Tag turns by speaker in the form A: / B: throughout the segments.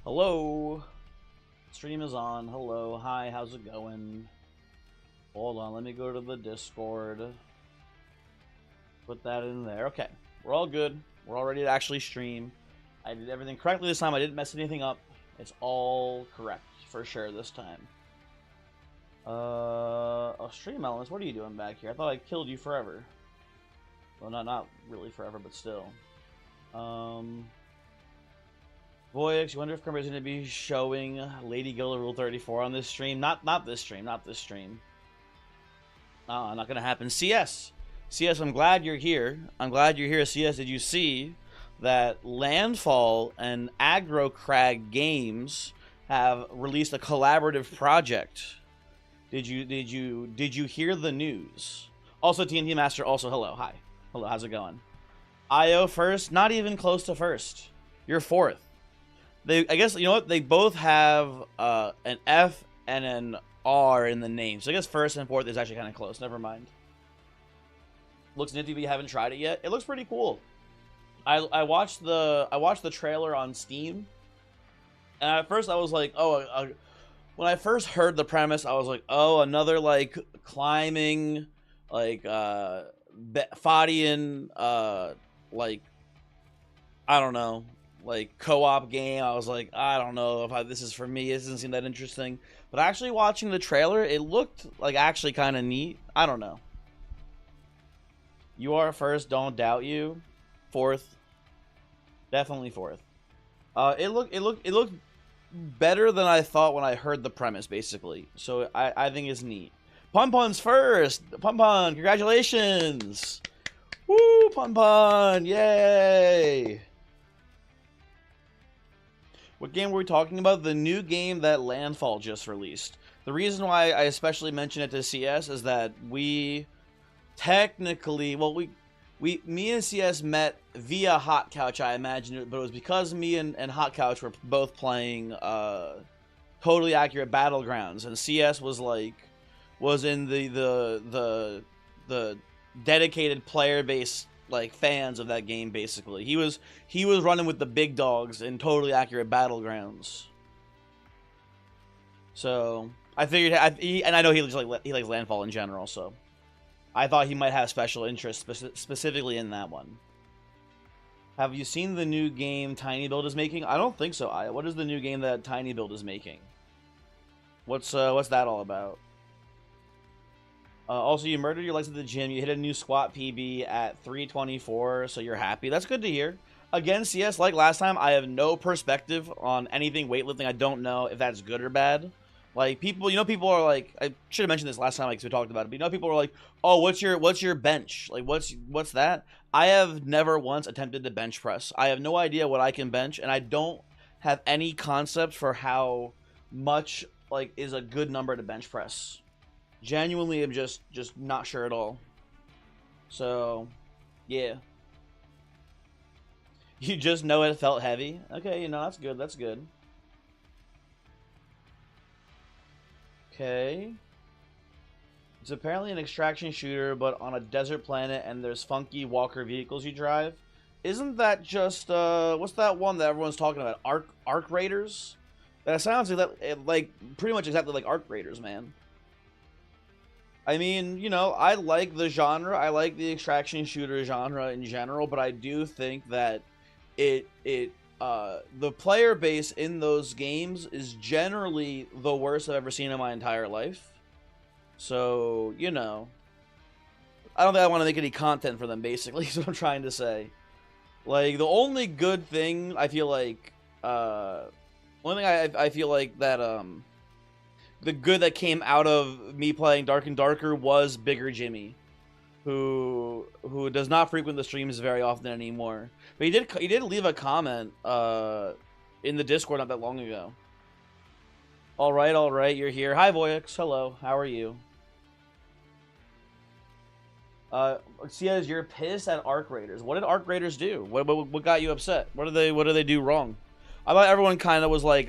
A: Hello. Stream is on. Hello. Hi, how's it going? Hold on, let me go to the Discord. Put that in there. Okay. We're all good. We're all ready to actually stream. I did everything correctly this time. I didn't mess anything up. It's all correct for sure this time. Oh, Stream Elements, what are you doing back here? I thought I killed you forever. Well, not really forever, but still. Voyix, you wonder if Kermit is going to be showing Lady Gilda Rule 34 on this stream? Not this stream, not this stream. Not going to happen. CS, I'm glad you're here. I'm glad you're here. CS, did you see that Landfall and Aggro Crag Games have released a collaborative project? Did you hear the news? Also, TNT Master, also hello. Hi. Hello, how's it going? IO first, not even close to first. You're fourth. I guess, you know what? They both have an F and an R in the name. So I guess first and fourth is actually kind of close. Never mind. Looks nifty, but you haven't tried it yet. It looks pretty cool. I watched the trailer on Steam, and at first I was like, oh, when I first heard the premise, I was like, oh, another like climbing, like Fadian, like I don't know. Like co-op game. I was like, I don't know if this is for me. It doesn't seem that interesting. But actually watching the trailer, it looked like actually kind of neat. I don't know. You are first, don't doubt you. Fourth. Definitely fourth. It looked better than I thought when I heard the premise, basically. So I think it's neat. Pun Pun's first. Pun Pun, congratulations. Woo, Pun Pun, yay. What game were we talking about? The new game that Landfall just released. The reason why I especially mention it to CS is that we technically, well, me and CS met via Hot Couch, I imagine, but it was because me and Hot Couch were both playing Totally Accurate Battlegrounds, and CS was in the dedicated player base, like fans of that game. Basically, he was running with the big dogs in Totally Accurate Battlegrounds. So I figured, and I know he likes Landfall in general, so I thought he might have special interest specifically in that one. Have you seen the new game Tiny Build is making? I don't think so. What is the new game that Tiny Build is making? What's that all about? Also, you murdered your legs at the gym. You hit a new squat PB at 324, so you're happy. That's good to hear. Again, CS, like last time, I have no perspective on anything weightlifting. I don't know if that's good or bad. Like, people, people are like, I should have mentioned this last time, like, we talked about it, but people are like, oh, what's your bench? Like, what's that? I have never once attempted to bench press. I have no idea what I can bench, and I don't have any concept for how much, like, is a good number to bench press. Genuinely, I'm just not sure at all. So, yeah. You just know it felt heavy? Okay, that's good, that's good. Okay. It's apparently an extraction shooter, but on a desert planet, and there's funky walker vehicles you drive. Isn't that just, what's that one that everyone's talking about? Arc Raiders? That sounds like pretty much exactly like Arc Raiders, man. I mean, I like the genre. I like the extraction shooter genre in general, but I do think that the player base in those games is generally the worst I've ever seen in my entire life. So, I don't think I want to make any content for them, basically, is what I'm trying to say. Like, the only good thing I feel like, I feel like that, the good that came out of me playing Dark and Darker was Bigger Jimmy, who does not frequent the streams very often anymore. But he did leave a comment in the Discord not that long ago. All right, you're here. Hi, Voyix. Hello. How are you? Ciaz, you're pissed at Arc Raiders. What did Arc Raiders do? What got you upset? What do they do wrong? I thought everyone kind of was like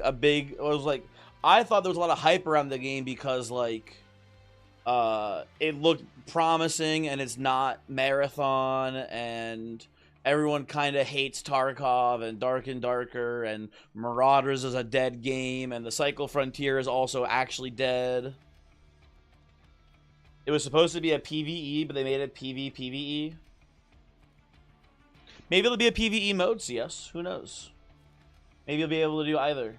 A: I thought there was a lot of hype around the game because, like, it looked promising and it's not Marathon, and Everyone kind of hates Tarkov and Dark and Darker, and Marauders is a dead game, and the Cycle Frontier is also actually dead. It was supposed to be a PvE, but they made it PvPvE. Maybe it'll be a PvE mode, CS. Who knows? Maybe you'll be able to do either.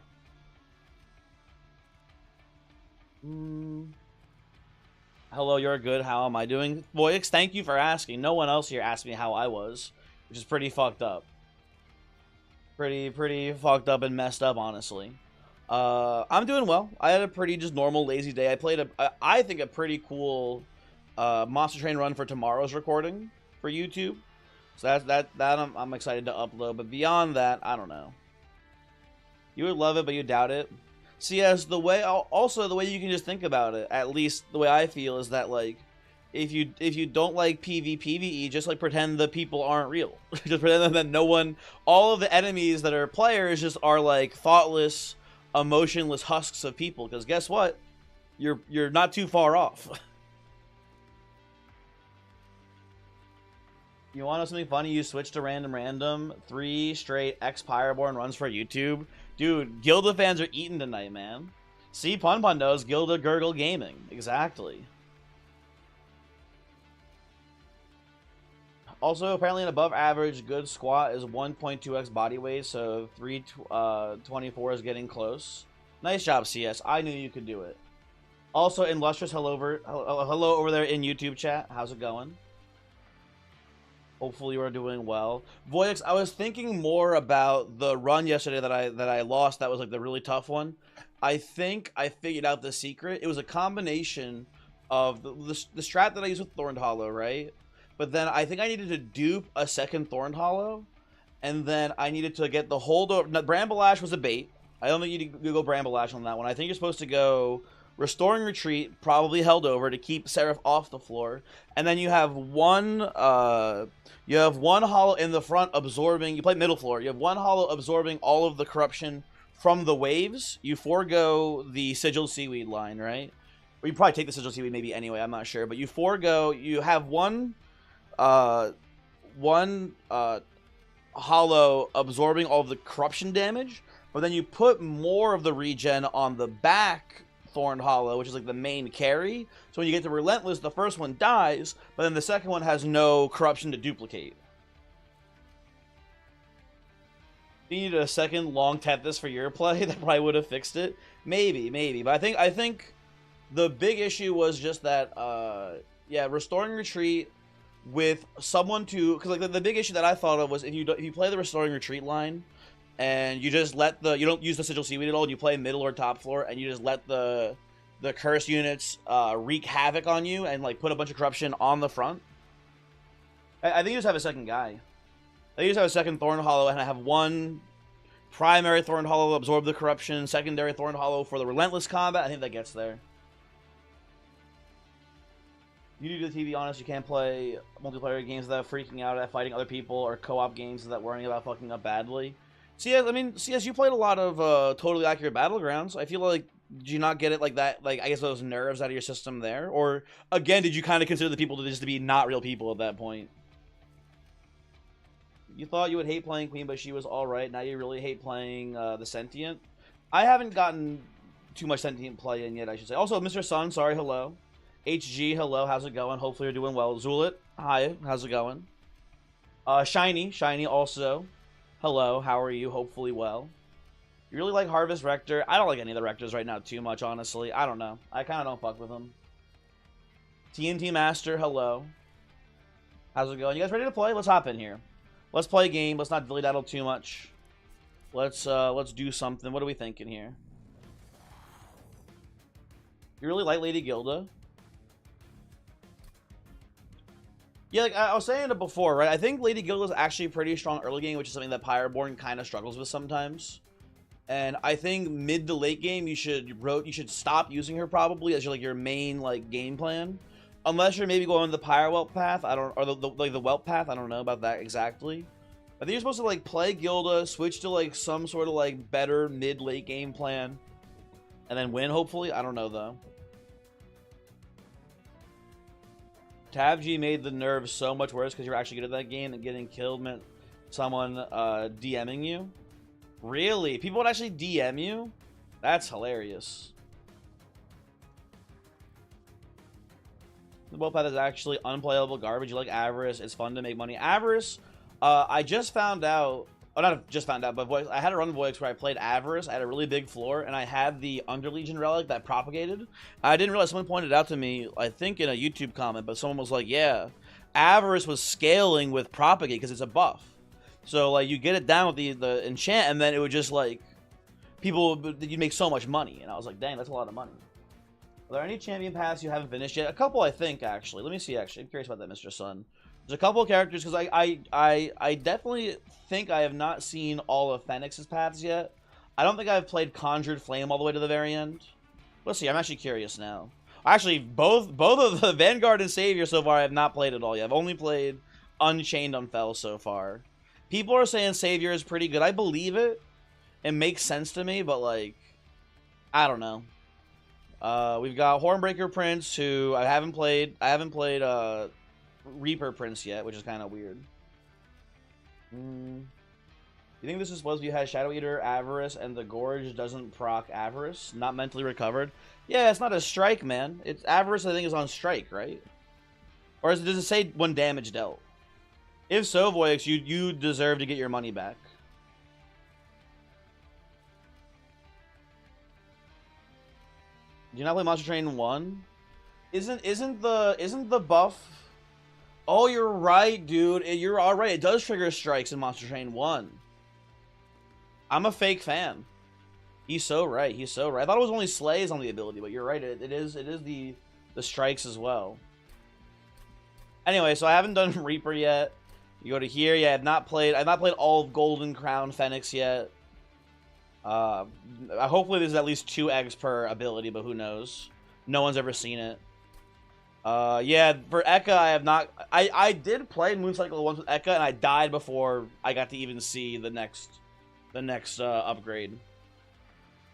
A: Hello, you're good. How am I doing? Voyix, thank you for asking. No one else here asked me how I was, which is pretty fucked up. Pretty fucked up and messed up, honestly. I'm doing well. I had a pretty just normal lazy day. I played I think a pretty cool Monster Train run for tomorrow's recording for YouTube. So that I'm excited to upload. But beyond that, I don't know. You would love it, but you doubt it. CS, the way you can just think about it, at least the way I feel, is that like if you don't like PvPvE, just like pretend the people aren't real. Just pretend that no one, all of the enemies that are players just are like thoughtless, emotionless husks of people. Because guess what? You're not too far off. You want to know something funny? You switch to random. 3 straight X-Pyreborn runs for YouTube. Dude, Gilda fans are eating tonight, man. See, Pun knows Gilda Gurgle Gaming. Exactly. Also, apparently an above average good squat is 1.2x body weight, so 324 is getting close. Nice job, CS. I knew you could do it. Also, Illustrious, hello over there in YouTube chat. How's it going? Hopefully you are doing well. Voyix, I was thinking more about the run yesterday that I lost. That was like the really tough one. I think I figured out the secret. It was a combination of the strat that I used with Thorned Hollow, right? But then I think I needed to dupe a second Thorned Hollow, and then I needed to get the holdover. Bramble Ash was a bait. I don't think you go Bramble Ash on that one. I think you're supposed to go Restoring Retreat, probably held over to keep Seraph off the floor, and then you have one hollow in the front absorbing. You play middle floor. You have one hollow absorbing all of the corruption from the waves. You forego the Sigil Seaweed line, right? Or you probably take the Sigil Seaweed maybe anyway. I'm not sure, but you forego. You have one hollow absorbing all of the corruption damage, but then you put more of the regen on the back Thorned Hollow, which is like the main carry. So when you get to Relentless, the first one dies, but then the second one has no corruption to duplicate. You needed a second long Tethys for your play. That probably would have fixed it. Maybe. But I think the big issue was just that, Restoring Retreat with someone to, because like the big issue that I thought of was if you play the Restoring Retreat line, and you just let you don't use the Sigil Seaweed at all, and you play middle or top floor, and you just let the curse units wreak havoc on you and like put a bunch of corruption on the front. I think you just have a second guy. I think you just have a second Thorn Hollow, and I have one primary Thorn Hollow absorb the corruption, secondary Thorn Hollow for the relentless combat. I think that gets there. You do, to be honest, you can't play multiplayer games without freaking out at fighting other people, or co-op games without worrying about fucking up badly. CS, you played a lot of Totally Accurate Battlegrounds. I feel like, did you not get it like that? Like, I guess those nerves out of your system there? Or, again, did you kind of consider the people to just be not real people at that point? You thought you would hate playing Queen, but she was alright. Now you really hate playing the Sentient. I haven't gotten too much Sentient play in yet, I should say. Also, Mr. Sun, sorry, hello. HG, hello, how's it going? Hopefully you're doing well. Zulit, hi, how's it going? Shiny also. Hello, how are you? Hopefully well. You really like Harvest Rector? I don't like any of the Rectors right now too much, honestly. I don't know. I kind of don't fuck with them. TNT Master, hello. How's it going? You guys ready to play? Let's hop in here. Let's play a game. Let's not dilly-daddle too much. Let's do something. What are we thinking here? You really like Lady Gilda? Yeah, like I was saying it before, right? I think Lady Gilda is actually pretty strong early game, which is something that Pyreborn kind of struggles with sometimes. And I think mid to late game, you should stop using her probably as your main game plan, unless you're maybe going the Pyre Whelp path. Or the Whelp path. I don't know about that exactly. I think you're supposed to play Gilda, switch to some sort of better mid late game plan, and then win hopefully. I don't know though. Tab G made the nerves so much worse because you're actually good at that game, and getting killed meant Someone DMing you? Really? People would actually DM you? That's hilarious. The boat path is actually unplayable garbage. You like Avarice. It's fun to make money. Avarice, I just found out. Oh, not just found out, but I had a run Voix where I played Avarice. I had a really big floor, and I had the Underlegion relic that propagated. I didn't realize, someone pointed out to me, I think in a YouTube comment, but someone was like, yeah, Avarice was scaling with propagate because it's a buff. So, like, you get it down with the enchant, and then it would just, like, you'd make so much money. And I was like, dang, that's a lot of money. Are there any champion paths you haven't finished yet? A couple, I think, actually. Let me see, actually. I'm curious about that, Mr. Sun. There's a couple of characters, because I definitely think I have not seen all of Fenix's paths yet. I don't think I've played Conjured Flame all the way to the very end. Let's see, I'm actually curious now. Actually, both of the Vanguard and Savior so far I have not played at all yet. I've only played Unchained Unfell so far. People are saying Savior is pretty good. I believe it. It makes sense to me, but, like, I don't know. We've got Hornbreaker Prince, who I haven't played Reaper Prince yet, which is kind of weird. You think this is supposed to be has Shadow Eater, Avarice, and the Gorge doesn't proc Avarice? Not mentally recovered? Yeah, it's not a strike, man. It's Avarice, I think, is on strike, right? Or does it say when damage dealt? If so, Voix, you deserve to get your money back. Do you not play Monster Train 1? Isn't the buff? Oh, you're right, dude. You're all right. It does trigger strikes in Monster Train 1. I'm a fake fan. He's so right. He's so right. I thought it was only Slays on the ability, but you're right. It is the strikes as well. Anyway, so I haven't done Reaper yet. You go to here. Yeah, I've not played all of Golden Crown Fenix yet. Hopefully there's at least 2 eggs per ability, but who knows? No one's ever seen it. Yeah, for Eka, I have not. I did play Mooncycle once with Eka, and I died before I got to even see the next upgrade.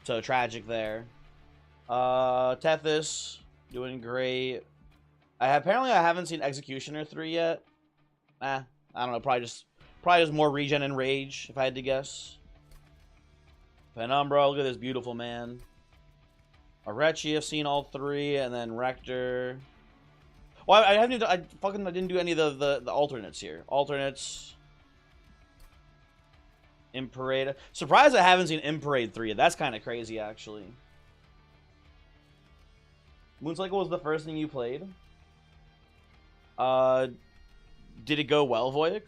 A: So tragic there. Tethys doing great. Apparently I haven't seen Executioner 3 yet. I don't know. Probably just more regen and rage, if I had to guess. Penumbra, look at this beautiful man. Arechi, I've seen all 3, and then Rector. Well, I didn't do any of the alternates here. Alternates. Imparade. Surprised I haven't seen Imparade 3. That's kind of crazy, actually. Mooncycle was the first thing you played. Did it go well, Voix?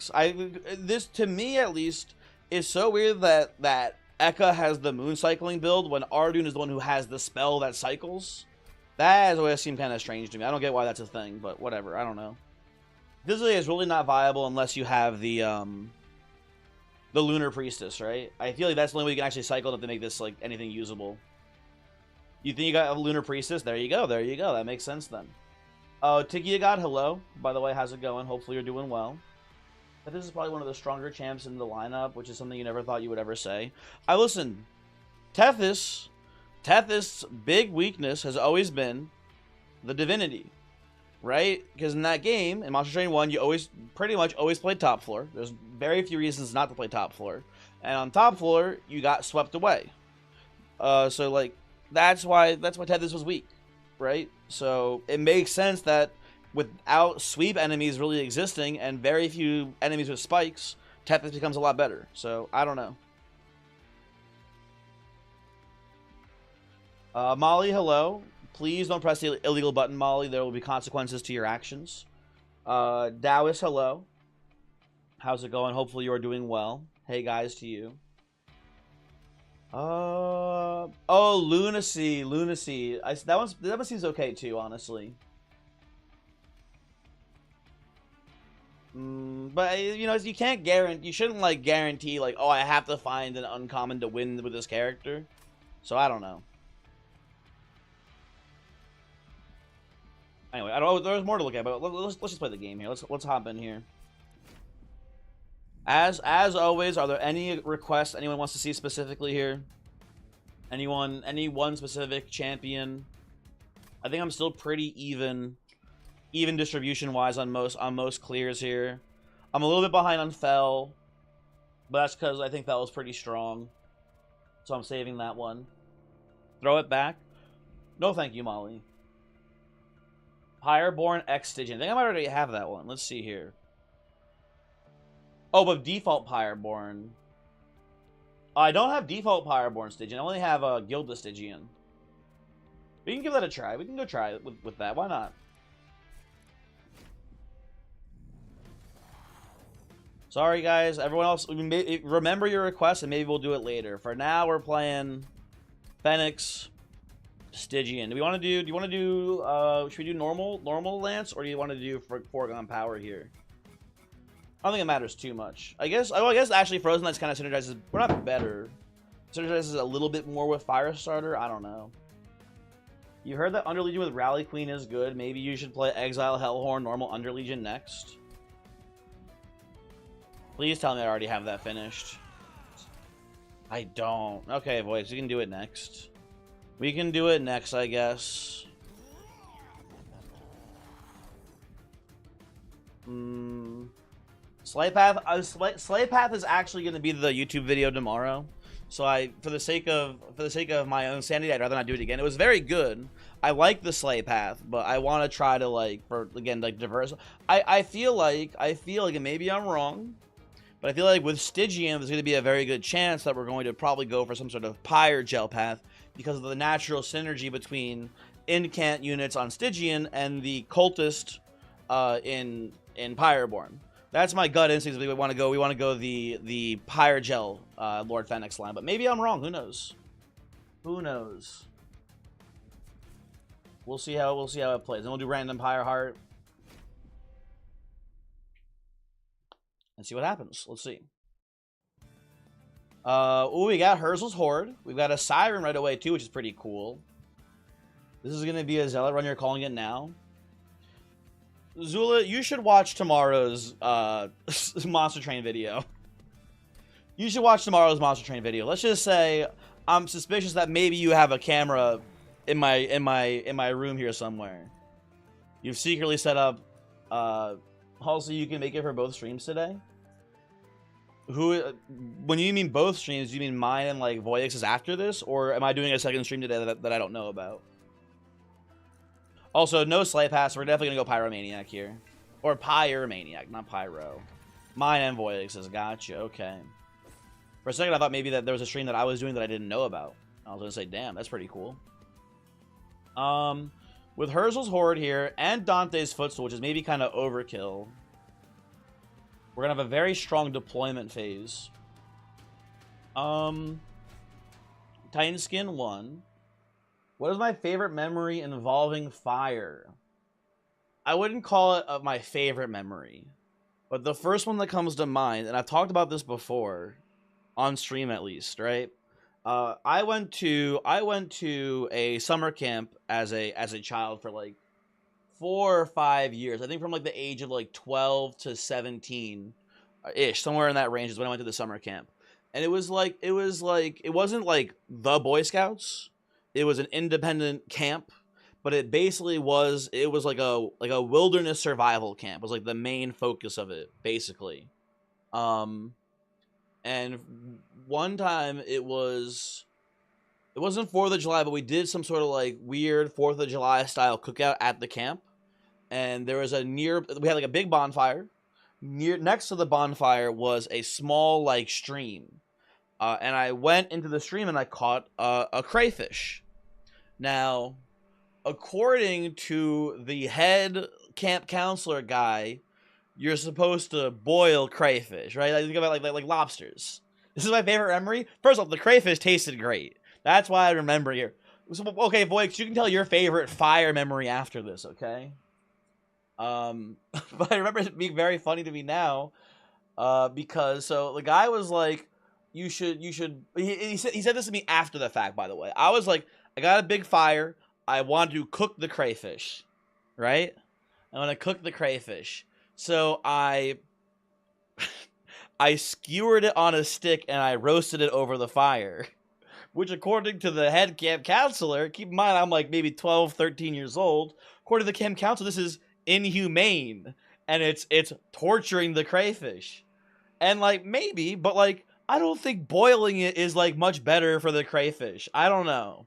A: This, to me at least, is so weird that Eka has the moon cycling build when Ardun is the one who has the spell that cycles. That has always seemed kind of strange to me. I don't get why that's a thing, but whatever. I don't know. This is really not viable unless you have the Lunar Priestess, right? I feel like that's the only way you can actually cycle it to make this like anything usable. You think you got a Lunar Priestess? There you go. There you go. That makes sense then. Oh, Tikia God, hello. By the way, how's it going? Hopefully you're doing well. But this is probably one of the stronger champs in the lineup, which is something you never thought you would ever say. Listen, Tethys' big weakness has always been the divinity, right? Because in that game, in Monster Train 1, you pretty much always played top floor. There's very few reasons not to play top floor. And on top floor, you got swept away. So, like, that's why Tethys was weak, right? So, it makes sense that without sweep enemies really existing and very few enemies with spikes, Tethys becomes a lot better. So, I don't know. Molly, hello. Please don't press the illegal button, Molly. There will be consequences to your actions. Dawis, hello. How's it going? Hopefully you're doing well. Hey, guys, to you. Oh, Lunacy. That one seems okay, too, honestly. But, you know, you can't guarantee... You shouldn't, like, guarantee, like, oh, I have to find an uncommon to win with this character. So, I don't know. Anyway, there's more to look at, but let's just play the game here. Let's hop in here. As always, are there any requests anyone wants to see specifically here? Any one specific champion? I think I'm still pretty even distribution wise on most clears here. I'm a little bit behind on Fell. But that's because I think that was pretty strong. So I'm saving that one. Throw it back. No thank you, Molly. Pyreborn X Stygian. I think I might already have that one. Let's see here. Oh, but default Pyreborn. I don't have default Pyreborn Stygian. I only have a Gilda Stygian. We can give that a try. We can go try it with that. Why not? Sorry, guys. Everyone else, remember your request, and maybe we'll do it later. For now, we're playing Fenix Stygian. Do you want to do, should we do normal Lance, or do you want to do Foregone Power here? I don't think it matters too much. I guess actually Frozen Knights kind of synergizes, we're not better. Synergizes a little bit more with Firestarter. I don't know. You heard that Underlegion with Rally Queen is good. Maybe you should play Exile Hellhorn normal Underlegion next. Please tell me I already have that finished. I don't. Okay, Voice, we can do it next. We can do it next, I guess. Slaypath is actually going to be the YouTube video tomorrow. So for the sake of my own sanity, I'd rather not do it again. It was very good. I like the Slaypath, but I want to try to diverse. I feel like, and maybe I'm wrong, but I feel like with Stygian, there's going to be a very good chance that we're going to probably go for some sort of Pyre Gel path because of the natural synergy between Incant units on Stygian and the Cultist in Pyreborn. That's my gut instinct. We want to go the Pyre Gel Lord Fenix line, but maybe I'm wrong. Who knows? Who knows? We'll see how it plays, and we'll do random Pyre Heart and see what happens. Let's see. Oh, we got Herzl's Horde. We've got a Siren right away too, which is pretty cool. This is gonna be a Zealot run. You're calling it now. Zula, you should watch tomorrow's Monster Train video. You should watch tomorrow's Monster Train video. Let's just say I'm suspicious that maybe you have a camera in my room here somewhere. You've secretly set up. Also, you can make it for both streams today. When you mean both streams, do you mean mine and like Voyix's after this, or am I doing a second stream today that I don't know about? Also, no Slay Pass. We're definitely gonna go Pyromaniac here, or Pyromaniac, not Pyro. Mine and Voyix's. Gotcha. Okay. For a second, I thought maybe that there was a stream that I was doing that I didn't know about. I was gonna say, damn, that's pretty cool. With Herzl's Horde here and Dante's Footstool, which is maybe kind of overkill, we're gonna have a very strong deployment phase. Titan Skin 1. What is my favorite memory involving fire? I wouldn't call it my favorite memory, but the first one that comes to mind, and I've talked about this before, on stream at least, right? I went to a summer camp as a child for like 4 or 5 years. I think from like the age of like 12 to 17 ish, somewhere in that range is when I went to the summer camp. And it wasn't like the Boy Scouts. It was an independent camp, but it basically was like a wilderness survival camp. It was like the main focus of it, basically. And one time it wasn't 4th of July, but we did some sort of like weird 4th of July style cookout at the camp. And there was we had like a big bonfire. Next to the bonfire was a small like stream. And I went into the stream and I caught a crayfish. Now, according to the head camp counselor guy, you're supposed to boil crayfish, right? I think about like lobsters. This is my favorite memory. First off, the crayfish tasted great. That's why I remember here. So, okay, Voix, you can tell your favorite fire memory after this, okay? But I remember it being very funny to me now, because so the guy was like, you should. He said this to me after the fact, by the way. I was like, I got a big fire. I want to cook the crayfish, right? I want to cook the crayfish. So I skewered it on a stick and I roasted it over the fire, which according to the head camp counselor, keep in mind I'm like maybe 12, 13 years old. According to the camp counselor, this is inhumane and it's torturing the crayfish. And, like, maybe, but, like, I don't think boiling it is, like, much better for the crayfish. I don't know.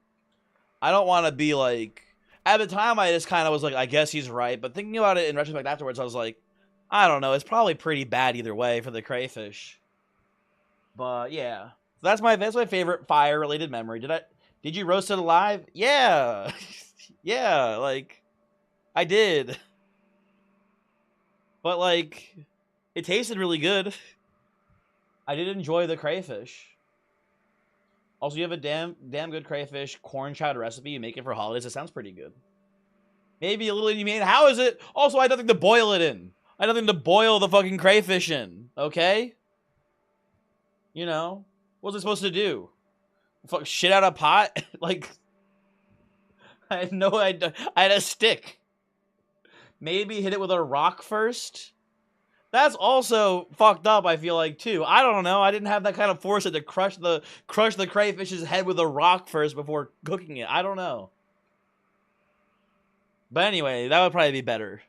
A: I don't want to be, like... At the time, I just kind of was like, I guess he's right. But thinking about it in retrospect afterwards, I was like, I don't know. It's probably pretty bad either way for the crayfish. But, yeah. So that's my favorite fire-related memory. Did you roast it alive? Yeah. Yeah, like, I did. But, like, it tasted really good. I did enjoy the crayfish. Also, you have a damn good crayfish corn chowder recipe. You make it for holidays. It sounds pretty good. Maybe a little inhumane. How is it? Also, I had nothing to boil it in. I had nothing to boil the fucking crayfish in. Okay? You know? What was it supposed to do? Fuck shit out of pot? Like, I had no idea. I had a stick. Maybe hit it with a rock first? That's also fucked up, I feel like, too. I don't know. I didn't have that kind of foresight to crush the crayfish's head with a rock first before cooking it. I don't know. But anyway, that would probably be better.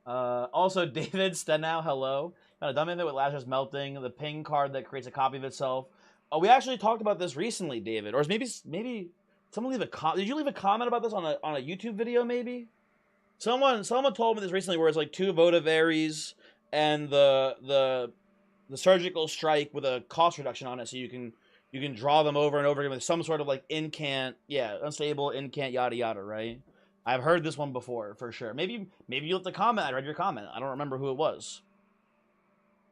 A: Also, David Stenow, hello. Got a dumb event with Lazarus melting, the ping card that creates a copy of itself. Oh, we actually talked about this recently, David. Or maybe someone leave a comment. Did you leave a comment about this on a YouTube video, maybe? Someone told me this recently, where it's like 2 Votivaries and the surgical strike with a cost reduction on it, so you can draw them over and over again with some sort of like incant, unstable incant, yada yada, right? I've heard this one before for sure. Maybe you left a comment. I read your comment. I don't remember who it was.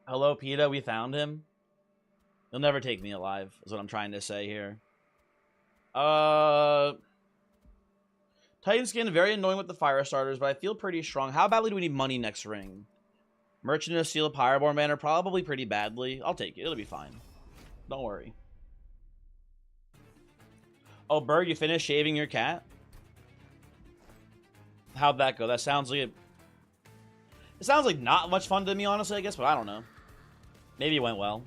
A: Hello, PETA. We found him. You'll never take me alive, is what I'm trying to say here. Titan skin, very annoying with the fire starters, but I feel pretty strong. How badly do we need money next ring? Merchant of Steel, Pyroborn banner, probably pretty badly. I'll take it. It'll be fine. Don't worry. Oh, Berg, you finished shaving your cat? How'd that go? That sounds like it sounds like not much fun to me, honestly, I guess, but I don't know. Maybe it went well.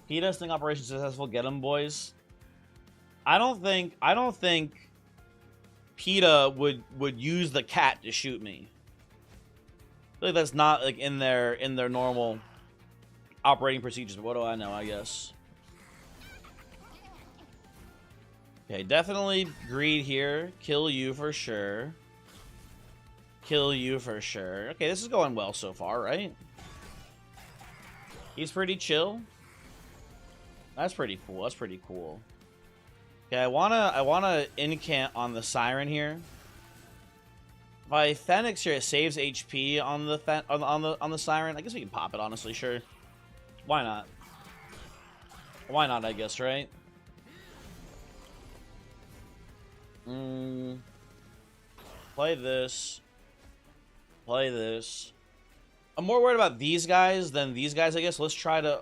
A: PETA sting operation successful. Get 'em, boys. I don't think PETA would use the cat to shoot me. I feel like that's not like in their normal operating procedures, but what do I know, I guess. Okay, definitely greed here. Kill you for sure. Kill you for sure. Okay, this is going well so far, right? He's pretty chill. That's pretty cool. That's pretty cool. Okay, I wanna incant on the Siren here. If I Fenix here, it saves HP on the Siren. I guess we can pop it, honestly, sure. Why not? Why not, I guess, right? Play this. Play this. I'm more worried about these guys than these guys, I guess. Let's try to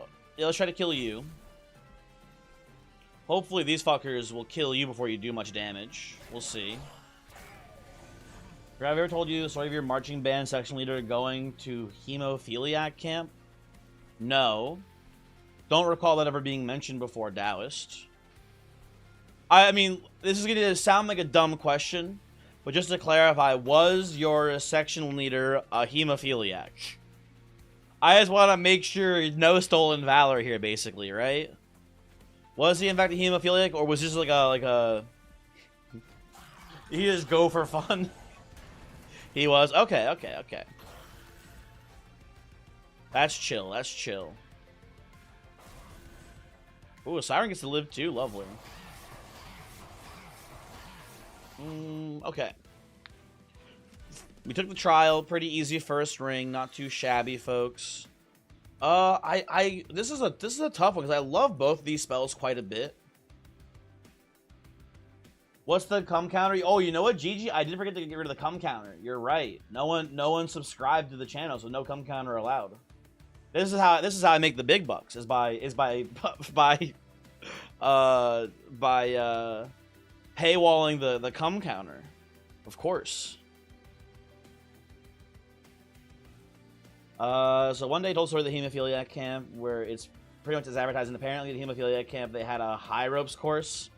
A: kill you. Hopefully these fuckers will kill you before you do much damage. We'll see. Have I ever told you the story of your marching band section leader going to hemophiliac camp? No. Don't recall that ever being mentioned before, Taoist. I mean, this is going to sound like a dumb question, but just to clarify, was your section leader a hemophiliac? I just want to make sure no stolen valor here, basically, right? Was he in fact a hemophiliac, or was this like a he just go for fun? He was? Okay, okay, okay. That's chill, that's chill. Ooh, a Siren gets to live too, lovely. Okay. We took the trial, pretty easy first ring, not too shabby, folks. This is a tough one because I love both these spells quite a bit. What's the cum counter? Oh, you know what, GG? I did forget to get rid of the cum counter. You're right. No one subscribed to the channel, so no cum counter allowed. This is how I make the big bucks. Is by paywalling the cum counter, of course. So one day I told story of the hemophiliac camp where it's pretty much as advertised, and apparently the hemophiliac camp, they had a high ropes course.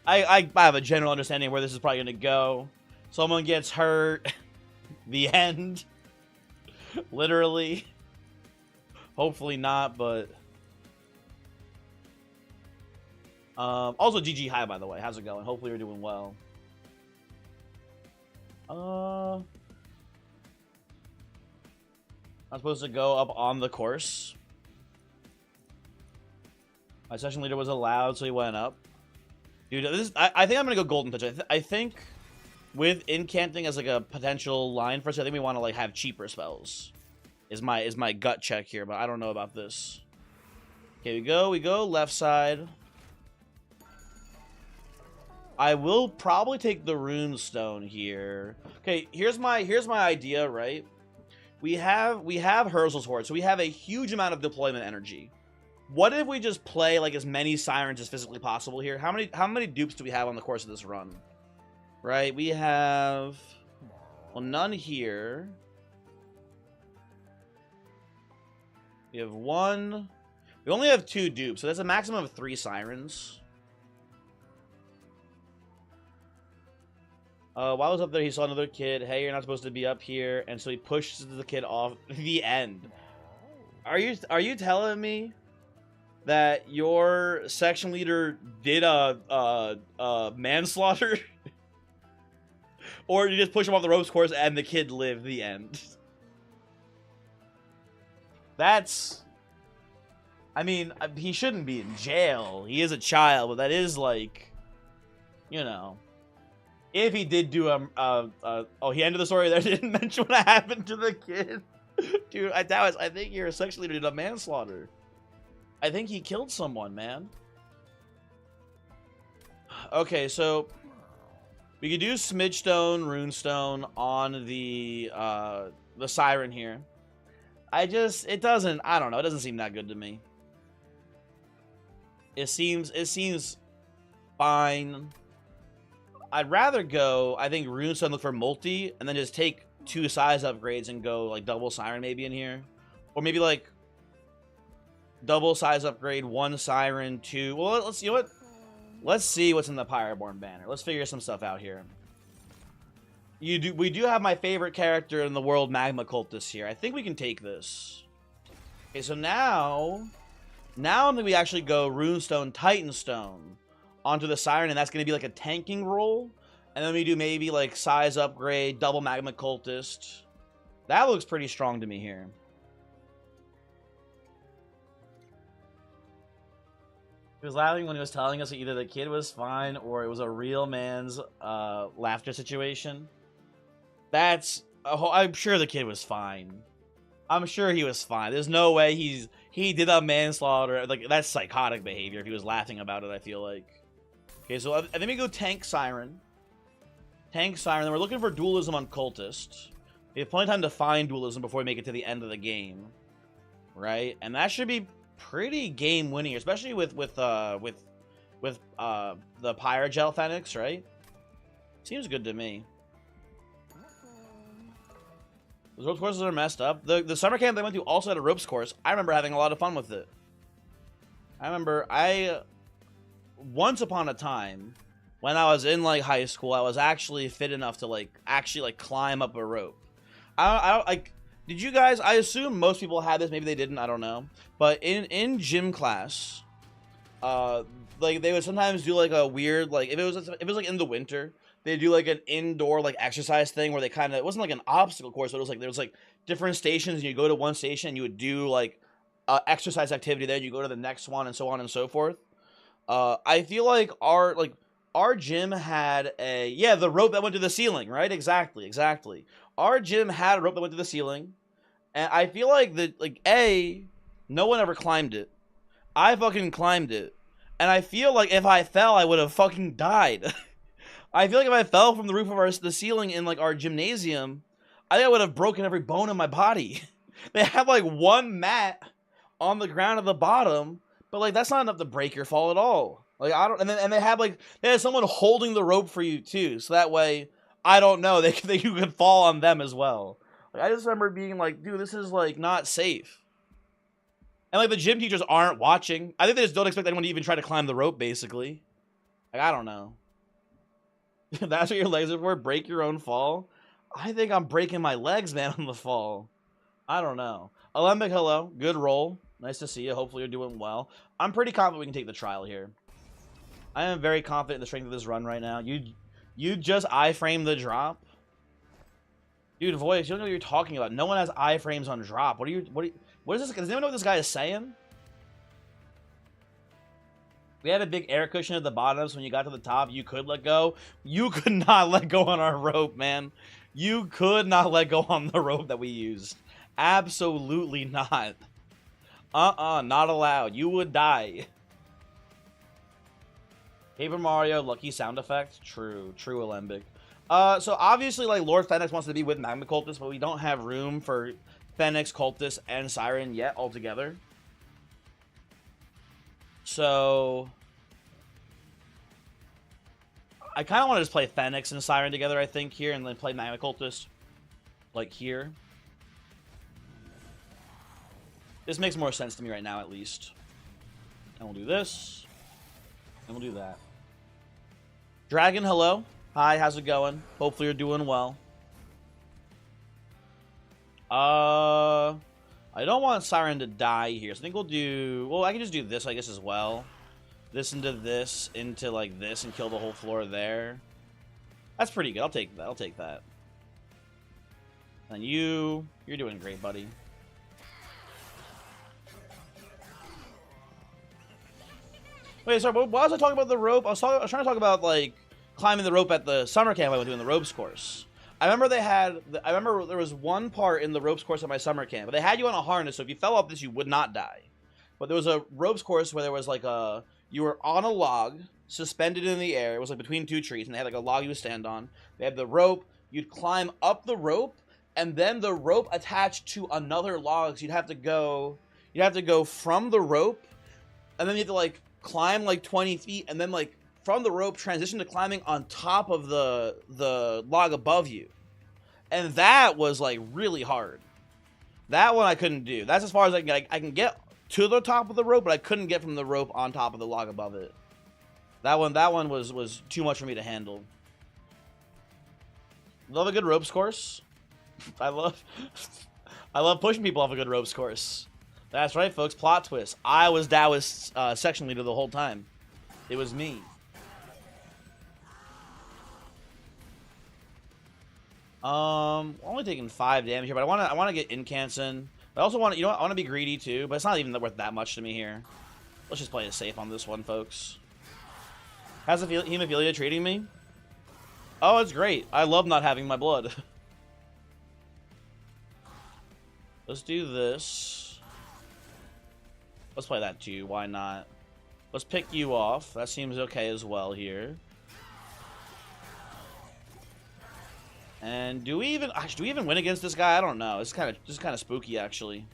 A: I have a general understanding of where this is probably going to go. Someone gets hurt. The end. Literally. Hopefully not, but... also, GG hi, by the way. How's it going? Hopefully you're doing well. I'm supposed to go up on the course. My session leader was allowed, so he went up. Dude, I think I'm going to go Golden Touch. I think with incanting as like a potential line for us, I think we want to like have cheaper spells. Is my gut check here, but I don't know about this. Okay, we go left side. I will probably take the rune stone here. Okay, here's my idea, right? We have Herzl's Horde, so we have a huge amount of deployment energy. What if we just play like as many sirens as physically possible here? How many dupes do we have on the course of this run? Right, we have none here. We have one. We only have 2 dupes, so that's a maximum of 3 sirens. While I was up there, he saw another kid. Hey, you're not supposed to be up here, and so he pushes the kid off. The end. Are you telling me that your section leader did a manslaughter, or you just push him off the ropes course and the kid lived? The end. That's. I mean, he shouldn't be in jail. He is a child, but that is like, you know. If he did do oh, he ended the story there. Didn't mention what happened to the kid. Dude, I think your section leader did a manslaughter. I think he killed someone, man. Okay, so we could do Smidgestone, Runestone on the siren here. I don't know, it doesn't seem that good to me. It seems fine. I'd rather go, I think, Runestone, look for multi, and then just take 2 size upgrades and go, like, double Siren maybe in here. Or maybe, like, double size upgrade, 1 Siren, 2... Well, let's, you know what? Let's see what's in the Pyroborn banner. Let's figure some stuff out here. We do have my favorite character in the world, Magma Cultist, here. I think we can take this. Okay, so now I think we actually go Runestone, Titanstone onto the Siren, and that's going to be like a tanking roll. And then we do maybe like size upgrade, double Magma Cultist. That looks pretty strong to me here. He was laughing when he was telling us that either the kid was fine or it was a real man's laughter situation. I'm sure the kid was fine. I'm sure he was fine. There's no way he did a manslaughter. Like, that's psychotic behavior if he was laughing about it, I feel like. Okay, so I think we go Tank Siren. Tank Siren. Then we're looking for Dualism on Cultist. We have plenty of time to find Dualism before we make it to the end of the game. Right? And that should be pretty game winning, especially with the Pyrogel Fenix, right? Seems good to me. Those ropes courses are messed up. The summer camp they went to also had a ropes course. I remember having a lot of fun with it. Once upon a time, when I was in like high school, I was actually fit enough to actually climb up a rope. Did you guys? I assume most people had this. Maybe they didn't. I don't know. But in gym class, like they would sometimes do like a weird if it was like in the winter, they do like an indoor exercise thing where they kind of, it wasn't like an obstacle course, but it was like there was like different stations, and you go to one station and you would do like exercise activity there, and you go to the next one, and so on and so forth. I feel like our gym had the rope that went to the ceiling, right? Exactly. Our gym had a rope that went to the ceiling, and I feel like no one ever climbed it. I fucking climbed it, and I feel like if I fell, I would have fucking died. I feel like if I fell from the roof of the ceiling in our gymnasium, I think I would have broken every bone in my body. They have one mat on the ground at the bottom, but that's not enough to break your fall at all. And they have someone holding the rope for you too, so that way I don't know you could fall on them as well. I just remember being like, dude, this is not safe. And the gym teachers aren't watching. I think they just don't expect anyone to even try to climb the rope. Basically, I don't know. That's what your legs are for. Break your own fall. I think I'm breaking my legs, man, on the fall. I don't know. Alembic, hello. Good roll. Nice to see you. Hopefully you're doing well. I'm pretty confident we can take the trial here. I am very confident in the strength of this run right now. You just iframe the drop? Dude, Voyage, you don't know what you're talking about. No one has iframes on drop. What is this? Does anyone know what this guy is saying? We had a big air cushion at the bottom, so when you got to the top, you could let go. You could not let go on our rope, man. You could not let go on the rope that we used. Absolutely not. Not allowed. You would die. Paper Mario, lucky sound effect. True Alembic. So obviously, like, Lord Fenix wants to be with Magma Cultist, but we don't have room for Fenix, Cultist, and Siren yet altogether. So I kind of want to just play Fenix and Siren together, I think, here, and then play Magma Cultist, like, here. This makes more sense to me right now, at least. And we'll do this. And we'll do that. Dragon, hello. Hi, how's it going? Hopefully you're doing well. I don't want Siren to die here, so I think we'll do... Well, I can just do this, I guess, as well. This into, like, this, and kill the whole floor there. That's pretty good. I'll take that. I'll take that. And you're doing great, buddy. Wait, sorry, why was I talking about the rope? I was trying to talk about, like, climbing the rope at the summer camp I went to in the ropes course. I remember there was one part in the ropes course at my summer camp, but they had you on a harness, so if you fell off this, you would not die. But there was a ropes course where there was, like, you were on a log, suspended in the air. It was, like, between two trees, and they had, like, a log you would stand on. They had the rope. You'd climb up the rope, and then the rope attached to another log, so you'd have to go from the rope, and then you have to, like, climb, like, 20 feet, and then, like, from the rope, transition to climbing on top of the log above you. And that was, like, really hard. That one I couldn't do. That's as far as I can get. I can get to the top of the rope, but I couldn't get from the rope on top of the log above it. That one was too much for me to handle. Love a good ropes course. I love pushing people off a good ropes course. That's right, folks. Plot twist. I was Taoist section leader the whole time. It was me. Only taking 5 damage here, but I want to get Incanson. But I also want to, I want to be greedy too, but it's not even worth that much to me here. Let's just play it safe on this one, folks. How's the hemophilia treating me? Oh, it's great. I love not having my blood. Let's do this. Let's play that too. Why not? Let's pick you off. That seems okay as well here. And do we even win against this guy? I don't know. It's kind of spooky, actually.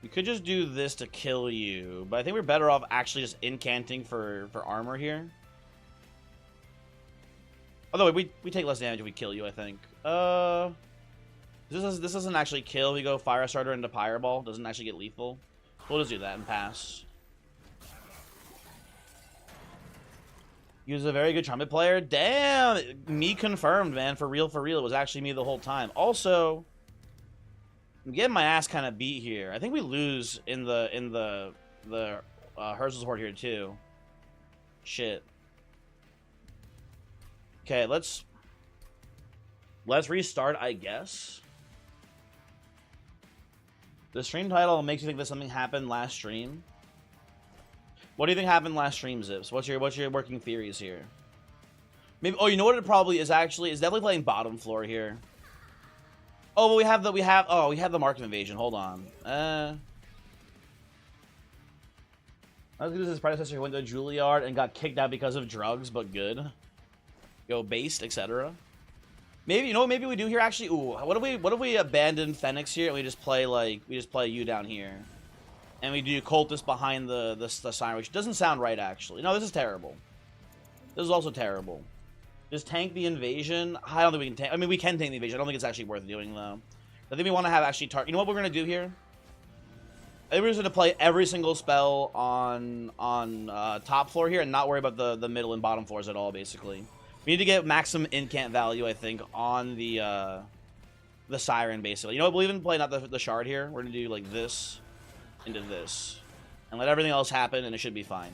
A: We could just do this to kill you, but I think we're better off actually just incanting for armor here. Although we take less damage if we kill you, I think. This doesn't actually kill. We go Fire Starter into Fireball. Doesn't actually get lethal. We'll just do that and pass. He was a very good trumpet player. Damn, me confirmed, man. For real, it was actually me the whole time. Also, I'm getting my ass kind of beat here. I think we lose in the Herzl's Horde here too. Shit. Okay, let's restart, I guess. The stream title makes you think that something happened last stream. What do you think happened last stream, Zips? What's your working theories here? Maybe. Oh, you know what it probably is actually? Is definitely playing bottom floor here. Oh, but we have the Market Invasion. Hold on. I was gonna his predecessor who went to Juilliard and got kicked out because of drugs, but good. Go based, etc. Maybe maybe we do here actually. Ooh, what if we abandon Fenix here and we just play you down here, and we do Cultist behind the Siren, which doesn't sound right actually. No, this is terrible. This is also terrible. Just tank the invasion. I don't think we can tank. I mean, we can tank the invasion. I don't think it's actually worth doing though. I think we want to have actually target. You know what we're gonna do here? I think we're just gonna play every single spell on top floor here and not worry about the middle and bottom floors at all, basically. We need to get maximum incant value, I think, on the Siren, basically. You know what? We'll even play not the Shard here. We're going to do, like, this into this. And let everything else happen, and it should be fine.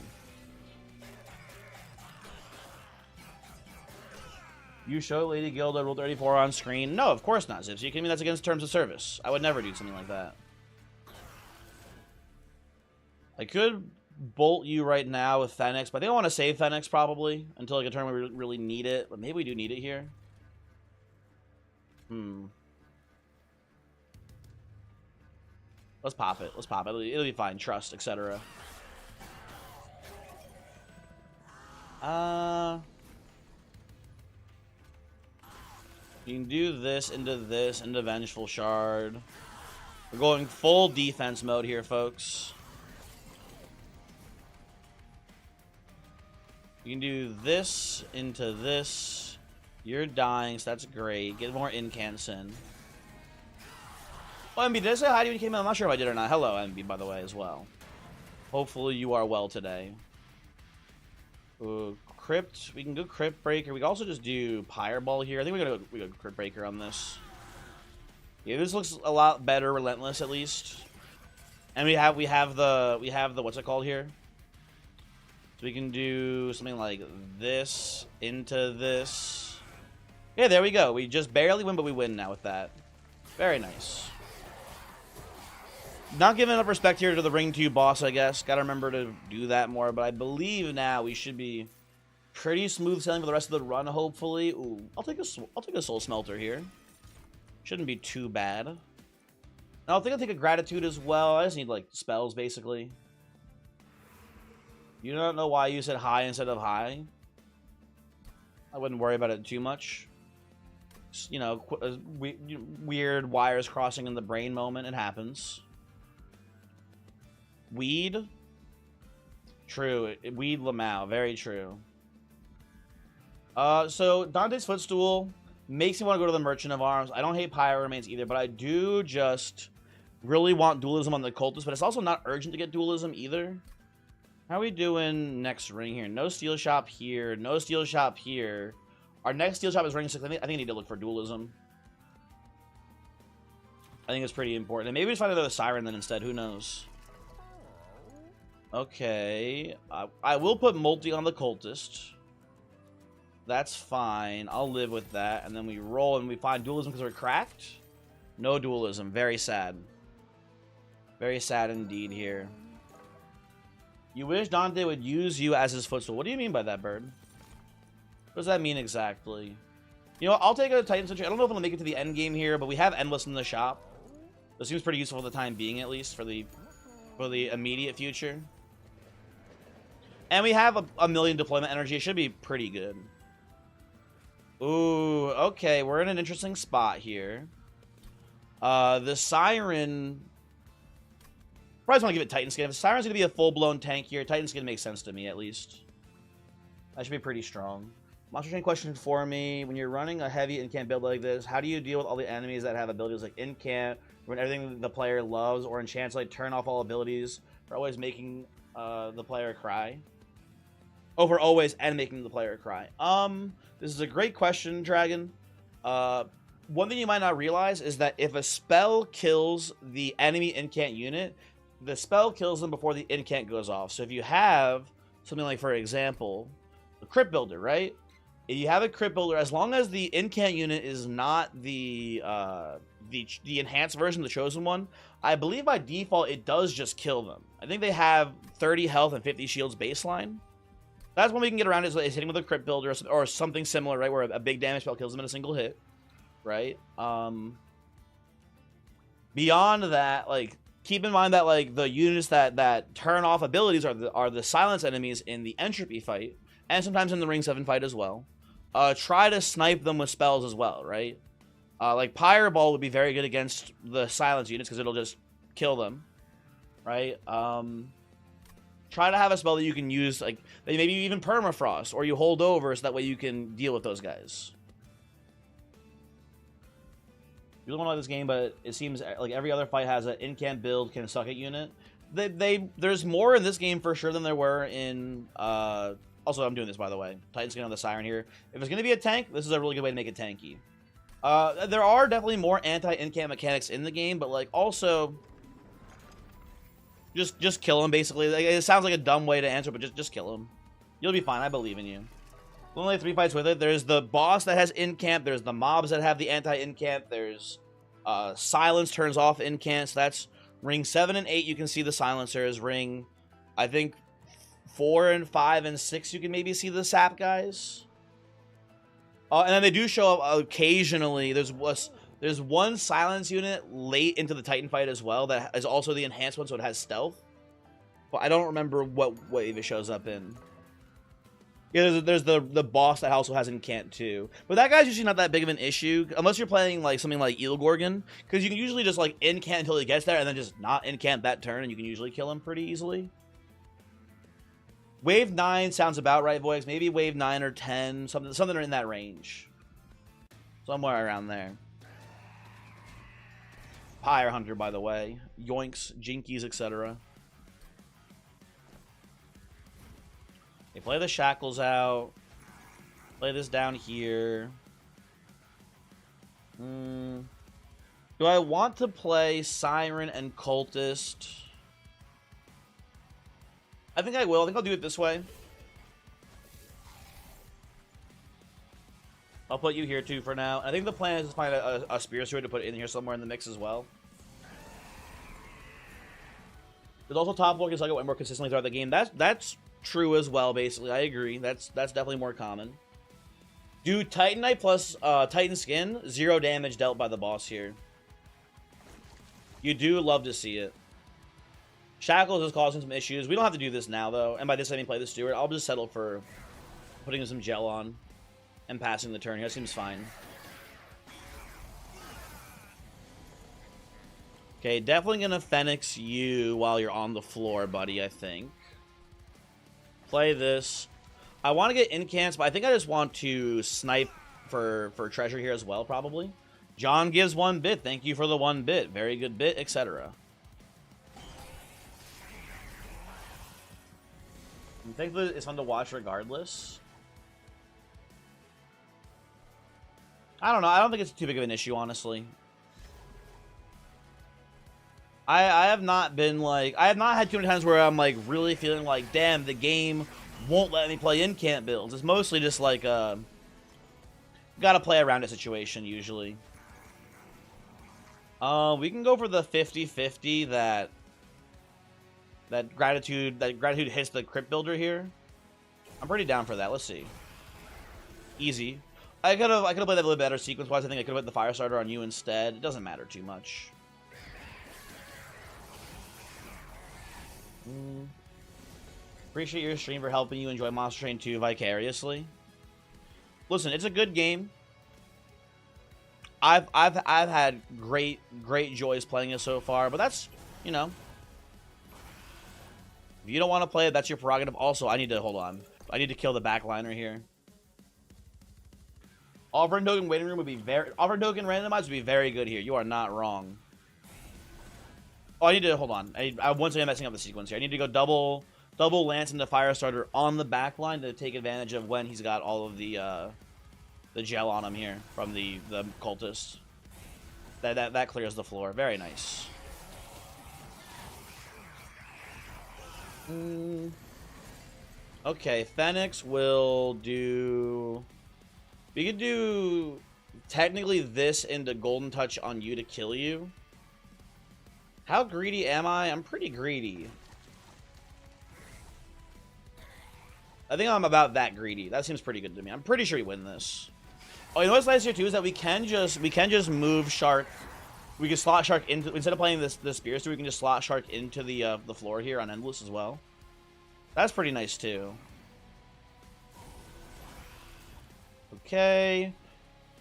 A: You show Lady Gilda Rule 34 on screen? No, of course not, Zips. You kidding me? That's against terms of service. I would never do something like that. I could bolt you right now with Fenix, but I think I want to save Fenix probably until like a turn where we really need it. But maybe we do need it here. Let's pop it. Let's pop it. It'll be fine. Trust, etc. You can do this into Vengeful Shard. We're going full defense mode here, folks. You can do this into this. You're dying, so that's great. Get more incants in. Oh, MB, did I say hi to you when you came in? I'm not sure if I did or not. Hello, MB, by the way, as well. Hopefully you are well today. Ooh, Crypt. We can go Crypt Breaker. We can also just do Pyre Ball here. I think we go Crypt Breaker on this. Yeah, this looks a lot better, Relentless at least. And we have the what's it called here? So we can do something like this into this. Yeah, there we go. We just barely win, but we win now with that. Very nice. Not giving up respect here to the Ring 2 boss, I guess. Gotta remember to do that more, but I believe now we should be pretty smooth sailing for the rest of the run, hopefully. Ooh, I'll take a Soul Smelter here. Shouldn't be too bad. And I think I'll take a Gratitude as well. I just need, like, spells, basically. You don't know why you said hi instead of hi? I wouldn't worry about it too much. Just, you know, weird wires crossing in the brain moment. It happens. Weed? True. Weed lmao. Very true. So Dante's Footstool makes me want to go to the Merchant of Arms. I don't hate Pyro Remains either, but I do just really want dualism on the Cultist, but it's also not urgent to get dualism either. How are we doing next ring here? No Steel Shop here. No Steel Shop here. Our next Steel Shop is ring 6. I think I need to look for dualism. I think it's pretty important. And maybe just find another Siren then instead. Who knows? Okay. I will put multi on the Cultist. That's fine. I'll live with that. And then we roll and we find dualism because we're cracked. No dualism. Very sad. Very sad indeed here. You wish Dante would use you as his footstool. What do you mean by that, Bird? What does that mean exactly? You know what? I'll take a Titan Sentry. I don't know if I'm going to make it to the end game here, but we have Endless in the shop. This seems pretty useful for the time being, at least, for the immediate future. And we have a million deployment energy. It should be pretty good. Ooh, okay. We're in an interesting spot here. The Siren... Probably just want to give it Titan Skin. If Siren's going to be a full-blown tank here, Titan Skin makes sense to me, at least. That should be pretty strong. Monster Train question for me. When you're running a heavy incant build like this, how do you deal with all the enemies that have abilities like incant, when everything the player loves, or enchants, like turn off all abilities, for always making the player cry? Over always and making the player cry. This is a great question, Dragon. One thing you might not realize is that if a spell kills the enemy incant unit, the spell kills them before the incant goes off. So if you have something like, for example, the Crypt Builder, right? If you have a Crypt Builder, as long as the incant unit is not the enhanced version, the chosen one, I believe by default it does just kill them. I think they have 30 health and 50 shields baseline. That's when we can get around is hitting with a Crypt Builder or something similar, right? Where a big damage spell kills them in a single hit, right? Beyond that, like, keep in mind that like the units that turn off abilities are the silence enemies in the entropy fight, and sometimes in the Ring 7 fight as well. Try to snipe them with spells as well, right? Like Pyre Ball would be very good against the silence units because it'll just kill them, right? Try to have a spell that you can use, like maybe even Permafrost, or you hold over so that way you can deal with those guys. You don't like this game, but it seems like every other fight has an incant build, can suck it unit. There's more in this game for sure than there were in Also, I'm doing this, by the way. Titan Skin on the Siren here. If it's going to be a tank, this is a really good way to make it tanky. There are definitely more anti-incam mechanics in the game, but, like, also... Just kill him, basically. Like, it sounds like a dumb way to answer, but just kill him. You'll be fine. I believe in you. Only 3 fights with it. There's the boss that has in-camp. There's the mobs that have the anti-in-camp. There's silence turns off in-camp. So that's ring 7 and 8. You can see the silencers. Ring, I think, 4 and 5 and 6. You can maybe see the sap guys. And then they do show up occasionally. There's one silence unit late into the Titan fight as well that is also the enhanced one, so it has stealth. But I don't remember what wave it shows up in. Yeah, there's the boss that also has incant too. But that guy's usually not that big of an issue, unless you're playing like something like Eel Gorgon, because you can usually just like incant until he gets there and then just not incant that turn, and you can usually kill him pretty easily. Wave 9 sounds about right, Voix. Maybe wave 9 or 10, something in that range. Somewhere around there. Pyre Hunter, by the way. Yoinks, Jinkies, etc. Okay, play the Shackles out. Play this down here. Do I want to play Siren and Cultist? I think I will. I think I'll do it this way. I'll put you here too for now. I think the plan is to find a Spear Steward to put in here somewhere in the mix as well. There's also top block is like more consistently throughout the game. That's true as well, basically. I agree. That's definitely more common. Do Titanite plus Titan Skin, 0 damage dealt by the boss here. You do love to see it. Shackles is causing some issues. We don't have to do this now, though. And by this, I mean play the Steward. I'll just settle for putting some gel on and passing the turn here. That seems fine. Okay, definitely going to Phoenix you while you're on the floor, buddy, I think. Play this. I want to get incants, but I think I just want to snipe for treasure here as well, probably. John gives 1 bit. Thank you for the 1 bit. Very good bit, etc. I think that it's fun to watch regardless. I don't know. I don't think it's too big of an issue, honestly. I have not been like... I have not had too many times where I'm like really feeling like, damn, the game won't let me play incant builds. It's mostly just like gotta play around a situation usually. We can go for the 50-50 that gratitude hits the crypt builder here. I'm pretty down for that. Let's see. Easy. I could have played that a little better sequence wise. I think I could have put the fire starter on you instead. It doesn't matter too much. Appreciate your stream for helping you enjoy Monster Train 2 vicariously. Listen, it's a good game. I've had great joys playing it so far, but that's, you know, if you don't want to play it, that's your prerogative. Also, I need to kill the backliner here. Offering token waiting room would be offering token randomized would be very good here. You are not wrong. Oh, I need to hold on. I once again messing up the sequence here. I need to go double lance into fire starter on the back line to take advantage of when he's got all of the gel on him here from the cultist. That clears the floor. Very nice. Okay, Phoenix will do... We could do technically this into Golden Touch on you to kill you. How greedy am I? I'm pretty greedy. I think I'm about that greedy. That seems pretty good to me. I'm pretty sure we win this. Oh, you know what's nice here too is that we can just move Shark. We can slot Shark into, instead of playing this Spear Steward, we can just slot Shark into the floor here on Endless as well. That's pretty nice too. Okay.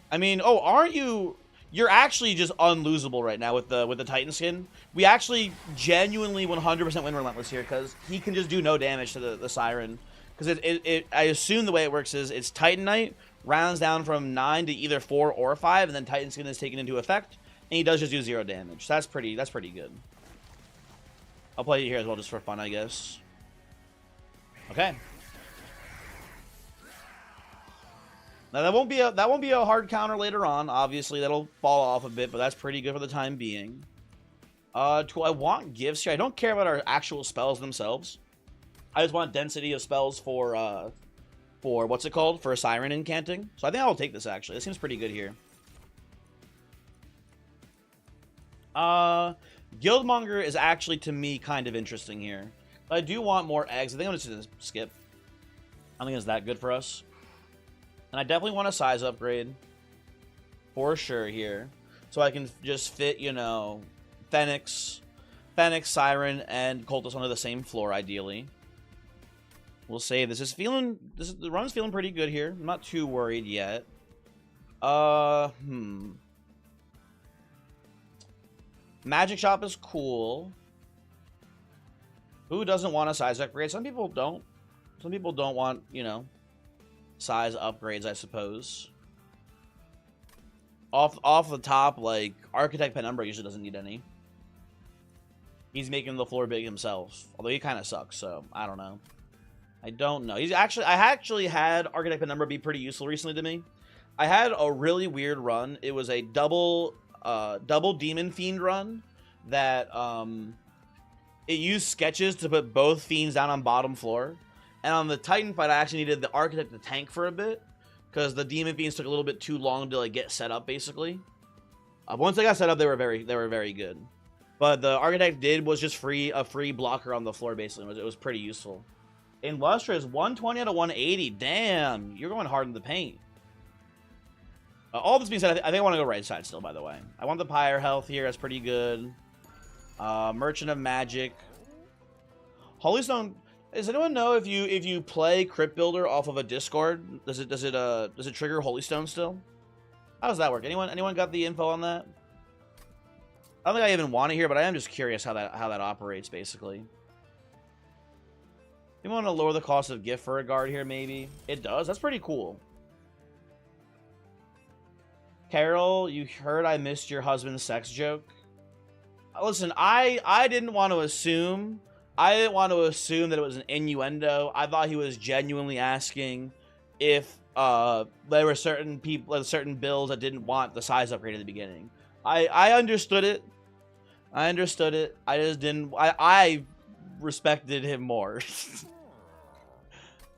A: I mean, oh, aren't you... You're actually just unlosable right now with the Titan Skin. We actually genuinely 100% win Relentless here because he can just do no damage to the Siren. Because I assume the way it works is it's Titanite, rounds down from 9 to either 4 or 5, and then Titan Skin is taken into effect, and he does just do 0 damage. So that's pretty good. I'll play you here as well just for fun, I guess. Okay. Now that won't be a hard counter later on. Obviously, that'll fall off a bit, but that's pretty good for the time being. Do I want gifts here? I don't care about our actual spells themselves. I just want density of spells for what's it called? For a Siren incanting. So I think I'll take this, actually. This seems pretty good here. Guildmonger is actually, to me, kind of interesting here. I do want more eggs. I think I'm just going to skip. I don't think it's that good for us. And I definitely want a size upgrade. For sure here. So I can just fit, you know, Fenix, Siren, and Cultist onto the same floor, ideally. We'll say the run's feeling pretty good here. I'm not too worried yet. Magic Shop is cool. Who doesn't want a size upgrade? Some people don't. Some people don't want, you know, size upgrades, I suppose. Off the top, like, Architect Penumbra usually doesn't need any. He's making the floor big himself. Although he kind of sucks, so I don't know. I don't know. I actually had Architect Penumbra be pretty useful recently to me. I had a really weird run. It was a double Demon Fiend run that it used sketches to put both fiends down on bottom floor. And on the Titan fight, I actually needed the Architect to tank for a bit, because the Demon Fiends took a little bit too long to like get set up, basically. Once they got set up, they were very good. But the Architect was just a free blocker on the floor, basically. It was pretty useful. In Lustrous, 120 out of 180. Damn, you're going hard in the paint. All this being said, I think I want to go right side still, by the way. I want the Pyre health here. That's pretty good. Merchant of Magic. Holy Stone. Does anyone know if you play Crypt Builder off of a Discord, does it trigger Holy Stone still? How does that work? Anyone got the info on that? I don't think I even want it here, but I am just curious how that operates, basically. You want to lower the cost of gift for a guard here, maybe? It does. That's pretty cool. Carol, you heard I missed your husband's sex joke? Listen, I didn't want to assume that it was an innuendo. I thought he was genuinely asking if there were certain builds that didn't want the size upgrade at the beginning. I understood it. I just didn't. I respected him more.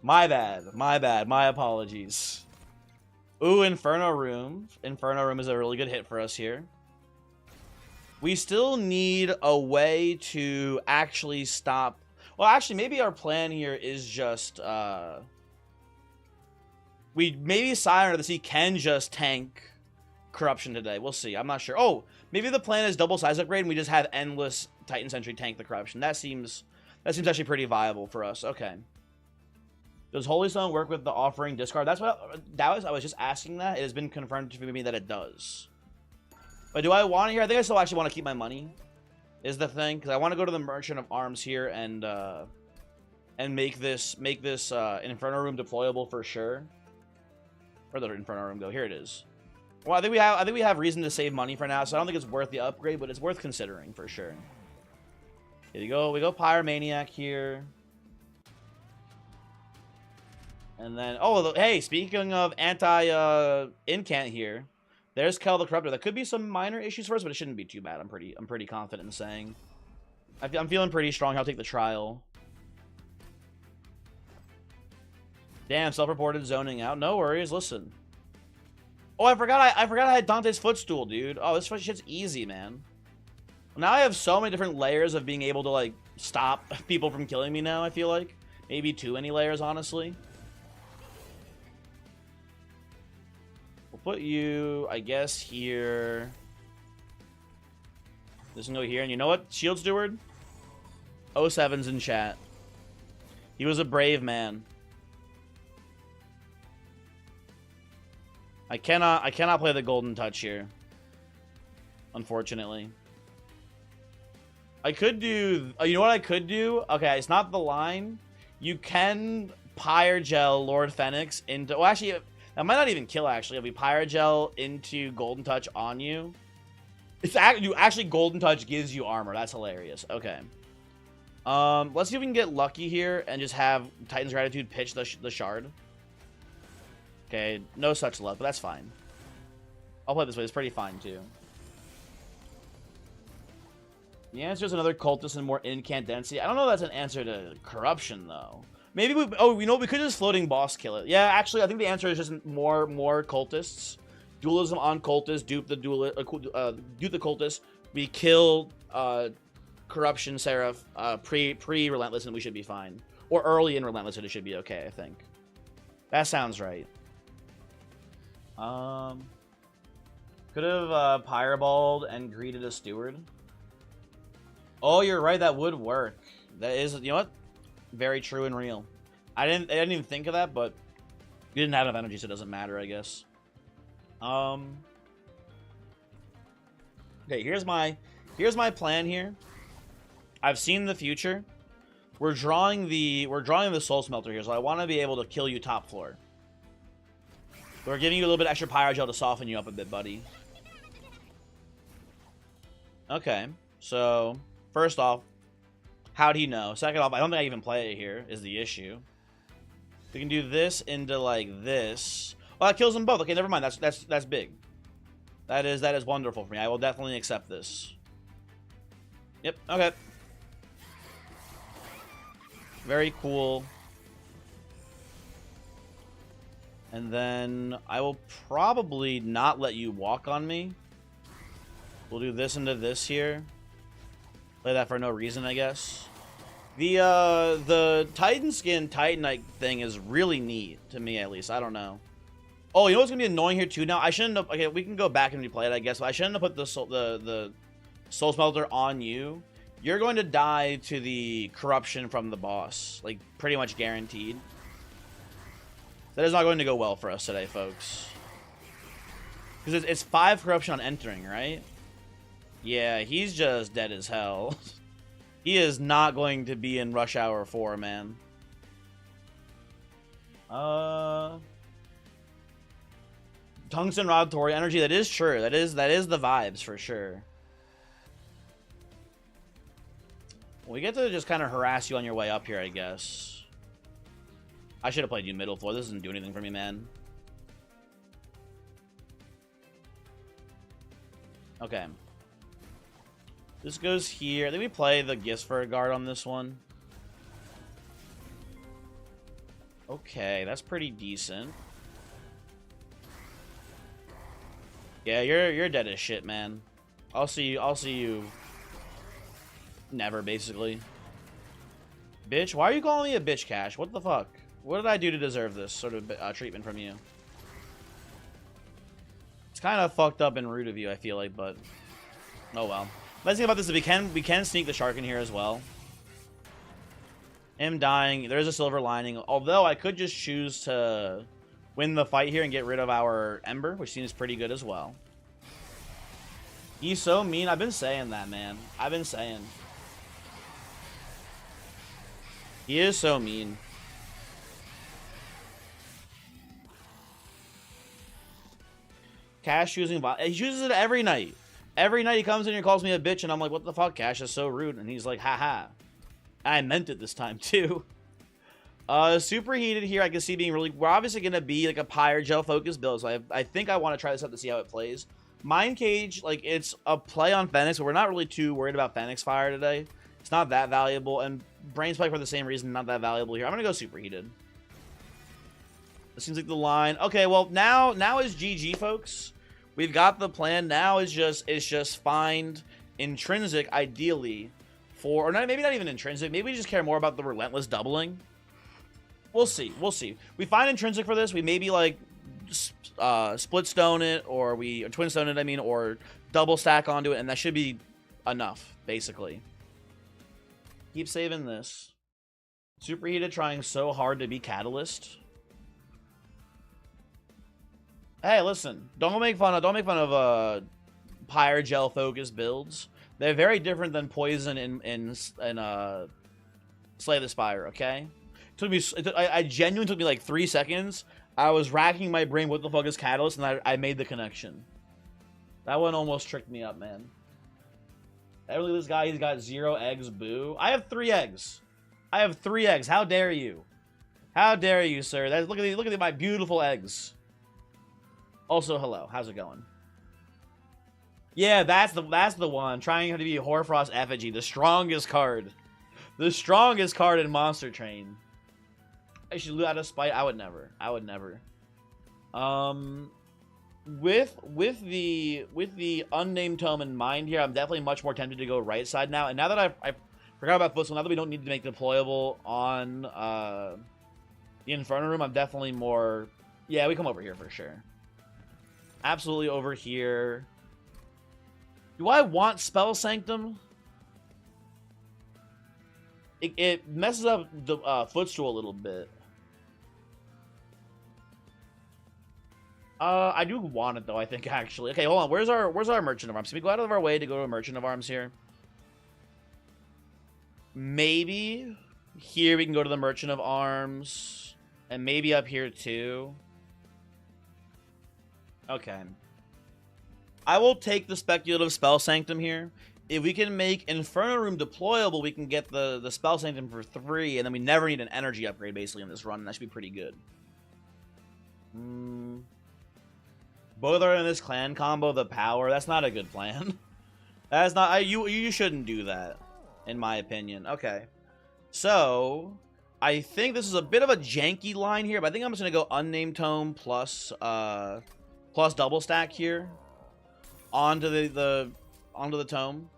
A: My bad. My apologies. Ooh, Inferno Room. Inferno Room is a really good hit for us here. We still need a way to actually stop. Well, actually, maybe our plan here is just maybe Siren of the Sea can just tank Corruption today. We'll see. I'm not sure. Oh, maybe the plan is double size upgrade and we just have endless Titan Sentry tank the Corruption. That seems actually pretty viable for us. Okay. Does Holy Stone work with the Offering discard? I was just asking that. It has been confirmed to me that it does. But do I want it here? I think I still actually want to keep my money, is the thing, because I want to go to the Merchant of Arms here and make this Inferno Room deployable for sure. Where'd the Inferno Room go? Here it is. Well, I think we have reason to save money for now, so I don't think it's worth the upgrade, but it's worth considering for sure. Here you go. We go Pyromaniac here. And then, oh, hey, speaking of anti-incant here, there's Kel the Corruptor. That could be some minor issues for us, but it shouldn't be too bad. I'm pretty confident in saying. I'm feeling pretty strong. I'll take the trial. Damn, self-reported zoning out. No worries. Listen. Oh, I forgot I had Dante's Footstool, dude. Oh, this shit's easy, man. Now I have so many different layers of being able to, like, stop people from killing me now, I feel like. Maybe too many layers, honestly. We'll put you, I guess, here. This can go here. And you know what, Shield Steward? 07's in chat. He was a brave man. I cannot play the Golden Touch here. Unfortunately. I could do... you know what I could do? Okay, it's not the line. You can Pyrogel Lord Phoenix into... Well, actually, that might not even kill, actually. It'll be Pyrogel into Golden Touch on you. It's actually Golden Touch gives you armor. That's hilarious. Okay. Let's see if we can get lucky here and just have Titan's Gratitude pitch the shard. Okay, no such luck, but that's fine. I'll play it this way. It's pretty fine, too. The answer is another cultist and more incandescency. I don't know if that's an answer to corruption, though. Maybe we... Oh, you know, we could just floating boss kill it. Yeah, actually, I think the answer is just more cultists. Dualism on cultists. Dupe the cultists. We kill corruption, Seraph, pre-relentless, and we should be fine. Or early in relentless, and it should be okay, I think. That sounds right. Could have Pyreballed and greeted a steward. Oh, you're right. That would work. That is, you know what? Very true and real. I didn't even think of that, but you didn't have enough energy, so it doesn't matter, I guess. Okay, here's my plan here. I've seen the future. We're drawing the soul smelter here, so I want to be able to kill you top floor. We're giving you a little bit extra pyrogel to soften you up a bit, buddy. Okay, so first off, how'd he know? Second off, I don't think I even play it here, is the issue. We can do this into like this. Oh, that kills them both. Okay, never mind. That's big. That is wonderful for me. I will definitely accept this. Yep, okay. Very cool. And then I will probably not let you walk on me. We'll do this into this here. Play that for no reason, I guess. The Titan Skin Titanite thing is really neat, to me at least. I don't know. Oh, you know what's gonna be annoying here too now? I shouldn't have... Okay, we can go back and replay it, I guess. But I shouldn't have put the Soul Smelter on you. You're going to die to the corruption from the boss. Like, pretty much guaranteed. That is not going to go well for us today, folks. Because it's 5 corruption on entering, right? Yeah, he's just dead as hell. He is not going to be in Rush Hour 4, man. Tungsten Rod, Tori Energy, that is true. That is the vibes for sure. We get to just kind of harass you on your way up here, I guess. I should have played you middle floor. This doesn't do anything for me, man. Okay. This goes here. Then we play the Gisfer guard on this one. Okay, that's pretty decent. Yeah, you're dead as shit, man. I'll see you never, basically. Bitch, why are you calling me a bitch, Cash? What the fuck? What did I do to deserve this sort of treatment from you? It's kind of fucked up and rude of you, I feel like, but oh well. Let's think about this. We can sneak the shark in here as well. Him dying. There's a silver lining. Although I could just choose to win the fight here and get rid of our Ember, which seems pretty good as well. He's so mean. I've been saying that, man. I've been saying. He is so mean. Cash using... He uses it every night. Every night he comes in here and calls me a bitch, and I'm like, what the fuck, Cash? That's so rude. And he's like, haha. I meant it this time, too. Superheated here, I can see being really... We're obviously going to be like a Pyre Gel focused build, so I think I want to try this out to see how it plays. Mind Cage, like, it's a play on Fenix, but we're not really too worried about Fenix Fire today. It's not that valuable, and Brain Spike for the same reason, not that valuable here. I'm going to go Superheated. This seems like the line. Okay, well, now is GG, folks. We've got the plan. Now is just find Intrinsic, ideally, for... Or not, maybe not even Intrinsic. Maybe we just care more about the Relentless doubling. We'll see. We'll see. We find Intrinsic for this. We maybe, like, split stone it, or twin stone it, I mean, or double stack onto it, and that should be enough, basically. Keep saving this. Superheated trying so hard to be Catalyst. Hey, listen. Don't make fun of Pyre Gel focused builds. They're very different than Poison in Slay the Spire, okay? I genuinely took me like 3 seconds. I was racking my brain, what the fuck is Catalyst, and I made the connection. That one almost tricked me up, man. Look at this guy, he's got 0 eggs, boo. I have 3 eggs. I have 3 eggs, how dare you? How dare you, sir? Look at my beautiful eggs. Also, hello. How's it going? Yeah, that's the one. Trying to be Hoarfrost Effigy, the strongest card. The strongest card in Monster Train. I should loot out of spite. I would never. I would never. With the unnamed tome in mind here, I'm definitely much more tempted to go right side now. And now that I forgot about Footstool, now that we don't need to make deployable on the Inferno Room, I'm definitely more. Yeah, we come over here for sure. Absolutely over here. Do I want Spell Sanctum? It messes up the Footstool a little bit. I do want it though, I think actually. Okay, hold on. Where's our Merchant of Arms? Can we go out of our way to go to a Merchant of Arms here? Maybe here we can go to the Merchant of Arms, and maybe up here too. Okay. I will take the Speculative Spell Sanctum here. If we can make Inferno Room deployable, we can get the Spell Sanctum for 3, and then we never need an energy upgrade, basically, in this run, and that should be pretty good. Both are in this clan combo, the power. That's not a good plan. That's not... You shouldn't do that, in my opinion. Okay. So, I think this is a bit of a janky line here, but I think I'm just going to go Unnamed Tome plus double stack here onto the tome.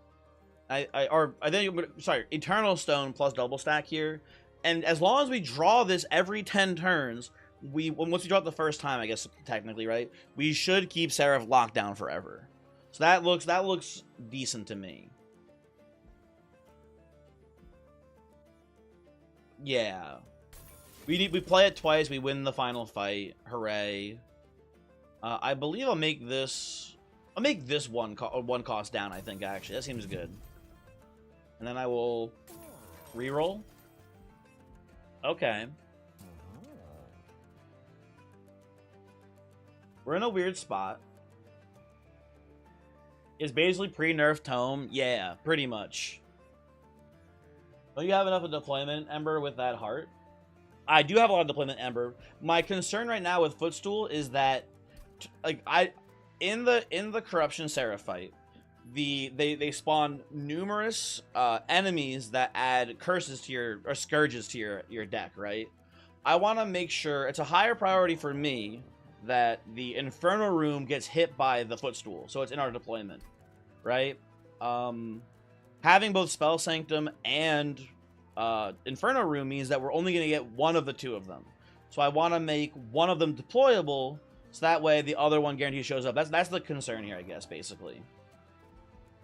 A: Sorry, Eternal Stone plus double stack here. And as long as we draw this every 10 turns, once we draw it the first time, I guess technically, right? We should keep Seraph locked down forever. So that looks decent to me. Yeah. We play it twice, we win the final fight. Hooray. I believe I'll make this one cost down, I think, actually. That seems good. And then I will reroll. Okay. We're in a weird spot. Is basically pre-nerf tome. Yeah, pretty much. Don't you have enough of deployment, Ember, with that heart? I do have a lot of deployment, Ember. My concern right now with Footstool is that, like, in the Corruption Seraph fight, they spawn numerous enemies that add curses to or scourges to your deck, right? I want to make sure it's a higher priority for me that the Inferno Room gets hit by the Footstool, so it's in our deployment, right? Having both Spell Sanctum and Inferno Room means that we're only going to get one of the two of them. So I want to make one of them deployable, so that way the other one guaranteed shows up. That's the concern here, I guess, basically.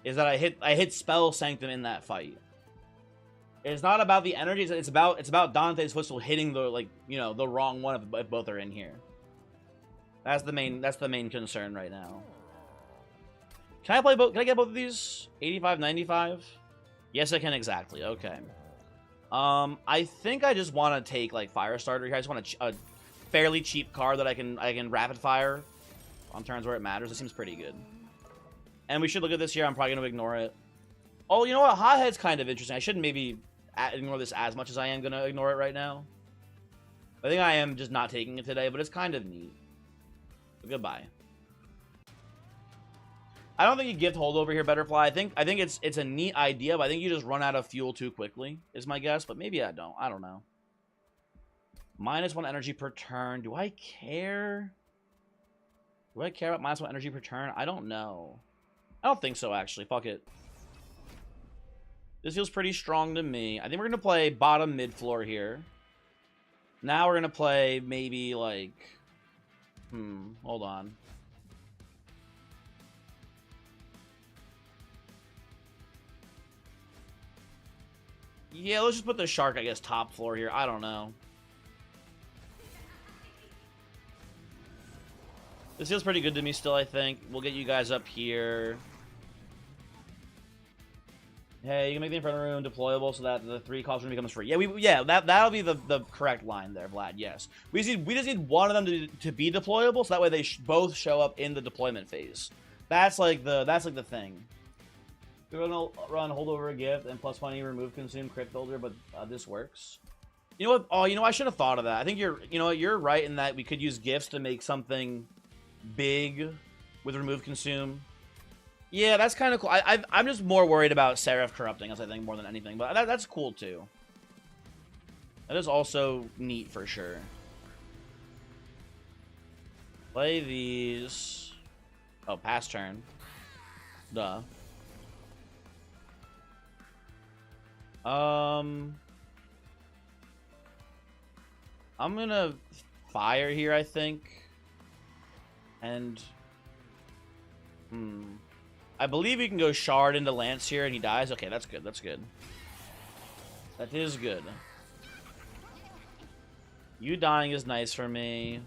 A: Is that I hit Spell Sanctum in that fight. It's not about the energy, it's about Dante's Footstool hitting the wrong one if both are in here. That's the main concern right now. Can I play both? Can I get both of these? 85, 95? Yes, I can exactly. Okay. I think I just want to take like Firestarter here. I just want a fairly cheap card that I can rapid fire on turns where it matters. It seems pretty good. And we should look at this here. I'm probably going to ignore it. Oh, you know what? Hothead's kind of interesting. I shouldn't maybe ignore this as much as I am going to ignore it right now. I think I am just not taking it today, but it's kind of neat. But goodbye. I don't think you gift holdover here, Betterfly. I think it's a neat idea, but I think you just run out of fuel too quickly, is my guess. But maybe I don't. I don't know. -1 energy per turn. Do I care? Do I care about -1 energy per turn? I don't know. I don't think so, actually. Fuck it. This feels pretty strong to me. I think we're going to play bottom mid-floor here. Now we're going to play maybe, like... hold on. Yeah, let's just put the shark, I guess, top floor here. I don't know. This feels pretty good to me still, I think. We'll get you guys up here. Hey, you can make the Inferno Room deployable so that the 3 cost room becomes free. Yeah, that'll be the correct line there, Vlad. Yes, we just need one of them to be deployable, so that way they both show up in the deployment phase. That's like the thing. We're gonna run holdover a gift and +20 remove consume crypt builder, but this works. You know what? Oh, you know, I should have thought of that. I think you're right in that we could use gifts to make something big with remove consume. Yeah, that's kind of cool. I'm just more worried about Seraph corrupting us, I think, more than anything. But that's cool, too. That is also neat for sure. Play these. Oh, pass turn. Duh. I'm gonna fire here, I think. And I believe we can go Shard into Lance here and he dies. Okay, that's good. That's good. That is good. You dying is nice for me.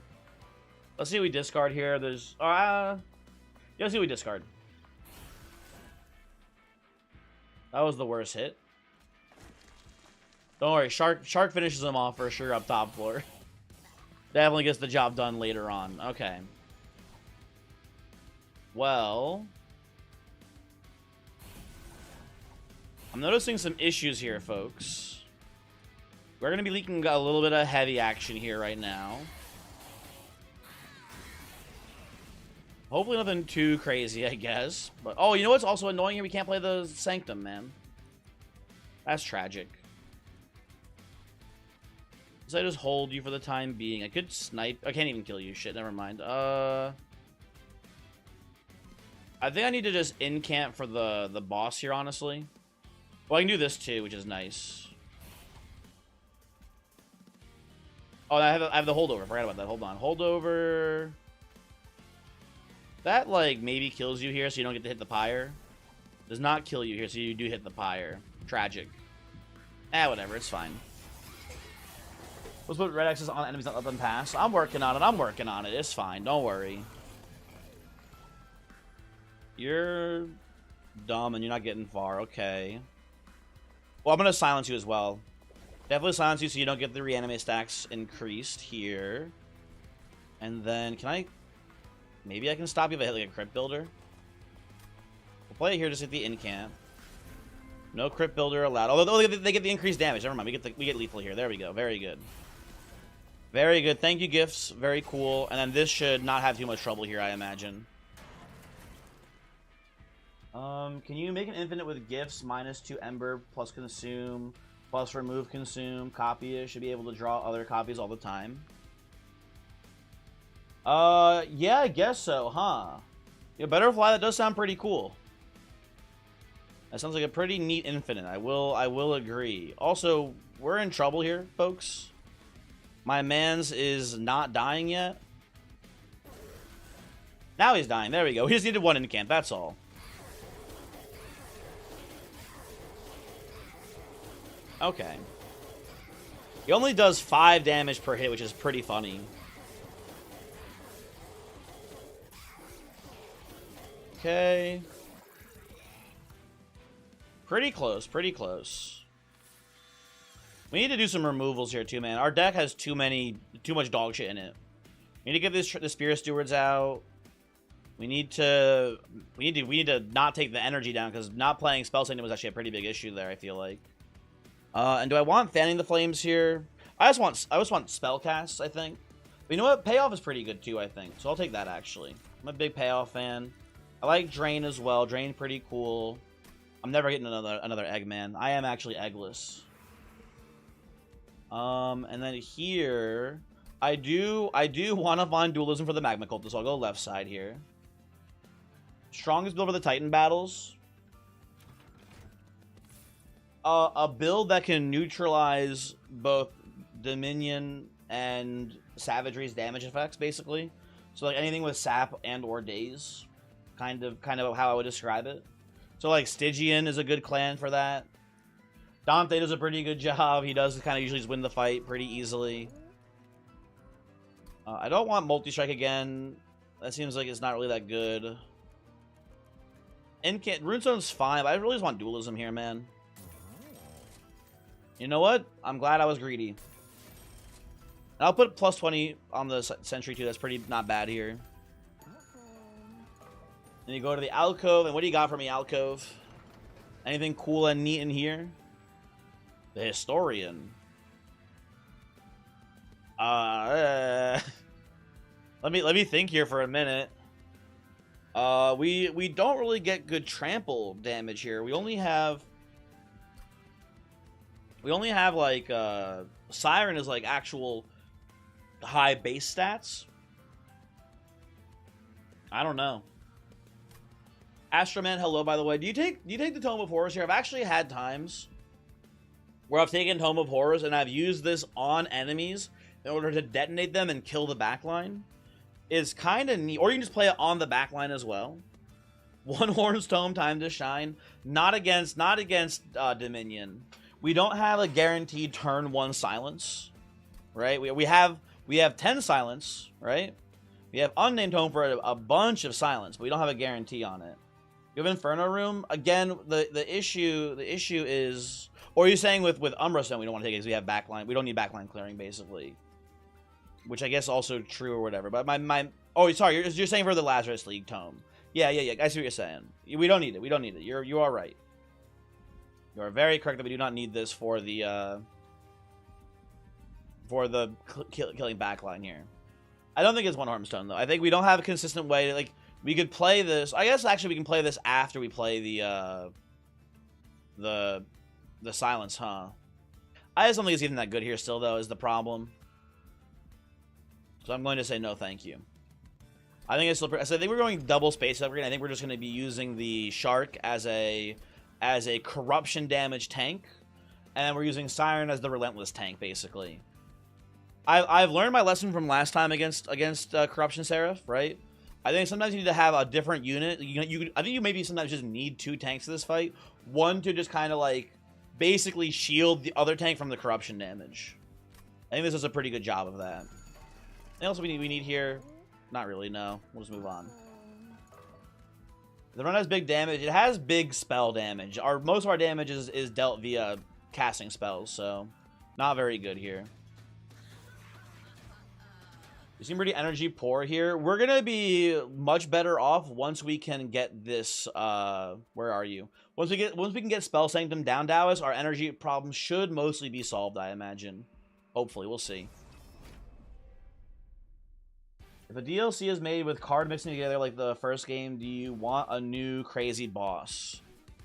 A: Let's see what we discard here. There's yeah, let's see what we discard. That was the worst hit. Don't worry, Shark finishes him off for sure up top floor. Definitely gets the job done later on. Okay. Well, I'm noticing some issues here, folks. We're going to be leaking a little bit of heavy action here right now. Hopefully nothing too crazy, I guess. But oh, you know what's also annoying here? We can't play the Sanctum, man. That's tragic. So I just hold you for the time being. I could snipe. I can't even kill you. Shit, never mind. I think I need to just incamp for the boss here, honestly. Well, I can do this too, which is nice. Oh, I have the holdover. I forgot about that. Hold on. Holdover. That, like, maybe kills you here so you don't get to hit the pyre. Does not kill you here so you do hit the pyre. Tragic. Whatever. It's fine. Let's put red X's on enemies, not let them pass. I'm working on it. I'm working on it. It's fine. Don't worry. You're dumb and you're not getting far. Okay. Well, I'm going to silence you as well. Definitely silence you so you don't get the reanimate stacks increased here. And then, can I... Maybe I can stop you if I hit like a crypt builder. We'll play it here just at the incamp. No crypt builder allowed. Although they get the increased damage. Never mind. We get lethal here. There we go. Very good. Very good. Thank you, gifts. Very cool. And then this should not have too much trouble here, I imagine. Can you make an infinite with gifts? -2 Ember, plus consume, plus remove consume. Copy it. Should be able to draw other copies all the time. Yeah, I guess so, huh? Yeah, Butterfly, that does sound pretty cool. That sounds like a pretty neat infinite. I will agree. Also, we're in trouble here, folks. My man's is not dying yet. Now he's dying. There we go. He just needed one incant, that's all. Okay. He only does 5 damage per hit, which is pretty funny. Okay. Pretty close, pretty close. We need to do some removals here too, man. Our deck has too much dog shit in it. We need to get the Spirit Stewards out. We need to not take the energy down because not playing Spell Sanctum was actually a pretty big issue there, I feel like. And do I want Fanning the Flames here? I just want Spellcasts, I think. But you know what? Payoff is pretty good too, I think. So I'll take that actually. I'm a big Payoff fan. I like Drain as well. Drain pretty cool. I'm never getting another Eggman. I am actually eggless. And then here, I do want to find Dualism for the Magma Cultist, so I'll go left side here. Strongest build for the Titan battles. A build that can neutralize both Dominion and Savagery's damage effects, basically. So like anything with Sap and or Daze, kind of how I would describe it. So like Stygian is a good clan for that. Dante does a pretty good job. He does kind of usually just win the fight pretty easily. I don't want multi-strike again. That seems like it's not really that good. Runestone's fine, but I really just want dualism here, man. You know what? I'm glad I was greedy. And I'll put plus 20 on the sentry too. That's pretty not bad here. Then you go to the alcove, and what do you got for me, alcove? Anything cool and neat in here? The Historian. Uh, let me think here for a minute. We don't really get good trample damage here. We only have like Siren is like actual high base stats. I don't know. Astroman, hello, by the way. Do you take the Tome of Horrors here? I've actually had times where I've taken Tome of Horrors and I've used this on enemies in order to detonate them and kill the backline. It's kind of neat. Or you can just play it on the backline as well. One Horn's Tome, time to shine. Not against Dominion. We don't have a guaranteed turn 1 silence, right? We have 10 silence, right? We have Unnamed Tome for a bunch of silence, but we don't have a guarantee on it. You have Inferno Room. Again, the issue is, or are you saying with Umbra Stone we don't want to take it because we have backline? We don't need backline clearing, basically. Which I guess also true or whatever. But oh, sorry, you're saying for the Lazarus League Tome. Yeah. I see what you're saying. We don't need it. We don't need it. You are right. You are very correct that we do not need this for the killing backline here. I don't think it's one Harmstone though. I think we don't have a consistent way to, like, we could play this. I guess actually we can play this after we play the silence, huh? I just don't think it's even that good here still though, is the problem. So I'm going to say no thank you. I think it's still, so I think we're going double space upgrade. I think we're just going to be using the Shark as a corruption damage tank, and we're using Siren as the relentless tank, basically. I've learned my lesson from last time against Corruption Seraph, right? I think sometimes you need to have a different unit. I think you maybe sometimes just need 2 tanks in this fight. One to just kind of like basically shield the other tank from the corruption damage. I think this does a pretty good job of that. And also we need here, not really, no. We'll just move on. The run has big damage. It has big spell damage. Most of our damage is dealt via casting spells, so not very good here. You seem pretty energy poor here. We're gonna be much better off once we can get this. Where are you? Once we can get Spell Sanctum down, Dallas, our energy problem should mostly be solved. I imagine. Hopefully, we'll see. If a DLC is made with card mixing together like the first game, do you want a new crazy boss?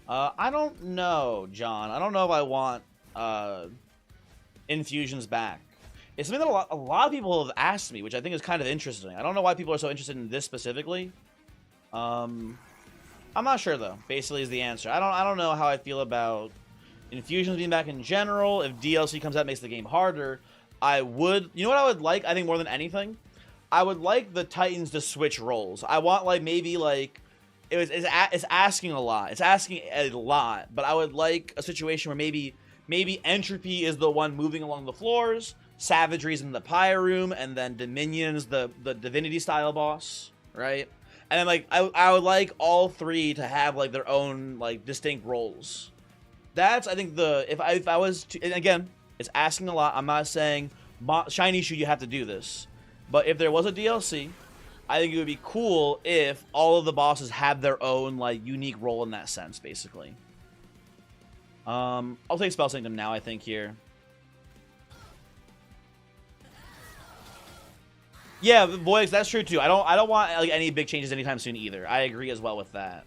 A: I don't know, John. I don't know if I want infusions back. It's something that a lot of people have asked me, which I think is kind of interesting. I don't know why people are so interested in this specifically. I'm not sure though. Basically, is the answer. I don't know how I feel about infusions being back in general. If DLC comes out and makes the game harder, I would. You know what I would like? I think more than anything, I would like the Titans to switch roles. I want like maybe like it's asking a lot. It's asking a lot, but I would like a situation where maybe Entropy is the one moving along the floors. Savagery's in the Pyre Room, and then Dominion's the Divinity style boss, right? And then like I would like all 3 to have like their own like distinct roles. That's I think if I was to, and again, it's asking a lot. I'm not saying Shiny Shoe you have to do this, but if there was a DLC, I think it would be cool if all of the bosses had their own like unique role in that sense, basically. I'll take Spell Sanctum now. I think here. Yeah, Voix, that's true too. I don't want like any big changes anytime soon either. I agree as well with that.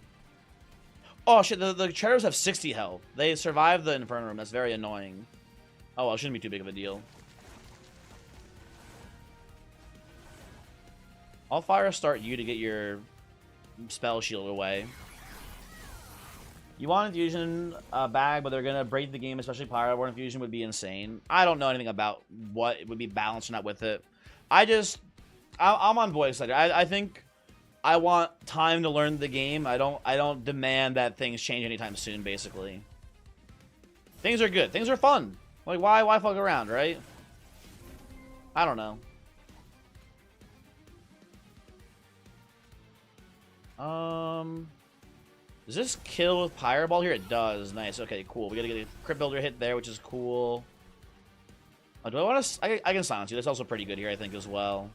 A: Oh shit, the Shadows have 60 health. They survived the Inferno Room. That's very annoying. Oh well, it shouldn't be too big of a deal. I'll fire start you to get your spell shield away. You want Infusion bag, but they're gonna break the game, especially Pyro War Infusion would be insane. I don't know anything about what would be balanced or not with it. I'm on Voice side. I think I want time to learn the game. I don't demand that things change anytime soon, basically. Things are good. Things are fun. Like why fuck around, right? I don't know. Does this kill with Pyre Ball here? It does. Nice. Okay, cool. We gotta get a Crypt Builder hit there, which is cool. Oh, do I want to? I can silence you. That's also pretty good here, I think, as well.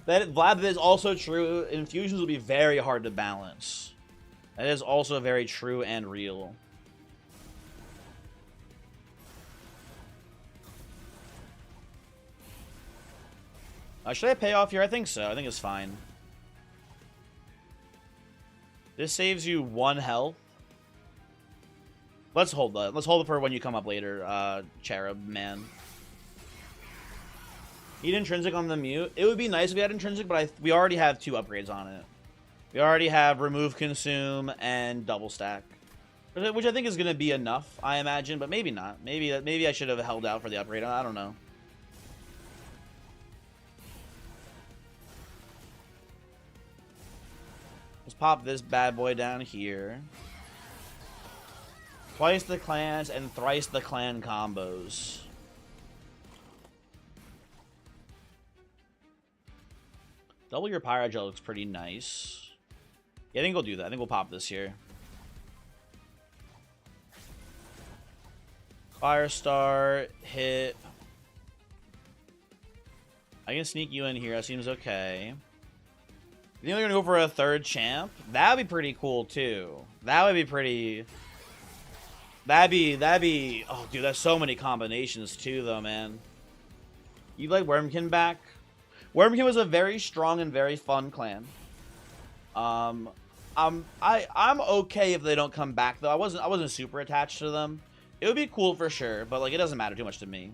A: Vlad, that is also true. Infusions will be very hard to balance. That is also very true and real. Should I pay off here? I think so. I think it's fine. This saves you 1 health. Let's hold that. Let's hold it for when you come up later, Cherub Man. Need intrinsic on the mute. It would be nice if we had intrinsic, but we already have 2 upgrades on it. We already have remove, consume, and double stack, which I think is going to be enough, I imagine, but maybe not. Maybe I should have held out for the upgrade. I don't know. Let's pop this bad boy down here. Twice the clans and thrice the clan combos. Double your Pyrogel looks pretty nice. Yeah, I think we'll do that. I think we'll pop this here. Firestar, hit. I can sneak you in here. That seems okay. You think they're gonna go for a 3rd champ? That'd be pretty cool too. That would be pretty. That'd be. Oh, dude, that's so many combinations too, though, man. You like Wormkin back? Wormkin was a very strong and very fun clan. I'm okay if they don't come back though. I wasn't super attached to them. It would be cool for sure, but like it doesn't matter too much to me.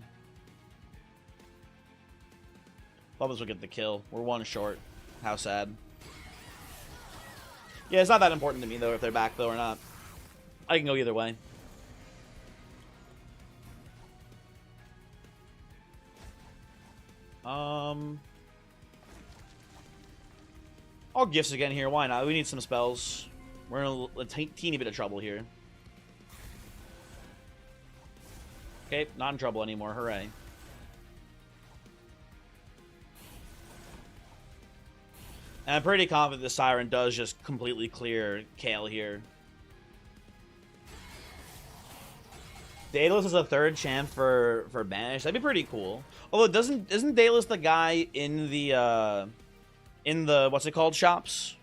A: Bubbles will get the kill. We're 1 short. How sad. Yeah, it's not that important to me though if they're back though or not. I can go either way. I'll gifts again here. Why not? We need some spells. We're in a teeny bit of trouble here. Okay, not in trouble anymore. Hooray. And I'm pretty confident the Siren does just completely clear Kale here. Daedalus is a 3rd champ for Banish. That'd be pretty cool. Although isn't Daedalus the guy in the what's it called shops?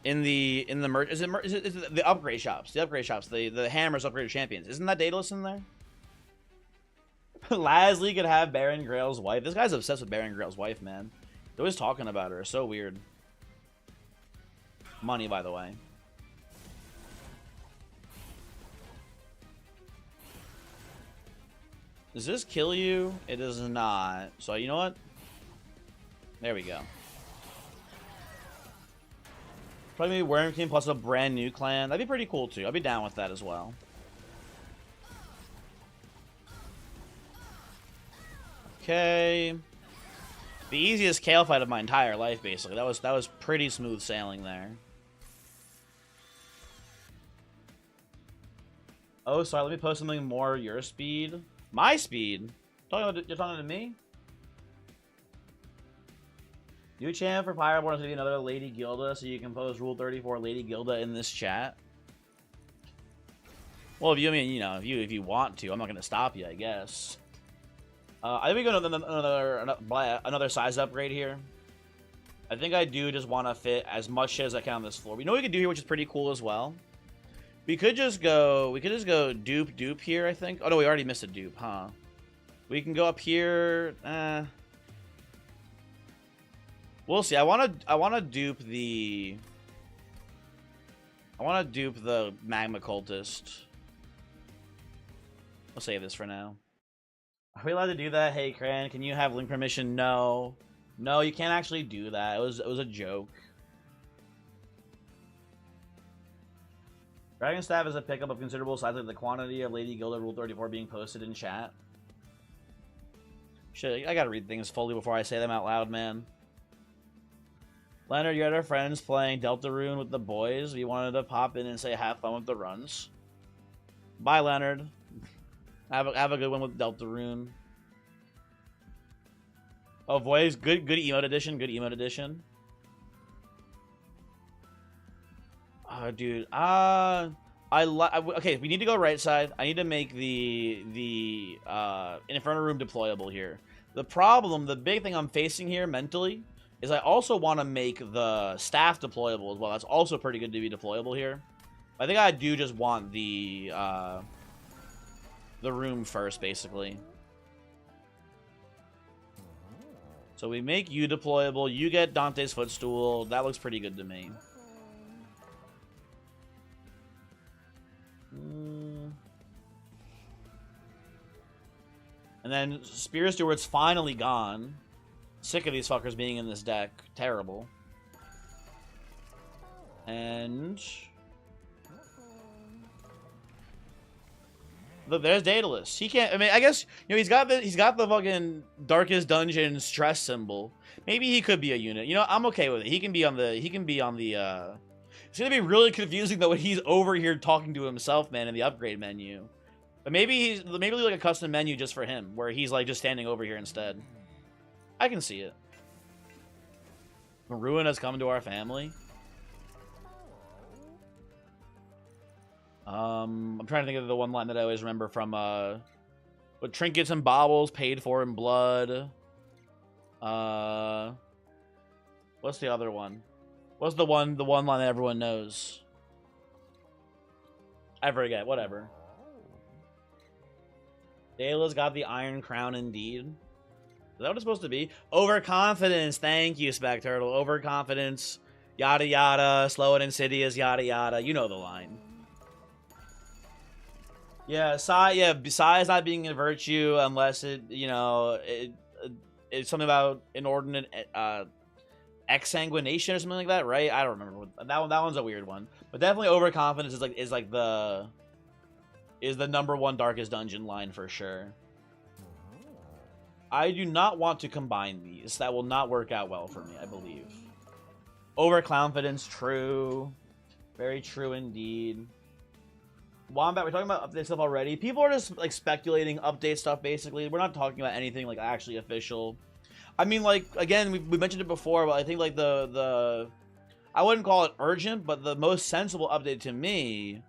A: In the merch is it the upgrade shops? The upgrade shops, the Hammers upgraded champions. Isn't that Daedalus in there? Lasley could have Baron Grail's wife. This guy's obsessed with Baron Grail's wife, man. They're always talking about her. So weird. Money, by the way. Does this kill you? It does not. So, you know what? There we go. Probably Wormkin plus a brand new clan. That'd be pretty cool, too. I'd be down with that as well. Okay. The easiest Kale fight of my entire life, basically. That was pretty smooth sailing there. Oh, sorry. Let me post something more your speed. My speed? You're talking to me? New champ for Pyroborn is going to be another Lady Gilda, so you can post Rule 34 Lady Gilda in this chat. Well, if you want to, I'm not going to stop you, I guess. I think we go to another size upgrade here. I think I do just want to fit as much shit as I can on this floor. We know what we can do here, which is pretty cool as well. We could just go dupe here, I think. Oh no, we already missed a dupe, huh? We can go up here. We'll see. I wanna dupe the Magma Cultist. I'll save this for now. Are we allowed to do that? Hey, Cran, can you have link permission? No. No, you can't actually do that. It was a joke. Dragon Staff is a pickup of considerable size, like the quantity of Lady Gilda Rule 34 being posted in chat. Shit, I gotta read things fully before I say them out loud, man. Leonard, you had our friends playing Deltarune with the boys. We wanted to pop in and say have fun with the runs. Bye, Leonard. Have a good one with Deltarune. Oh, boys, good emote edition. Good emote edition. Oh, dude. Okay, we need to go right side. I need to make the Inferno Room deployable here. The big thing I'm facing here mentally is I also want to make the staff deployable as well. That's also pretty good to be deployable here. I think I do just want the room first, basically. So we make you deployable. You get Dante's Footstool. That looks pretty good to me. And then Spear Steward's finally gone. Sick of these fuckers being in this deck. Terrible. And look, there's Daedalus. He can't. I mean, I guess he's got the fucking Darkest Dungeon stress symbol. Maybe he could be a unit. I'm okay with it. He can be on the. It's gonna be really confusing though when he's over here talking to himself, man, in the upgrade menu. But maybe like a custom menu just for him, where he's like just standing over here instead. I can see it. Ruin has come to our family. I'm trying to think of the one line that I always remember from with trinkets and baubles paid for in blood. What's the other one? What's the one line that everyone knows? I forget, whatever. Dayla's got the Iron Crown indeed. Is that what it's supposed to be? Overconfidence. Thank you, Specturtle. Overconfidence. Yada yada. Slow and insidious. Yada yada. You know the line. Yeah, Psi is not being a virtue unless it's something about inordinate exsanguination or something like that, right? I don't remember. That one's a weird one. But definitely overconfidence is the number one Darkest Dungeon line for sure. I do not want to combine these. That will not work out well for me, I believe. Overconfidence, true. Very true indeed. Wombat, we're talking about update stuff already. People are just like speculating update stuff basically. We're not talking about anything like actually official. I mean, like, again, we mentioned it before, but I think like the I wouldn't call it urgent, but the most sensible update to me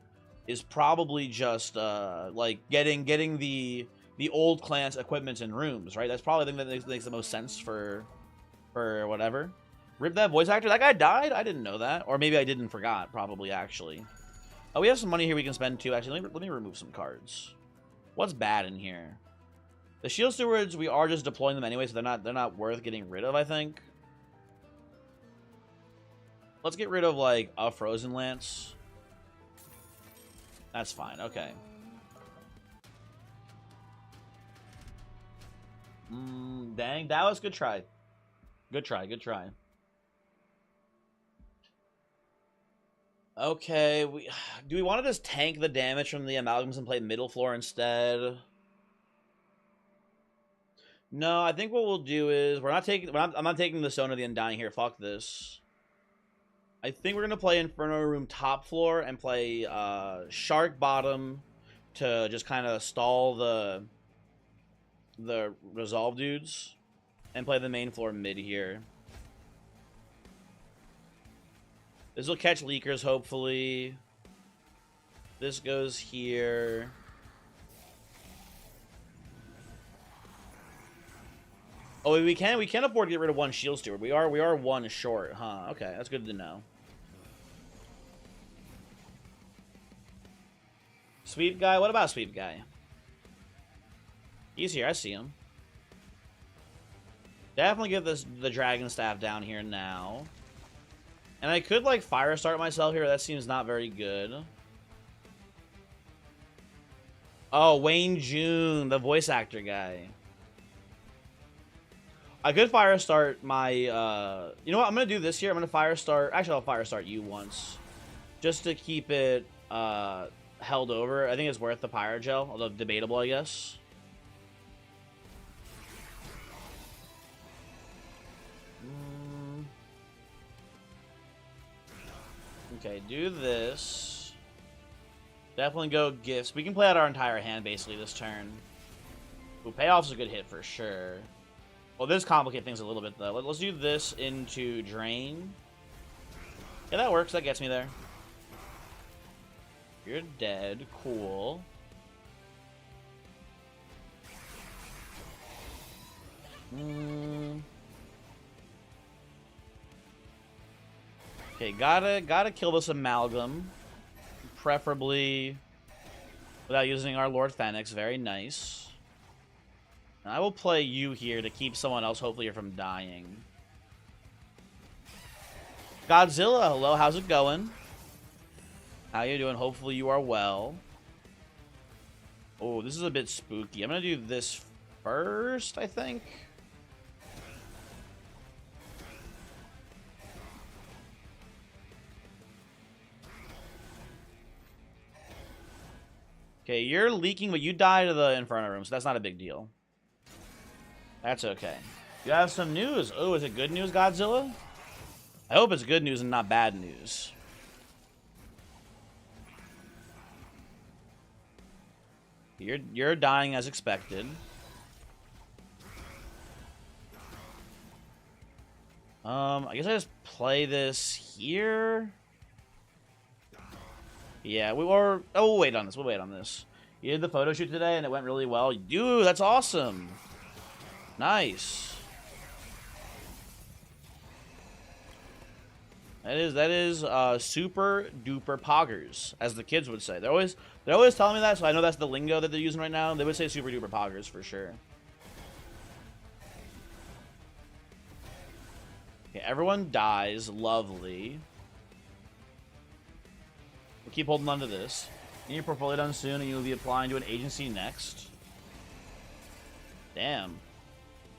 A: is probably just like getting the old clans equipment and rooms, right? That's probably the thing that makes the most sense for whatever. Rip that voice actor. That guy died? I didn't know that. Or maybe I didn't forgot, probably, actually. Oh, we have some money here we can spend, too. Actually, let me remove some cards. What's bad in here? The Shield Stewards, we are just deploying them anyway, so they're not worth getting rid of, I think. Let's get rid of, like, a Frozen Lance. That's fine. Okay. Dang, that was a good try. Good try, good try. Okay, do we want to just tank the damage from the amalgams and play middle floor instead? No, I think what we'll do is I'm not taking the Stone of the Undying here. Fuck this. I think we're gonna play Inferno Room top floor and play Shark bottom to just kind of stall the resolve dudes and play the main floor mid here. This will catch leakers, hopefully. This goes here. Oh, we can afford to get rid of one Shield Steward. We are one short, huh? Okay, that's good to know. Sweep guy? What about Sweep guy? He's here, I see him. Definitely get the Dragon Staff down here now. And I could, like, Fire Start myself here. That seems not very good. Oh, Wayne June, the voice actor guy. I could Fire Start my, you know what? I'm going to do this here. I'm going to Fire Start. Actually, I'll Fire Start you once. Just to keep it held over. I think it's worth the Pyrogel, although debatable, I guess. Okay, do this. Definitely go gifts. We can play out our entire hand basically this turn. Ooh, payoff's a good hit for sure. Well, this complicates things a little bit though. Let's do this into drain. Yeah, that works. That gets me there. You're dead. Cool. Okay, gotta kill this amalgam, preferably without using our Lord Fenix. Very nice. I will play you here to keep someone else, hopefully, from dying. Godzilla, hello, how's it going? How you doing? Hopefully you are well. Oh, this is a bit spooky. I'm gonna do this first, I think. Okay, you're leaking, but you die to the Inferno room, so that's not a big deal. That's okay. You have some news. Oh, is it good news, Godzilla? I hope it's good news and not bad news. You're dying as expected. I guess I just play this here. Yeah, we'll wait on this. We'll wait on this. You did the photo shoot today and it went really well. Dude, that's awesome. Nice. That is super duper poggers, as the kids would say. They're always telling me that, so I know that's the lingo that they're using right now. They would say super duper poggers for sure. Okay, everyone dies. Lovely. We'll keep holding on to this. Get your portfolio done soon, and you'll be applying to an agency next. Damn.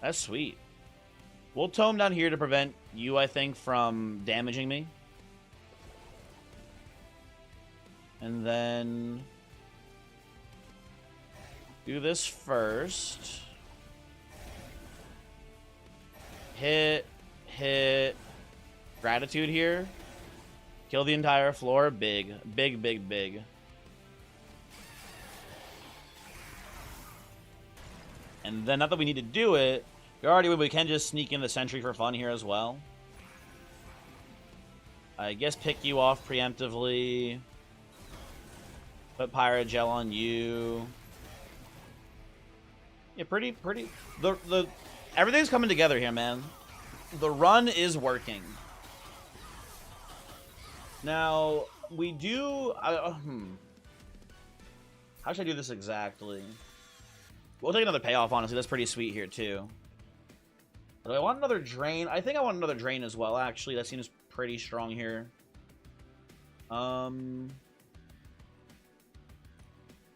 A: That's sweet. We'll tome down here to prevent you, I think, from damaging me. And then do this first. Hit. Gratitude here. Kill the entire floor. Big. And then, not that we need to do it, we can just sneak in the sentry for fun here as well. I guess pick you off preemptively. Put Pirate Gel on you. Yeah, pretty. Everything's coming together here, man. The run is working. Now, we do... How should I do this exactly? We'll take another payoff, honestly. That's pretty sweet here, too. Do I want another drain? I think I want another drain as well, actually. That seems pretty strong here. Could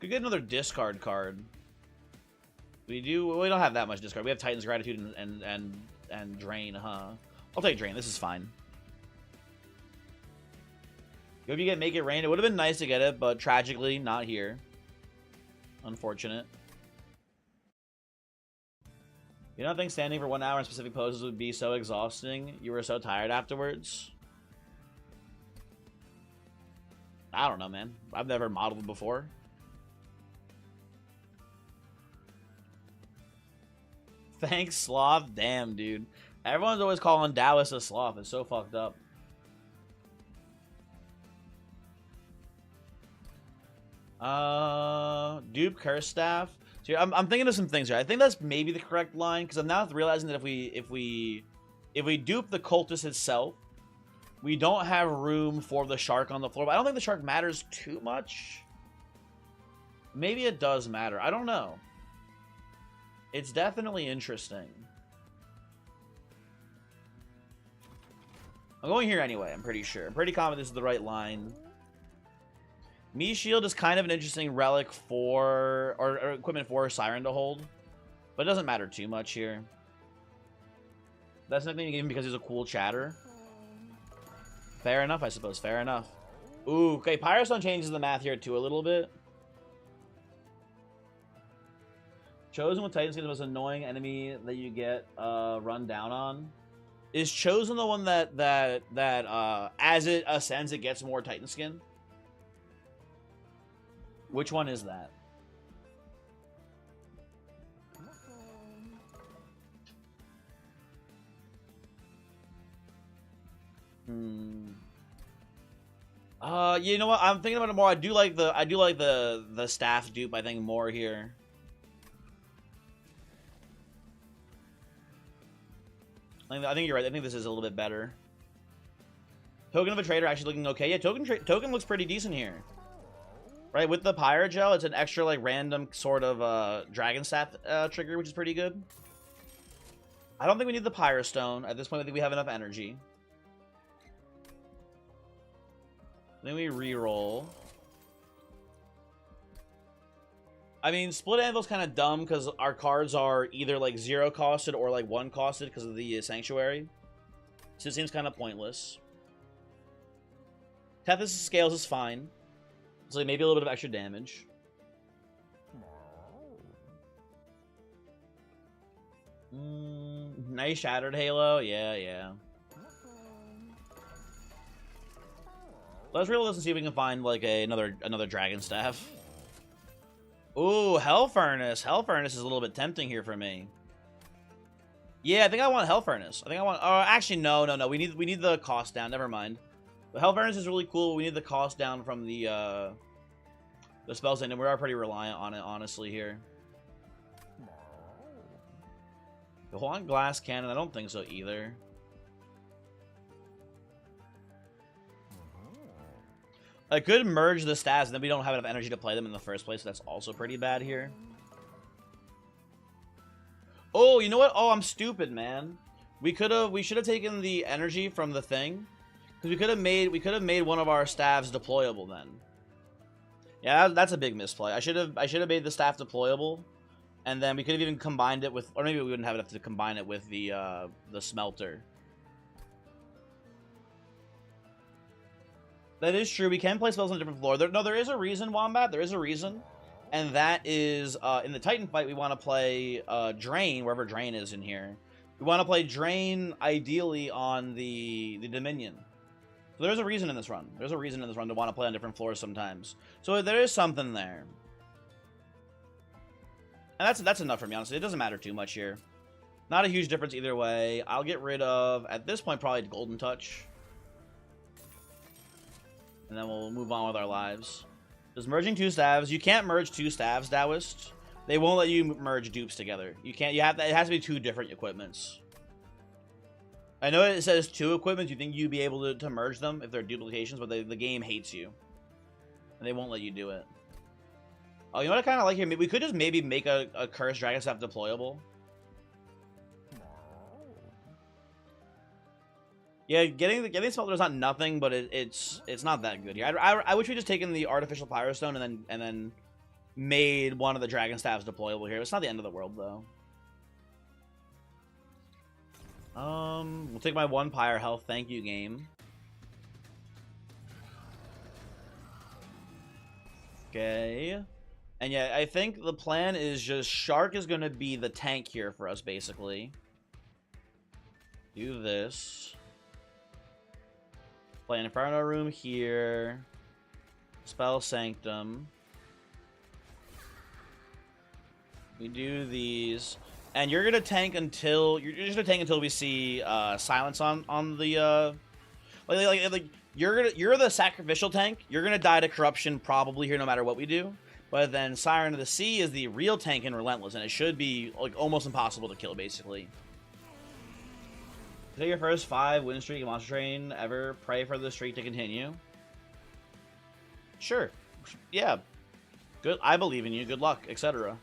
A: get another discard card. We don't have that much discard. We have Titan's Gratitude and Drain, huh? I'll take Drain. This is fine. If you get Make It Rain, it would have been nice to get it, but tragically, not here. Unfortunate. You don't think standing for 1 hour in specific poses would be so exhausting? You were so tired afterwards? I don't know, man. I've never modeled before. Thanks, Sloth. Damn, dude. Everyone's always calling Dallas a sloth. It's so fucked up. Dupe Curse Staff. So I'm thinking of some things here. I think that's maybe the correct line, because I'm now realizing that if we dupe the cultist itself, we don't have room for the shark on the floor. But I don't think the shark matters too much. Maybe it does matter. I don't know. It's definitely interesting. I'm going here anyway, I'm pretty sure. I'm pretty confident this is the right line. Me Shield is kind of an interesting relic for, or equipment for Siren to hold. But it doesn't matter too much here. That's nothing to give him because he's a cool chatter. Fair enough, I suppose. Fair enough. Ooh, okay. Pyrostone changes the math here too a little bit. Chosen with Titan Skin is the most annoying enemy that you get run down on. Is Chosen the one that as it ascends, it gets more Titan Skin? Which one is that? You know what? I'm thinking about it more. I do like the staff dupe, I think, more here. I think you're right. I think this is a little bit better. Token of a Trader actually looking okay. Yeah, Token looks pretty decent here. Right, with the Pyrogel, it's an extra, like, random sort of Dragon Staff trigger, which is pretty good. I don't think we need the Pyrostone. At this point, I think we have enough energy. Then we reroll. I mean, Split Anvil's kind of dumb because our cards are either, like, 0 costed or, like, 1 costed because of the Sanctuary. So it seems kind of pointless. Tethys Scales is fine. So like, maybe a little bit of extra damage. Nice Shattered Halo. Yeah, yeah. Let's reroll this and see if we can find, like, another Dragon Staff. Ooh, Hell Furnace. Hell Furnace is a little bit tempting here for me. Yeah, I think I want Hell Furnace. I think I want... actually, no. We need the cost down. Never mind. The Hell Furnace is really cool. We need the cost down from the spell set, and we are pretty reliant on it, honestly, here. The Hawk Glass Cannon, I don't think so either. I could merge the stats, and then we don't have enough energy to play them in the first place, so that's also pretty bad here. Oh, you know what? Oh, I'm stupid, man. We should have taken the energy from the thing, because we could have made one of our staffs deployable then. Yeah, that's a big misplay. I should have made the staff deployable, and then we could have even combined it with, or maybe we wouldn't have enough to combine it with the smelter. That is true. We can play spells on a different floor. There is a reason, Wombat. There is a reason. And that is, in the Titan fight, we want to play Drain, wherever Drain is in here. We want to play Drain, ideally, on the Dominion. So there's a reason in this run. There's a reason in this run to want to play on different floors sometimes. So there is something there. And that's enough for me, honestly. It doesn't matter too much here. Not a huge difference either way. I'll get rid of, at this point, probably Golden Touch. And then we'll move on with our lives. Just merging 2 staves. You can't merge 2 staves, Taoist. They won't let you merge dupes together. You can't. It has to be 2 different equipments. I know it says 2 equipments. You think you'd be able to merge them if they're duplications, but the game hates you. And they won't let you do it. Oh, you know what I kind of like here? We could just maybe make a Cursed Dragon Staff deployable. Yeah, getting the smelter is not nothing, but it's not that good here. I wish we just taken the artificial Pyrostone and then made one of the Dragon Staffs deployable here. It's not the end of the world though. We'll take my 1 Pyre health. Thank you, game. Okay. And yeah, I think the plan is just Shark is going to be the tank here for us, basically. Do this. Play an Inferno Room here. Spell Sanctum. We do these. And you're gonna tank until we see silence on the like you're the sacrificial tank. You're gonna die to corruption probably here no matter what we do. But then Siren of the Sea is the real tank in Relentless, and it should be like almost impossible to kill basically. Take your first 5 win streak in Monster Train ever. Pray for the streak to continue. Sure. Yeah. Good. I believe in you. Good luck, etc.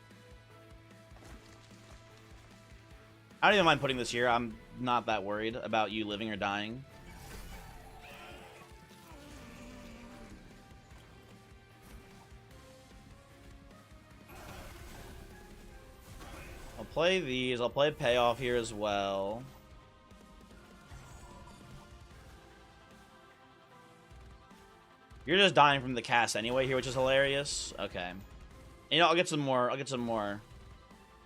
A: I don't even mind putting this here. I'm not that worried about you living or dying. I'll play these. I'll play Payoff here as well. You're just dying from the cast anyway here, which is hilarious. Okay. You know, I'll get some more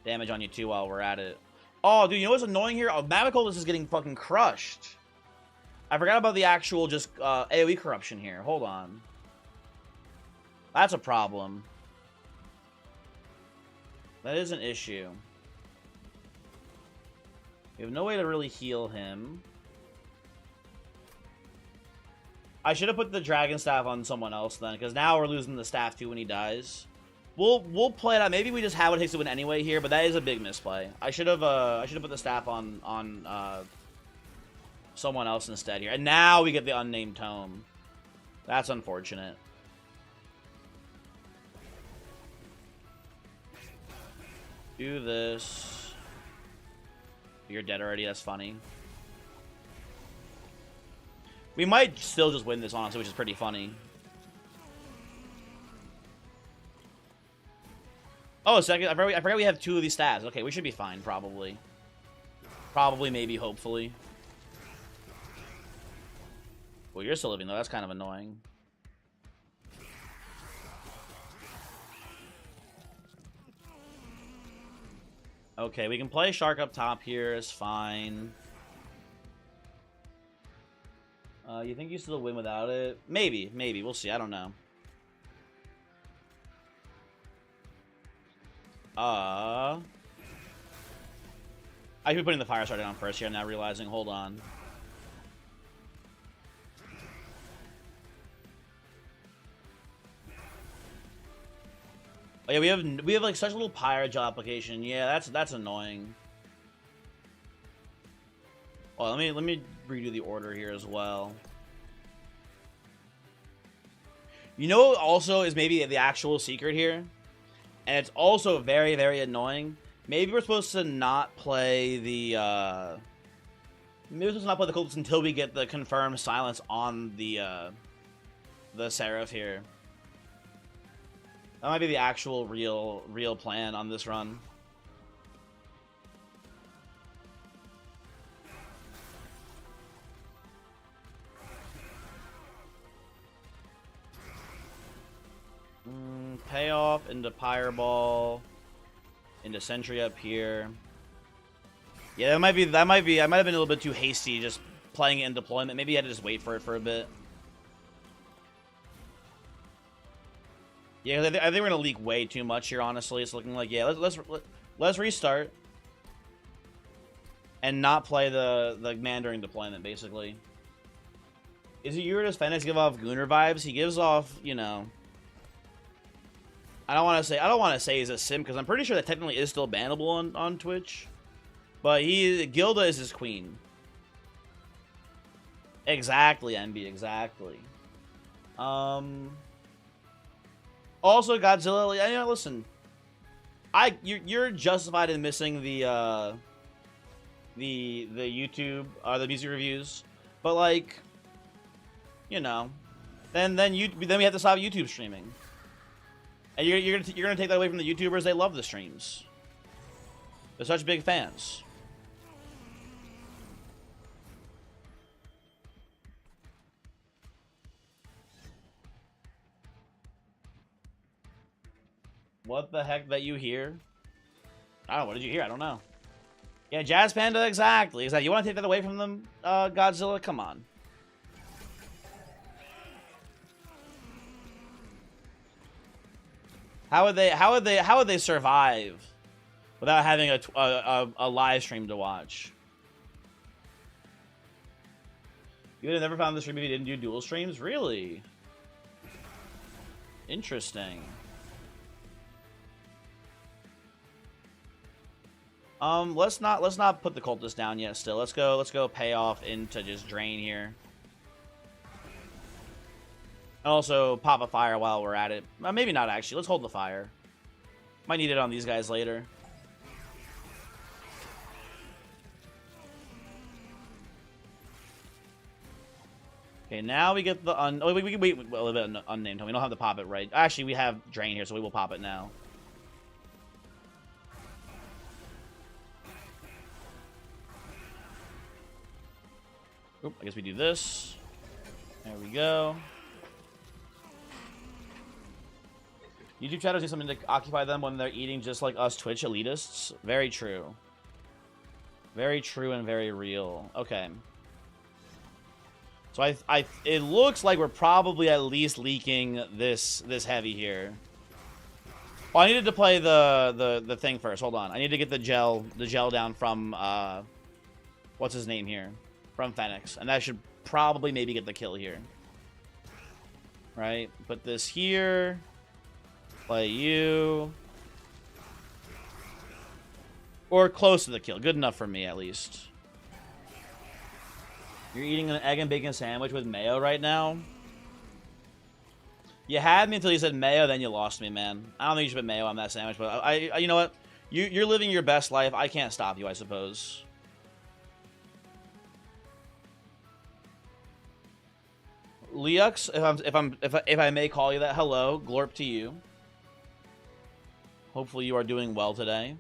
A: damage on you too while we're at it. Oh, dude, you know what's annoying here? Oh, Mavicol is getting fucking crushed. I forgot about the actual just AoE corruption here. Hold on. That's a problem. That is an issue. We have no way to really heal him. I should have put the Dragon Staff on someone else then, because now we're losing the staff too when he dies. We'll play it out. Maybe we just have what it takes to win anyway here, but that is a big misplay. I should have put the staff on someone else instead here. And now we get the unnamed tome. That's unfortunate. Do this. You're dead already, that's funny. We might still just win this, honestly, which is pretty funny. Oh, a second. I forgot we have 2 of these stats. Okay, we should be fine, probably. Probably, maybe, hopefully. Well, you're still living, though. That's kind of annoying. Okay, we can play Shark up top here. It's fine. You think you still win without it? Maybe, maybe. We'll see. I don't know. I should be putting the fire starter on first here. I'm now realizing. Hold on. Oh, yeah, we have like such a little pyro gel application. Yeah, that's annoying. Oh, let me redo the order here as well. You know what also is maybe the actual secret here? And it's also very, very annoying. Maybe we're supposed to not play the maybe we're supposed to not play the cultists until we get the confirmed silence on the Seraph here. That might be the actual real plan on this run. Payoff into Pyreball, into Sentry up here. Yeah, that might be. I might have been a little bit too hasty just playing it in deployment. Maybe I had to just wait for it for a bit. Yeah, I think we're gonna leak way too much here. Honestly, it's looking like let's restart and not play the man during deployment. Basically, is it Eurytus Fenix give off Gunnar vibes? He gives off, you know. I don't want to say he's a sim because I'm pretty sure that technically is still bannable on Twitch, but Gilda is his queen. Exactly, MB, exactly. Also, Godzilla. You know, listen, you're justified in missing the YouTube the music reviews, but like, you know, then we have to stop YouTube streaming. And you're gonna take that away from the YouTubers. They love the streams. They're such big fans. What the heck that you hear? I don't know. What did you hear? I don't know. Yeah, Jazz Panda. Exactly. You want to take that away from them, Godzilla? Come on. How would they survive without having a live stream to watch? You would have never found the stream if you didn't do dual streams? Really? Interesting. Let's not put the cultist down yet still. Let's go pay off into just drain here. And also pop a fire while we're at it. Maybe not, actually. Let's hold the fire. Might need it on these guys later. Okay, now we get the we can wait a little bit unnamed. We don't have to pop it right. Actually, we have drain here, so we will pop it now. Oop, I guess we do this. There we go. YouTube shadows need something to occupy them when they're eating, just like us Twitch elitists. Very true. Very true and very real. Okay. So it looks like we're probably at least leaking this heavy here. Oh, I needed to play the thing first. Hold on. I need to get the gel down from what's his name here? From Fenix. And that should probably maybe get the kill here. Right? Put this here. Play you. Or close to the kill. Good enough for me, at least. You're eating an egg and bacon sandwich with mayo right now? You had me until you said mayo, then you lost me, man. I don't think you should put mayo on that sandwich, but you know what? You're living your best life. I can't stop you, I suppose. Leux, if I may call you that, hello, glorp to you. Hopefully you are doing well today.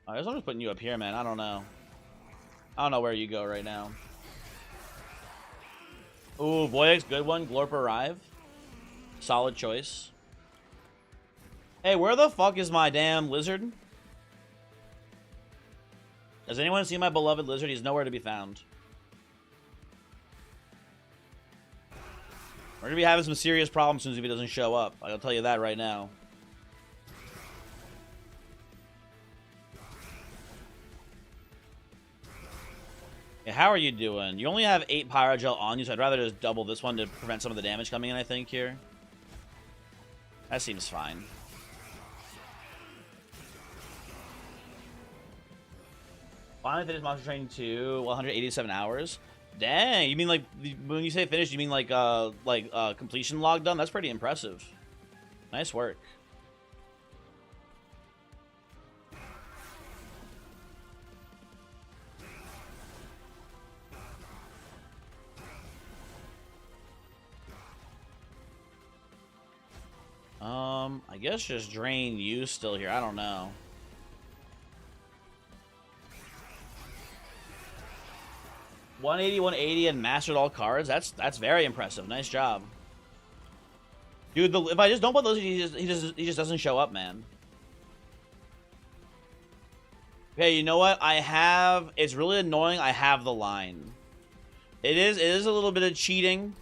A: I guess I'm just putting you up here, man. I don't know. I don't know where you go right now. Ooh, Voyix, good one. Glorp arrive. Solid choice. Hey, where the fuck is my damn lizard? Does anyone see my beloved lizard? He's nowhere to be found. We're gonna be having some serious problems soon if he doesn't show up. I'll tell you that right now. Yeah, how are you doing? You only have 8 Pyrogel on you, so I'd rather just double this one to prevent some of the damage coming in, I think, here. That seems fine. Finally finished Monster Training 2, 187 hours. Dang, you mean like, when you say finished, you mean like completion log done? That's pretty impressive. Nice work. I guess just drain you still here. I don't know. $180 and mastered all cards. That's very impressive. Nice job, dude. If I just don't put those, he just doesn't show up, man. Okay, you know what? It's really annoying. I have the line. It is a little bit of cheating,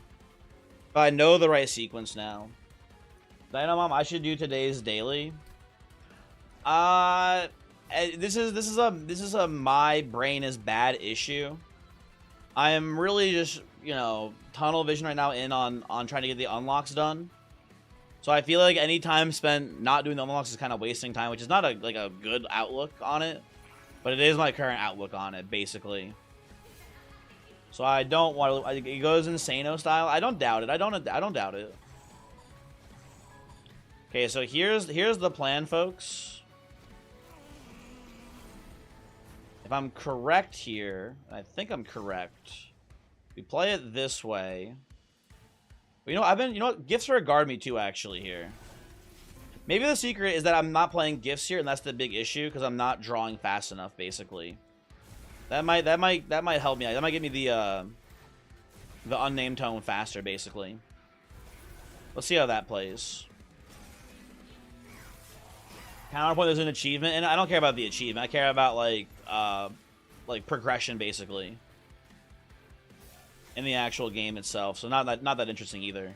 A: but I know the right sequence now. Dino Mom, I should do today's daily. This is a my brain is bad issue. I am really just, you know, tunnel vision right now on trying to get the unlocks done. So I feel like any time spent not doing the unlocks is kind of wasting time, which is not a good outlook on it, but it is my current outlook on it, basically. So I don't want to. It goes Insano style. I don't doubt it. I don't doubt it. Okay, so here's the plan, folks. If I'm correct here, and I think I'm correct, we play it this way. But you know what? Gifts regard me too, actually, here. Maybe the secret is that I'm not playing gifts here, and that's the big issue, because I'm not drawing fast enough, basically. That might help me. That might give me the unnamed tone faster, basically. Let's see how that plays. Counterpoint is an achievement, and I don't care about the achievement. I care about like progression, basically, in the actual game itself. So not that interesting either.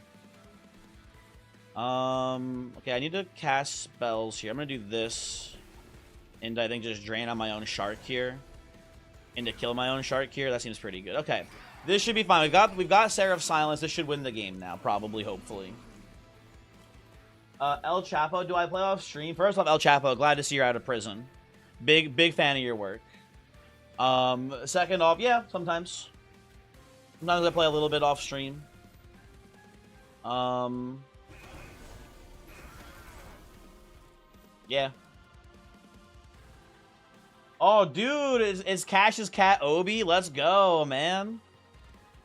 A: Okay, I need to cast spells here. I'm gonna do this, and I think just drain on my own shark here, and to kill my own shark here. That seems pretty good. Okay, this should be fine. We've got Seraph Silence. This should win the game now, probably, hopefully. El Chapo, do I play off stream? First off, El Chapo, glad to see you're out of prison. Big fan of your work. Second off, yeah, sometimes. Sometimes I play a little bit off stream. Yeah. Oh, dude, is Cash's cat Obi? Let's go, man.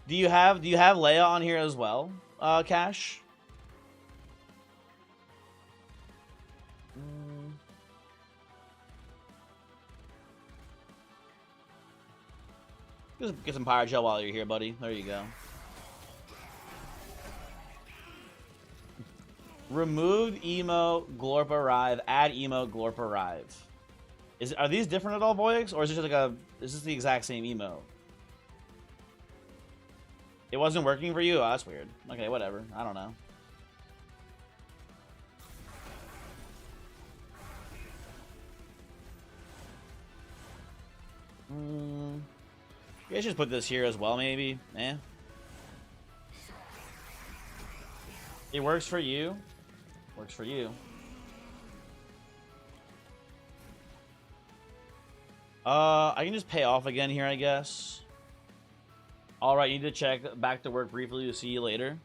A: Do you have Leia on here as well, Cash? Just get some Pyrogel while you're here, buddy. There you go. Remove emo glorp arrive. Add emo glorp arrive. Are these different at all, Voyix, or is this just is this the exact same emo? It wasn't working for you? Oh, that's weird. Okay, whatever. I don't know. You guys should put this here as well, maybe. Eh. It works for you. Works for you. I can just pay off again here, I guess. All right, you need to check. Back to work briefly. We'll see you later.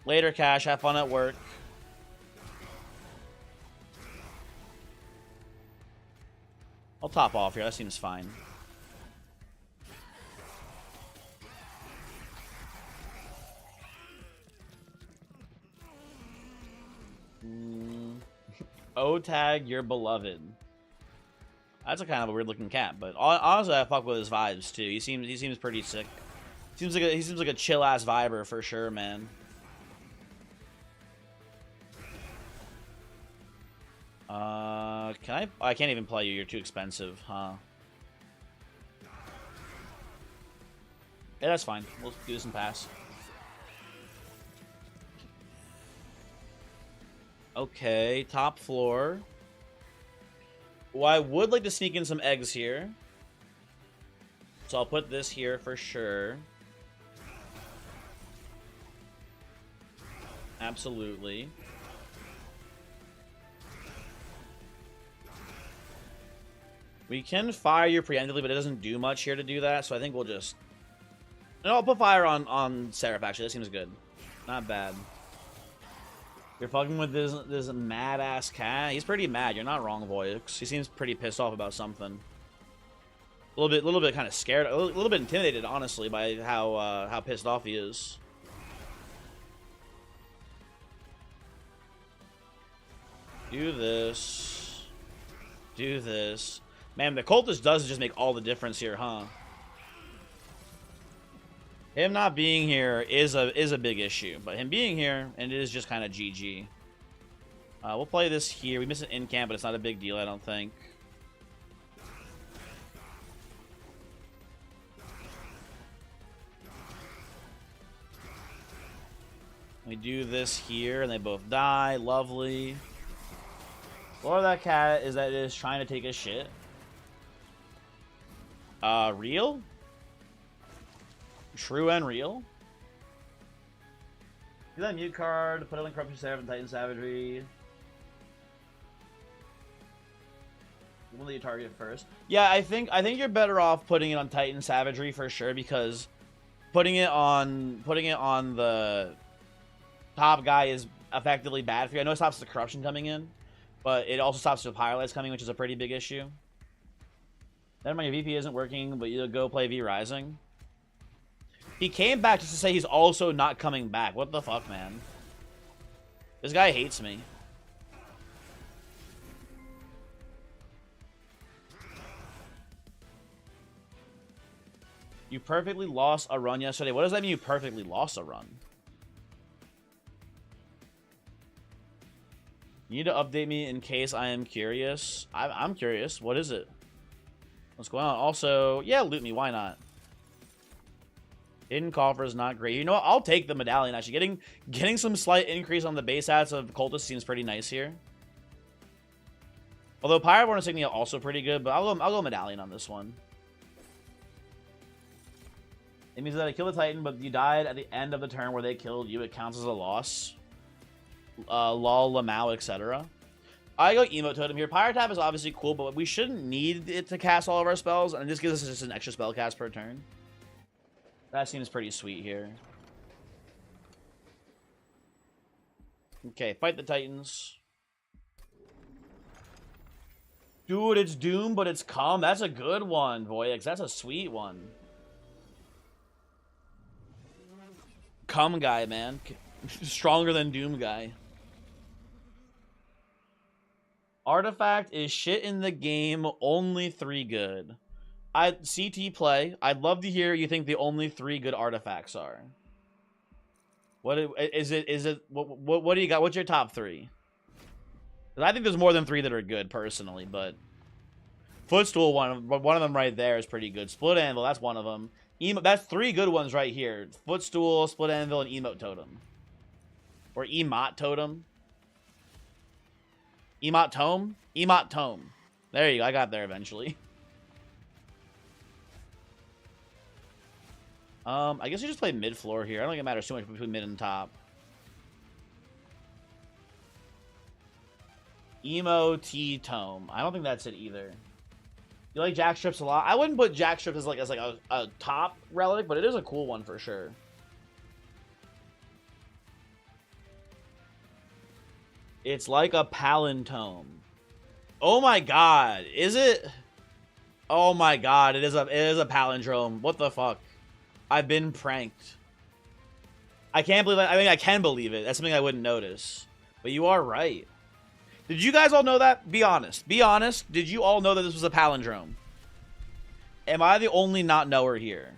A: Later, Cash. Have fun at work. I'll top off here. That seems fine. O-tag your beloved. That's a kind of a weird looking cat, but honestly, I fuck with his vibes too. He seems pretty sick. He seems like a chill ass viber for sure, man. Can I? I can't even play you. You're too expensive, huh? Yeah, that's fine. We'll do this and pass. Okay, top floor. Well, I would like to sneak in some eggs here. So I'll put this here for sure. Absolutely. We can fire you preemptively, but it doesn't do much here to do that, so I think we'll just... No, I'll put fire on Seraph, actually. That seems good. Not bad. You're fucking with this mad-ass cat? He's pretty mad. You're not wrong, Voyix. He seems pretty pissed off about something. A little bit kind of scared. A little bit intimidated, honestly, by how pissed off he is. Do this. Do this. Man, the cultist does just make all the difference here, huh? Him not being here is a big issue, but him being here, and it is just kind of GG. We'll play this here. We miss an in camp, but it's not a big deal, I don't think. We do this here, and they both die. Lovely. Or that cat is that it is trying to take a shit. Real? True and real? Do that mute card, put it on Corruption Seraph and Titan Savagery. We'll let you target first. Yeah, I think you're better off putting it on Titan Savagery for sure, because putting it on the top guy is effectively bad for you. I know it stops the corruption coming in, but it also stops the Pyrolytes coming, which is a pretty big issue. Never mind, your VP isn't working, but you'll go play V Rising. He came back just to say he's also not coming back. What the fuck, man? This guy hates me. You perfectly lost a run yesterday. What does that mean, you perfectly lost a run? You need to update me in case I am curious. I'm curious. What is it? What's going on? Also, yeah, loot me. Why not? Hidden coffer is not great. You know what? I'll take the medallion, actually. Getting some slight increase on the base stats of Cultist seems pretty nice here. Although Pyroborn Insignia also pretty good, but I'll go medallion on this one. It means that I killed the Titan, but you died at the end of the turn where they killed you. It counts as a loss. Lol, lmao, etc. I go emote totem here. Pyro Tap is obviously cool, but we shouldn't need it to cast all of our spells, and this gives us just an extra spell cast per turn. That seems pretty sweet here. Okay, fight the Titans. Dude, it's Doom, but it's Come. That's a good one, Voyix. That's a sweet one. Come guy, man. Stronger than Doom guy. Artifact is shit in the game, only 3 good. CT play. I'd love to hear you think the only 3 good artifacts are. What is it? What do you got? What's your top 3? I think there's more than 3 that are good personally, but Footstool, one of them right there is pretty good. Split Anvil, that's one of them. That's 3 good ones right here. Footstool, Split Anvil, and Emote Totem. Or Emot Totem. Emot Tome? Emot Tome. There you go. I got there eventually. I guess we just play mid-floor here. I don't think it matters too much between mid and top. Emo T Tome. I don't think that's it either. You like jackstrips a lot? I wouldn't put jackstrips as like a top relic, but it is a cool one for sure. It's like a palindrome. Oh my god, is it? Oh my god, it is a palindrome. What the fuck? I've been pranked. I can't believe it. I mean, I can believe it. That's something I wouldn't notice. But you are right. Did you guys all know that? Be honest. Be honest. Did you all know that this was a palindrome? Am I the only not knower here?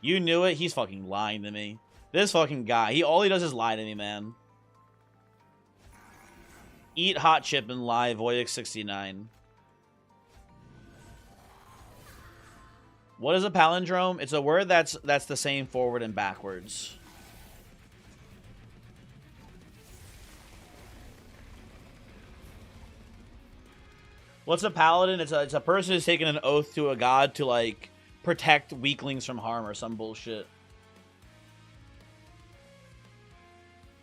A: You knew it? He's fucking lying to me. This fucking guy. All he does is lie to me, man. Eat hot chip and lie, Voyix69. What is a palindrome? It's a word that's the same forward and backwards. What's a paladin? It's a person who's taken an oath to a god to, like, protect weaklings from harm or some bullshit.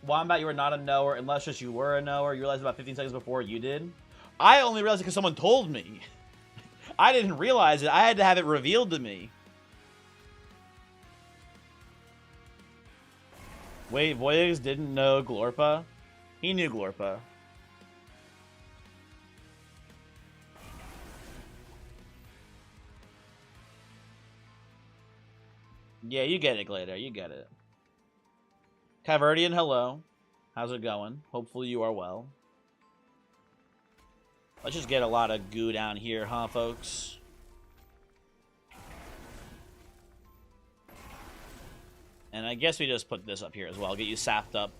A: Wombat, you were not a knower, unless just you were a knower. You realized about 15 seconds before you did. I only realized it because someone told me. I didn't realize it. I had to have it revealed to me. Wait, Voyix didn't know Glorpa? He knew Glorpa. Yeah, you get it, Glader. You get it. Caverdian, hello. How's it going? Hopefully you are well. Let's just get a lot of goo down here, huh, folks? And I guess we just put this up here as well. Get you sapped up.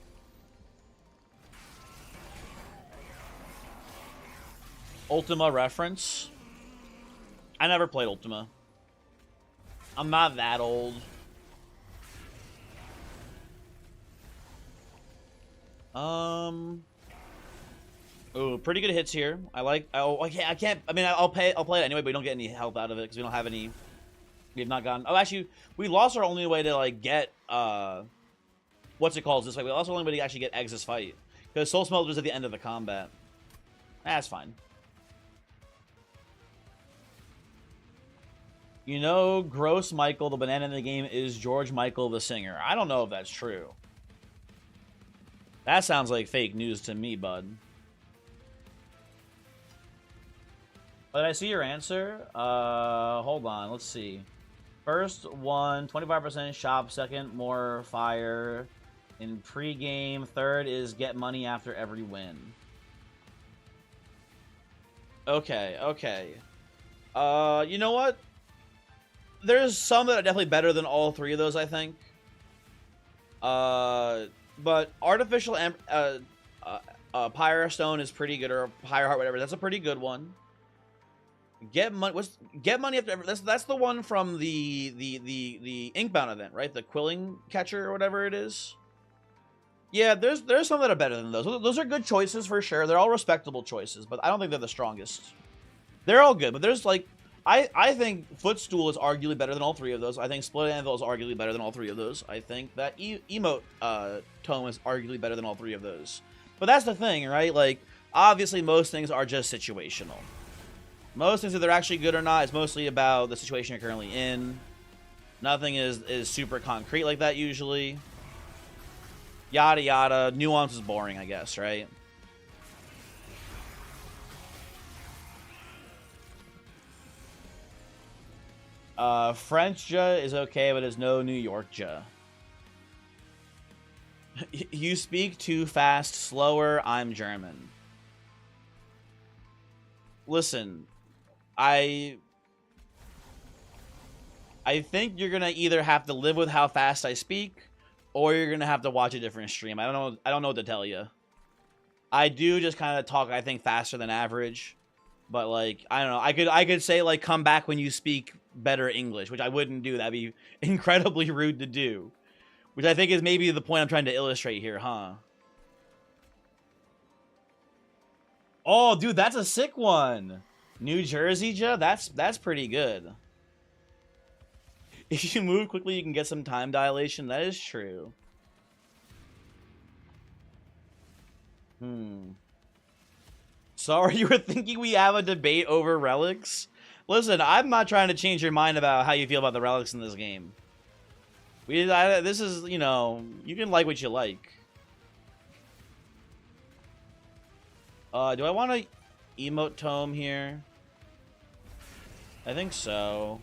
A: Ultima reference. I never played Ultima. I'm not that old. Oh, pretty good hits here. I can't. I mean, I'll play it anyway, but we don't get any help out of it because we don't have any. We have not gotten. Oh, actually, we lost our only way to, like, get what's it called this way. We lost our only way to actually get Ex's fight because Soul Smelter's at the end of the combat. That's fine. You know, Gross Michael, the banana in the game, is George Michael, the singer. I don't know if that's true. That sounds like fake news to me, bud. Did I see your answer? Hold on. Let's see. First one, 25% shop. Second, more fire. In pregame. Third is get money after every win. Okay, okay. You know what? There's some that are definitely better than all three of those, I think. But Artificial Pyrostone is pretty good, or Pyre Heart, whatever. That's a pretty good one. Get money. Get money after every. That's the one from the Inkbound event, right? The Quilling Catcher or whatever it is. Yeah, there's some that are better than those. Those are good choices for sure. They're all respectable choices, but I don't think they're the strongest. They're all good, but there's like. I think Footstool is arguably better than all three of those. I think Split Anvil is arguably better than all three of those. I think that Emote Tome is arguably better than all three of those. But that's the thing, right? Like, obviously most things are just situational. Most things, if they're actually good or not, is mostly about the situation you're currently in. Nothing is super concrete like that usually. Yada yada. Nuance is boring, I guess, right? French ja is okay, but there's no New York ja. You speak too fast, slower, I'm German. Listen, I think you're gonna either have to live with how fast I speak, or you're gonna have to watch a different stream. I don't know what to tell you. I do just kind of talk, I think, faster than average. But, like, I don't know. I could say, like, come back when you speak better English, which I wouldn't do. That'd be incredibly rude to do. Which I think is maybe the point I'm trying to illustrate here, huh? Oh, dude, that's a sick one. New Jersey, ja? That's pretty good. If you move quickly, you can get some time dilation. That is true. Sorry, you were thinking we have a debate over relics? Listen, I'm not trying to change your mind about how you feel about the relics in this game. This is, you know, you can like what you like. Do I want to emote tome here? I think so.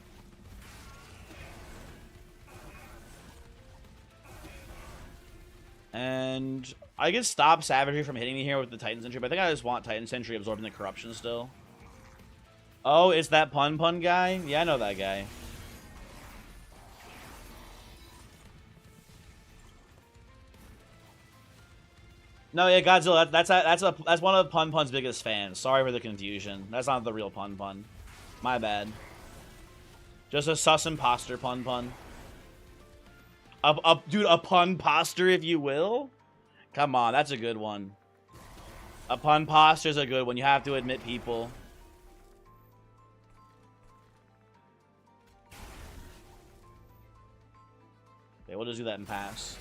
A: And I can stop Savagery from hitting me here with the Titan Sentry, but I think I just want Titan Sentry absorbing the corruption still. Oh, it's that Pun guy? Yeah, I know that guy. No, yeah, Godzilla. That's one of Pun's biggest fans. Sorry for the confusion. That's not the real Pun. My bad. Just a sus imposter Pun. Dude, a Pun-poster, if you will. Come on, that's a good one. A Pun-poster is a good one. You have to admit people. Okay, we'll just do that and pass.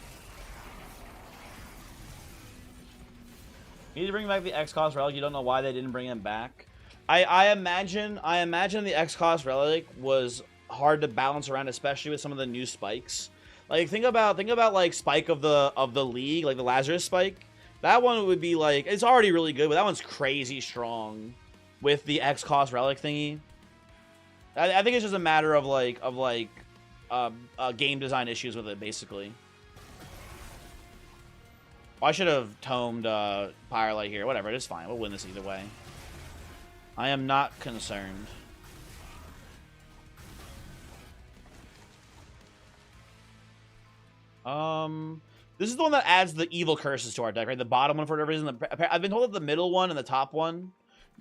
A: You need to bring back the X-Cost Relic. You don't know why they didn't bring him back. I imagine the X-Cost Relic was hard to balance around, especially with some of the new spikes. Like think about like Spike of the League, like the Lazarus Spike. That one would be like, it's already really good, but that one's crazy strong with the X-Cost Relic thingy. I think it's just a matter of game design issues with it, basically. Well, I should have tomed Firelight here. Whatever, it's fine. We'll win this either way. I am not concerned. This is the one that adds the evil curses to our deck, right? The bottom one, for whatever reason. I've been told that the middle one and the top one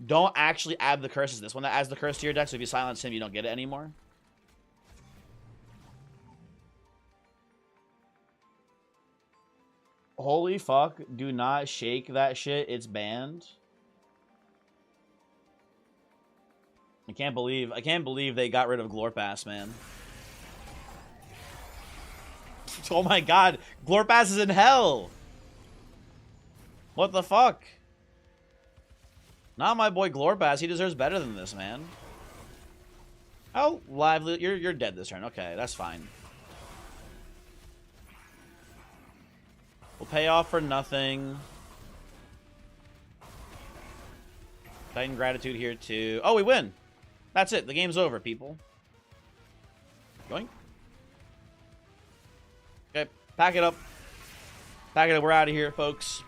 A: don't actually add the curses. This one that adds the curse to your deck, so if you silence him, you don't get it anymore. Holy fuck, do not shake that shit. It's banned. I can't believe they got rid of Glorpass, man. Oh my god, Glorpass is in hell. What the fuck? Not my boy Glorpass. He deserves better than this, man. How lively? You're dead this turn. Okay, that's fine. We'll pay off for nothing. Titan Gratitude here too. Oh, we win. That's it. The game's over, people. Going. Okay, pack it up. Pack it up. We're out of here, folks.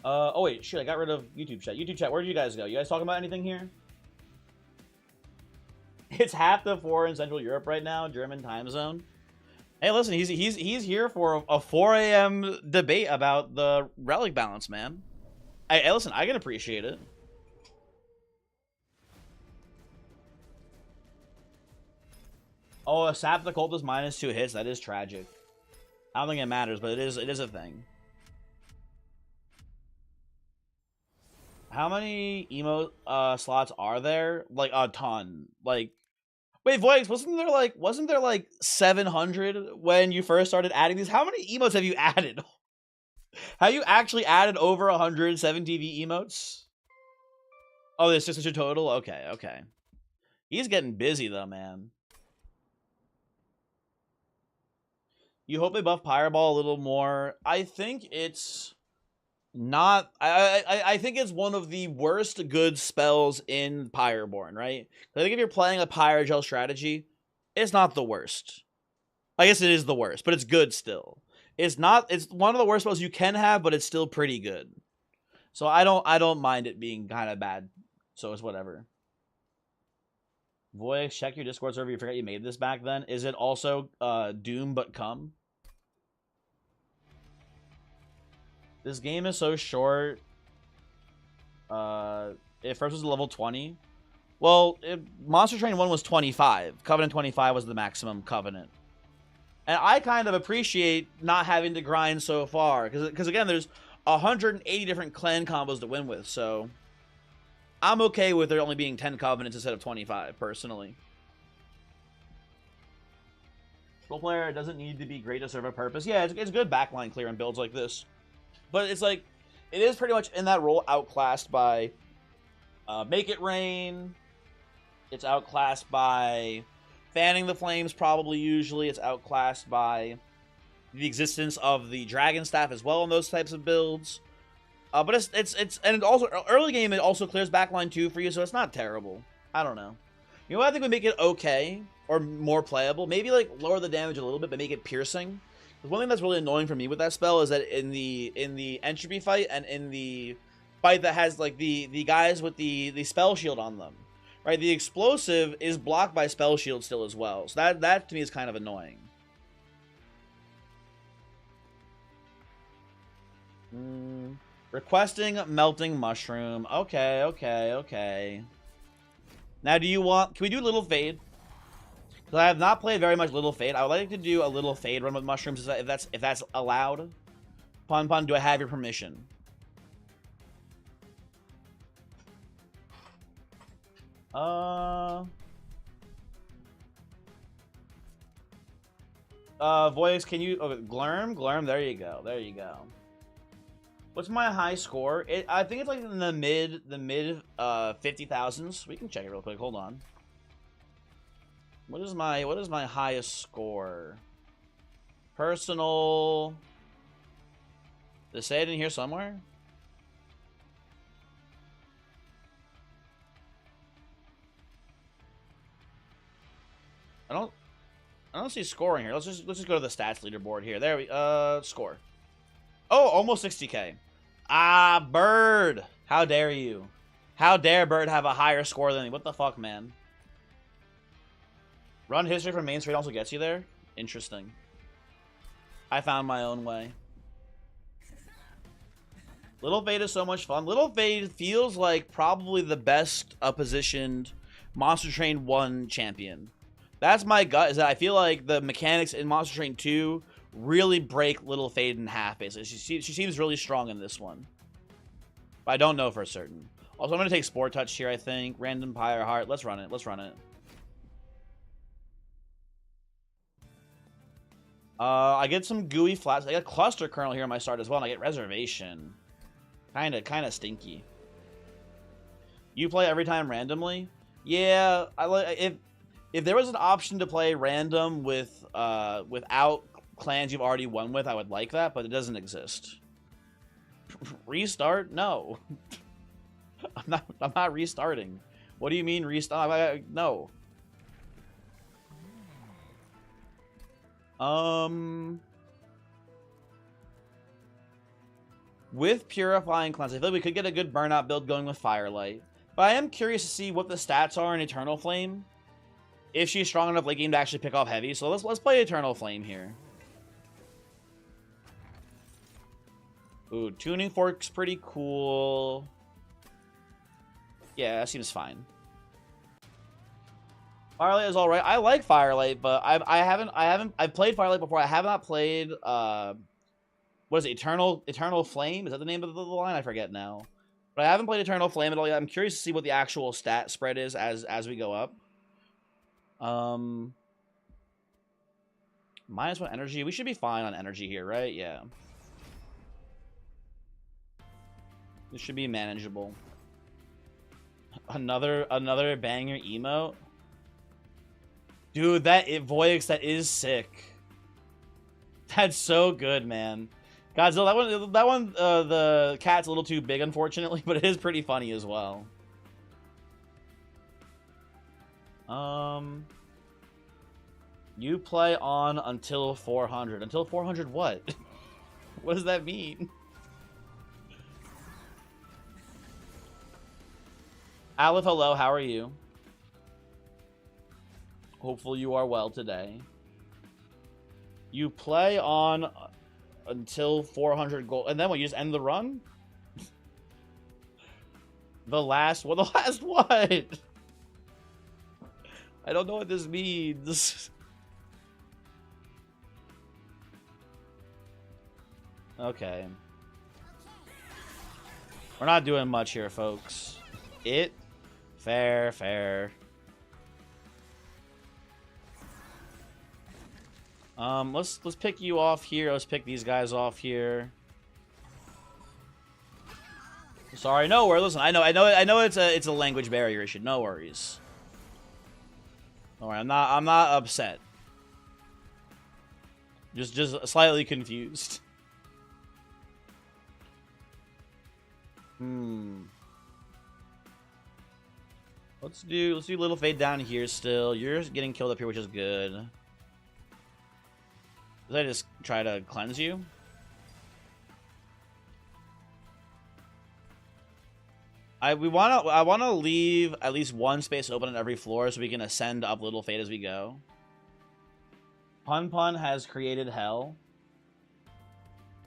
A: Oh wait, shit, I got rid of YouTube chat. YouTube chat, where did you guys go? You guys talking about anything here? It's half the 4 in Central Europe right now, German time zone. Hey, listen, he's here for a 4 a.m. debate about the relic balance, man. Hey, listen, I can appreciate it. Oh, a Sap the Cult is -2 hits. That is tragic. I don't think it matters, but it is a thing. How many emote slots are there? Like a ton. Like, wait, Voix, wasn't there like 700 when you first started adding these? How many emotes have you added? Have you actually added over 107 TV emotes? Oh, there's 600 total? Okay, okay. He's getting busy though, man. You hope they buff Pyreball a little more. I think it's not... I think it's one of the worst good spells in Pyreborn, right? I think if you're playing a Pyrogel strategy, it's not the worst. I guess it is the worst, but it's good still. It's not... It's one of the worst spells you can have, but it's still pretty good. So I don't mind it being kind of bad. So it's whatever. Voice, check your Discord server. You forgot you made this back then. Is it also Doom but come? This game is so short. It first was level 20. Well, Monster Train 1 was 25. Covenant 25 was the maximum Covenant. And I kind of appreciate not having to grind so far. Because again, there's 180 different clan combos to win with. So I'm okay with there only being 10 Covenants instead of 25, personally. Role player doesn't need to be great to serve a purpose. Yeah, it's good backline clear in builds like this. But it's like, it is pretty much in that role outclassed by Make It Rain. It's outclassed by Fanning the Flames, probably usually. It's outclassed by the existence of the Dragon Staff as well in those types of builds. But it's and it also early game it also clears backline too for you, so it's not terrible. I don't know. You know what I think would make it okay or more playable? Maybe like lower the damage a little bit, but make it piercing. One thing that's really annoying for me with that spell is that in the entropy fight and in the fight that has like the guys with the spell shield on them, right? The explosive is blocked by spell shield still as well. So that to me is kind of annoying. Requesting melting mushroom. Okay. Now, do you want? Can we do Little Fade? Because I have not played very much Little Fade. I would like to do a Little Fade run with mushrooms if that's allowed. Pun, do I have your permission? Voice, can you? Oh, Glurm. There you go. What's my high score? I think it's like in the mid 50,000s. We can check it real quick. Hold on. What is my highest score? Personal. Did it say it in here somewhere? I don't see scoring here. Let's just go to the stats leaderboard here. There we score. Oh, almost 60K. Ah, Bird. How dare you? How dare Bird have a higher score than me? What the fuck, man? Run history from main screen also gets you there? Interesting. I found my own way. Little Fade is so much fun. Little Fade feels like probably the best positioned Monster Train 1 champion. That's my gut, is that I feel like the mechanics in Monster Train 2 really break Little Fade in half, basically. She seems really strong in this one. But I don't know for certain. Also, I'm going to take Spore Touch here, I think. Random Pyre Heart. Let's run it. I get some gooey flats. I got Cluster Kernel here on my start as well, and I get Reservation. Kinda stinky. You play every time randomly? Yeah, I like if there was an option to play random with without clans you've already won with, I would like that, but it doesn't exist. Restart? No. I'm not restarting. What do you mean restart? No. With Purifying Cleanse, I feel like we could get a good burnout build going with Firelight. But I am curious to see what the stats are in Eternal Flame. If she's strong enough late game to actually pick off heavy. So let's play Eternal Flame here. Ooh, Tuning Fork's pretty cool. Yeah, that seems fine. Firelight is alright. I like Firelight, but I've played Firelight before. I have not played what is it, Eternal Flame? Is that the name of the line? I forget now. But I haven't played Eternal Flame at all yet. I'm curious to see what the actual stat spread is as we go up. -1 energy. We should be fine on energy here, right? Yeah. This should be manageable. Another banger emote. Dude, Voyix, that is sick. That's so good, man. Godzilla, that one, the cat's a little too big, unfortunately, but it is pretty funny as well. You play on until 400. Until 400 what? What does that mean? Aleph, hello, how are you? Hopefully you are well today. You play on until 400 gold, and then what, you just end the run? The last what? I don't know what this means. Okay. We're not doing much here, folks. Fair. Let's pick you off here. Let's pick these guys off here. Sorry, no worries. Listen, I know it's a language barrier issue. No worries. Don't worry, I'm not upset. Just slightly confused. Let's do little fade down here still. You're just getting killed up here, which is good. Did I just try to cleanse you? I wanna leave at least one space open on every floor so we can ascend up little fade as we go. Pun Pun has created hell.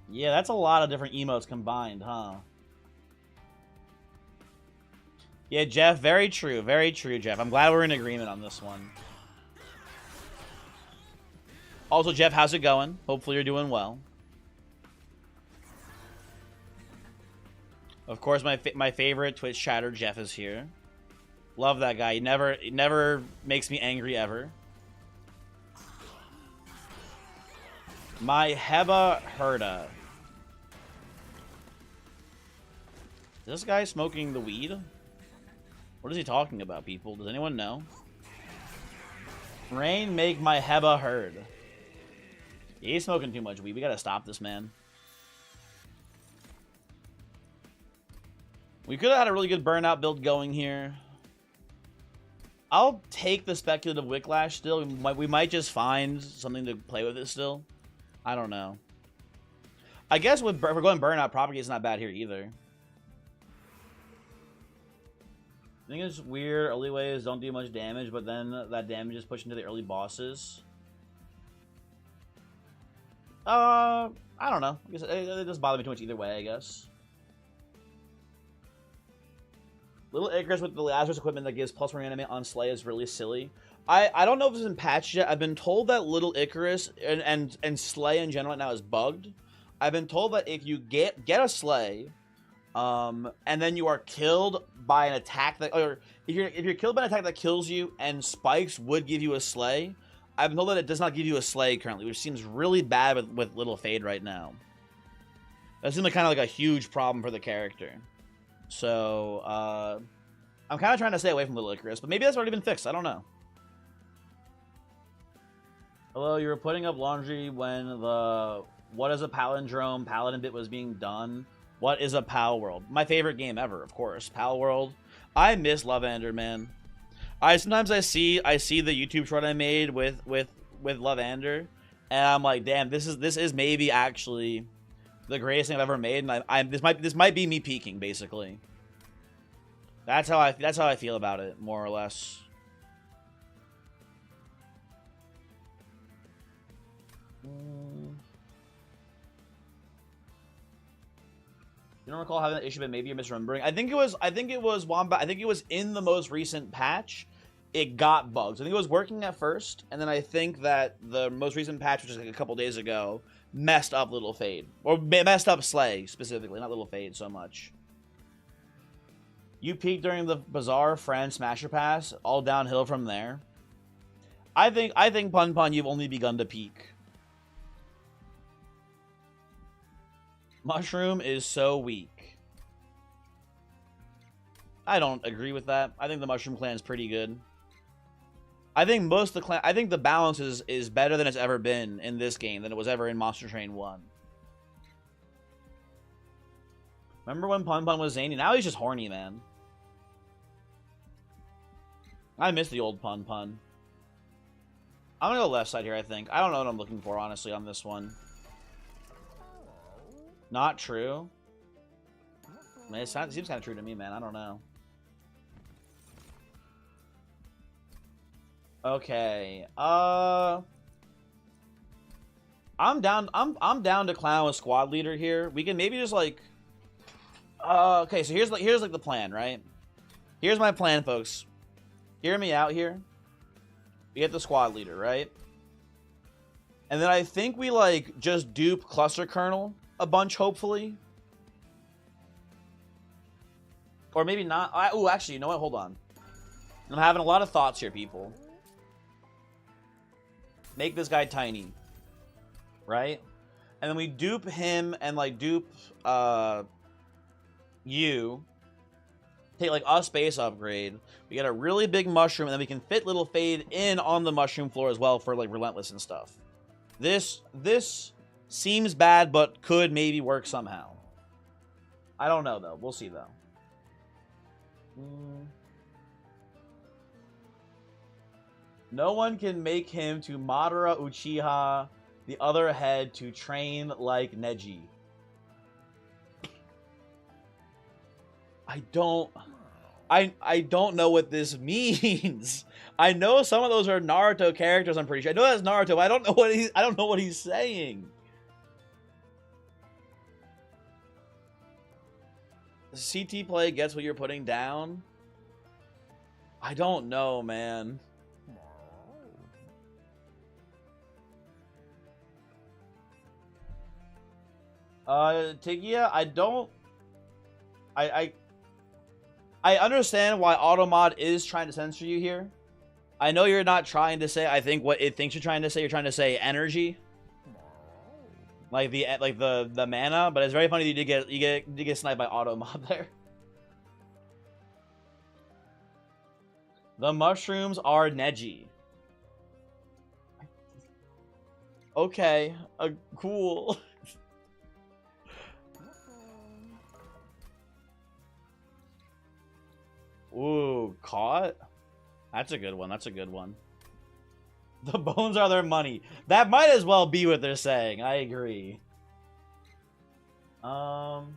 A: Yeah, that's a lot of different emotes combined, huh? Yeah, Jeff, very true, Jeff. I'm glad we're in agreement on this one. Also, Jeff, how's it going? Hopefully you're doing well. Of course, my favorite Twitch chatter, Jeff, is here. Love that guy. He never makes me angry ever. My Heba Herda. Is this guy smoking the weed? What is he talking about, people? Does anyone know? Rain make my Heba heard. He's smoking too much weed. We gotta stop this man. We could have had a really good burnout build going here. I'll take the speculative Wicklash still. We might just find something to play with it still. I don't know. I guess if we're going burnout, Propagate's not bad here either. I think it's weird. Early waves don't do much damage, but then that damage is pushed into the early bosses. I don't know. I guess it doesn't bother me too much either way, I guess. Little Icarus with the Lazarus equipment that gives plus 1 reanimate on Slay is really silly. I don't know if it's been patched yet. I've been told that Little Icarus and Slay in general right now is bugged. I've been told that if you get a Slay, and then you are killed by an attack that, or if you're killed by an attack that kills you and spikes would give you a Slay, I've been told that it does not give you a Slay currently, which seems really bad with Little Fade right now. That seems like kind of like a huge problem for the character. So, I'm kind of trying to stay away from Little Icarus, but maybe that's already been fixed. I don't know. Hello, you were putting up laundry when the What is a Palindrome Paladin bit was being done. What is a Pal World? My favorite game ever, of course. Pal World. I miss Lovander, man. Sometimes I see the YouTube short I made with Lovander, and I'm like, damn, this is maybe actually the greatest thing I've ever made, and this might be me peaking, basically. That's how I feel about it, more or less. You don't recall having that issue, but maybe you're misremembering. I think it was Wombat. I think it was in the most recent patch. It got bugs. I think it was working at first, and then I think that the most recent patch, which is like a couple days ago, messed up Little Fade. Or messed up Slay, specifically. Not Little Fade so much. You peaked during the Bazaar Friend Smasher Pass. All downhill from there. I think Pun Pun, you've only begun to peak. Mushroom is so weak. I don't agree with that. I think the Mushroom clan is pretty good. I think most of the clan, I think the balance is better than it's ever been in this game than it was ever in Monster Train 1. Remember when Pun Pun was zany? Now he's just horny, man. I miss the old Pun Pun. I'm gonna go left side here, I think. I don't know what I'm looking for, honestly, on this one. Not true. I mean, it seems kind of true to me, man. I don't know. Okay. I'm down to clown a squad leader here. We can maybe just like okay, so here's like the plan, right? Here's my plan, folks. Hear me out here. We get the squad leader, right? And then I think we like just dupe Cluster Colonel a bunch, hopefully. Or maybe not. Oh, actually, you know what? Hold on. I'm having a lot of thoughts here, people. Make this guy tiny. Right? And then we dupe him and, like, dupe, you take like a space upgrade, we get a really big mushroom, and then we can fit little Fade in on the mushroom floor as well for like Relentless and stuff. This seems bad, but could maybe work somehow. I don't know though. We'll see though. No one can make him to Madara Uchiha, the other head, to train like Neji. I don't know what this means. I know some of those are Naruto characters, I'm pretty sure. I know that's Naruto, but I don't know what he's saying. CT play gets what you're putting down? I don't know, man. Tigia, I understand why Automod is trying to censor you here. I know you're not trying to say, I think what it thinks you're trying to say energy. Like the mana, but it's very funny you did get sniped by Automod there. The mushrooms are Neji. Okay, cool. Ooh, caught? That's a good one. That's a good one. The bones are their money. That might as well be what they're saying. I agree. And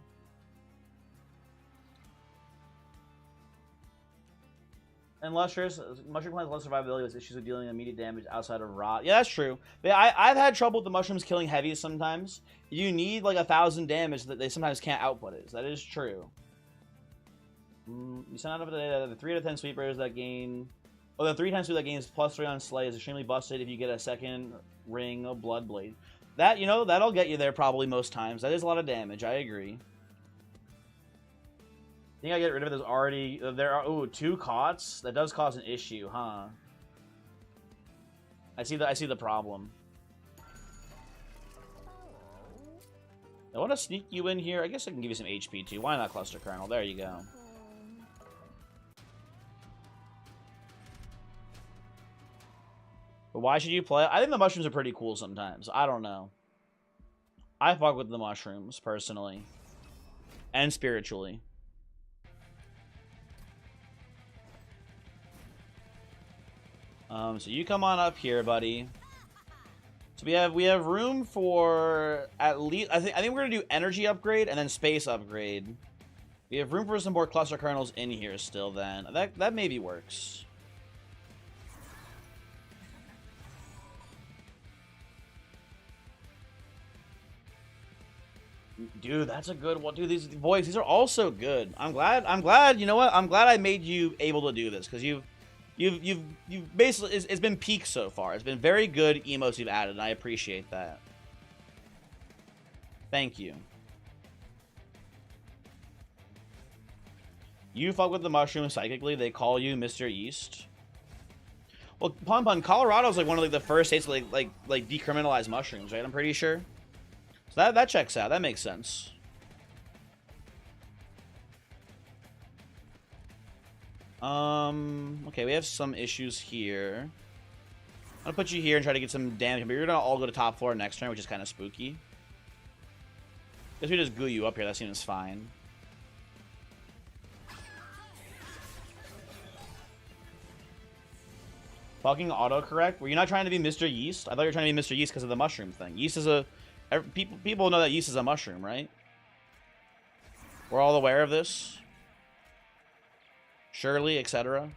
A: Lustrous, Mushroom Clan has less survivability with issues of dealing immediate damage outside of rot. Yeah, that's true. But I've had trouble with the mushrooms killing heavies sometimes. You need like 1,000 damage that they sometimes can't output it. That is true. You send out the 3 out of 10 sweepers that gain... Oh, the 3 times sweep that gains +3 on Slay is extremely busted if you get a second ring of Bloodblade. That, you know, that'll get you there probably most times. That is a lot of damage, I agree. I think I get rid of it. There's already... There are... Ooh, 2 cots? That does cause an issue, huh? I see the problem. I want to sneak you in here. I guess I can give you some HP too. Why not Cluster Kernel? There you go. But why should you play? I think the mushrooms are pretty cool sometimes. I don't know. I fuck with the mushrooms, personally. And spiritually. So you come on up here, buddy. So we have room for at least I think we're gonna do energy upgrade and then space upgrade. We have room for some more cluster kernels in here still. Then that maybe works. Dude, that's a good one. Dude, these are also good. I'm glad. You know what? I'm glad I made you able to do this because you've basically it's been peak so far. It's been very good emotes you've added, and I appreciate that. Thank you. You fuck with the mushrooms psychically. They call you Mr. Yeast. Well, Pun, Colorado's like one of the first states to like decriminalize mushrooms, right? I'm pretty sure. So that checks out. That makes sense. Okay, we have some issues here. I'm gonna put you here and try to get some damage, but you're gonna all go to top floor next turn, which is kind of spooky. Guess we just glue you up here. That seems fine. Fucking autocorrect? Were you not trying to be Mr. Yeast? I thought you were trying to be Mr. Yeast because of the mushroom thing. Yeast is a... People know that yeast is a mushroom, right? We're all aware of this. Surely, etc.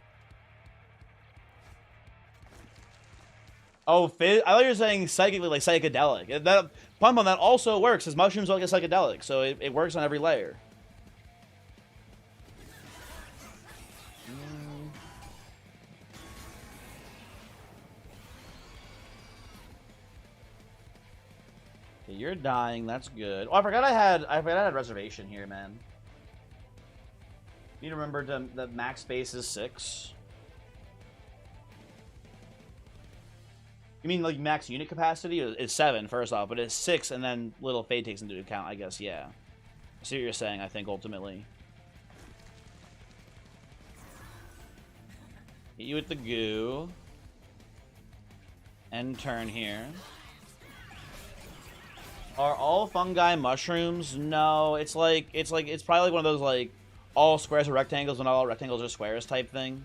A: Oh, I thought you were saying psychically, like psychedelic. Pun, that also works, because mushrooms are like a psychedelic, so it works on every layer. Okay, you're dying. That's good. Oh, I forgot I had reservation here, man. You need to remember that max base is 6. You mean like max unit capacity is 7 first off, but it's 6 and then little Fade takes into account, I guess. Yeah, I see what you're saying. I think ultimately. Hit you with the goo. End turn here. Are all fungi mushrooms? No, it's probably one of those like all squares are rectangles and all rectangles are squares type thing.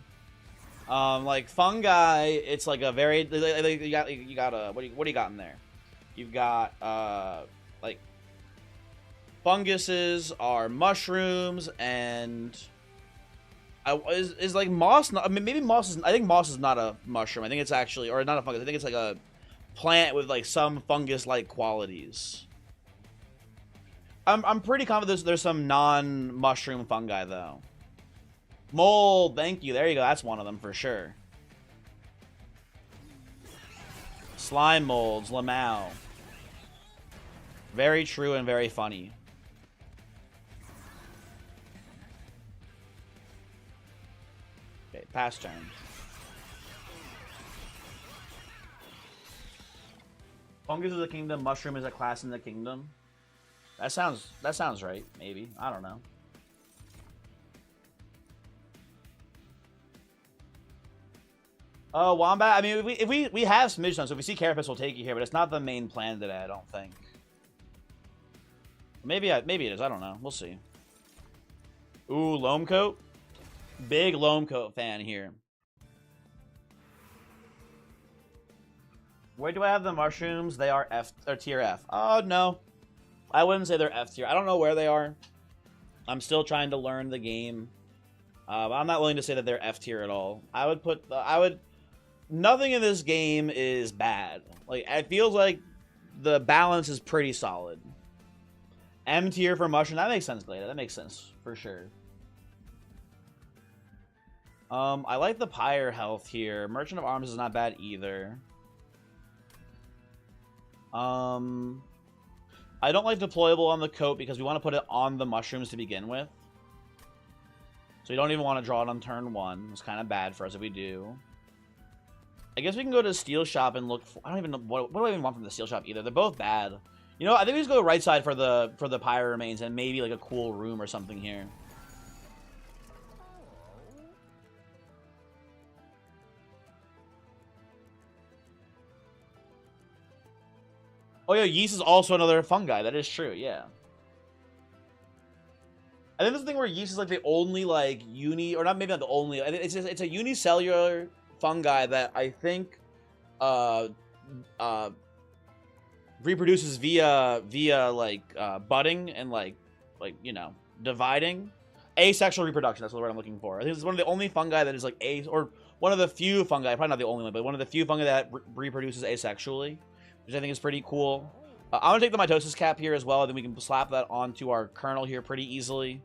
A: Like fungi, it's like a very you got what do you got in there? You've got like funguses are mushrooms and is like moss. Not, I mean, maybe moss is. I think moss is not a mushroom. I think it's actually or not a fungus. I think it's like a plant with like some fungus-like qualities. I'm pretty confident there's some non-mushroom fungi though. Mold, thank you. There you go. That's one of them for sure. Slime molds, lmao. Very true and very funny. Okay, pass turn. Fungus is a kingdom, mushroom is a class in the kingdom. That sounds right, maybe. I don't know. Oh, Wombat. I mean, we have Smidge Stone, so if we see Carapace, we'll take you here, but it's not the main plan today, I don't think. Maybe it is. I don't know. We'll see. Ooh, Loam Coat. Big Loam Coat fan here. Where do I have the mushrooms? They are tier F. Oh, no. I wouldn't say they're F tier. I don't know where they are. I'm still trying to learn the game. I'm not willing to say that they're F tier at all. Nothing in this game is bad. Like, it feels like the balance is pretty solid. M tier for mushroom. That makes sense, Glada. That makes sense for sure. I like the Pyre health here. Merchant of Arms is not bad either. I don't like deployable on the coat because we want to put it on the mushrooms to begin with. So we don't even want to draw it on turn 1. It's kind of bad for us if we do. I guess we can go to Steel Shop and look for... I don't even know... What do I even want from the Steel Shop either? They're both bad. You know, I think we just go right side for the Pyre Remains and maybe like a cool room or something here. Oh yeah, yeast is also another fungi. That is true, yeah. I think this is the thing where yeast is like the only like or not maybe not the only. It's a unicellular fungi that I think reproduces via like budding and like you know dividing. Asexual reproduction. That's the word I'm looking for. I think it's one of the only fungi that is like or one of the few fungi, probably not the only one, but one of the few fungi that reproduces asexually, which I think is pretty cool. I'm going to take the mitosis cap here as well, and then we can slap that onto our kernel here pretty easily.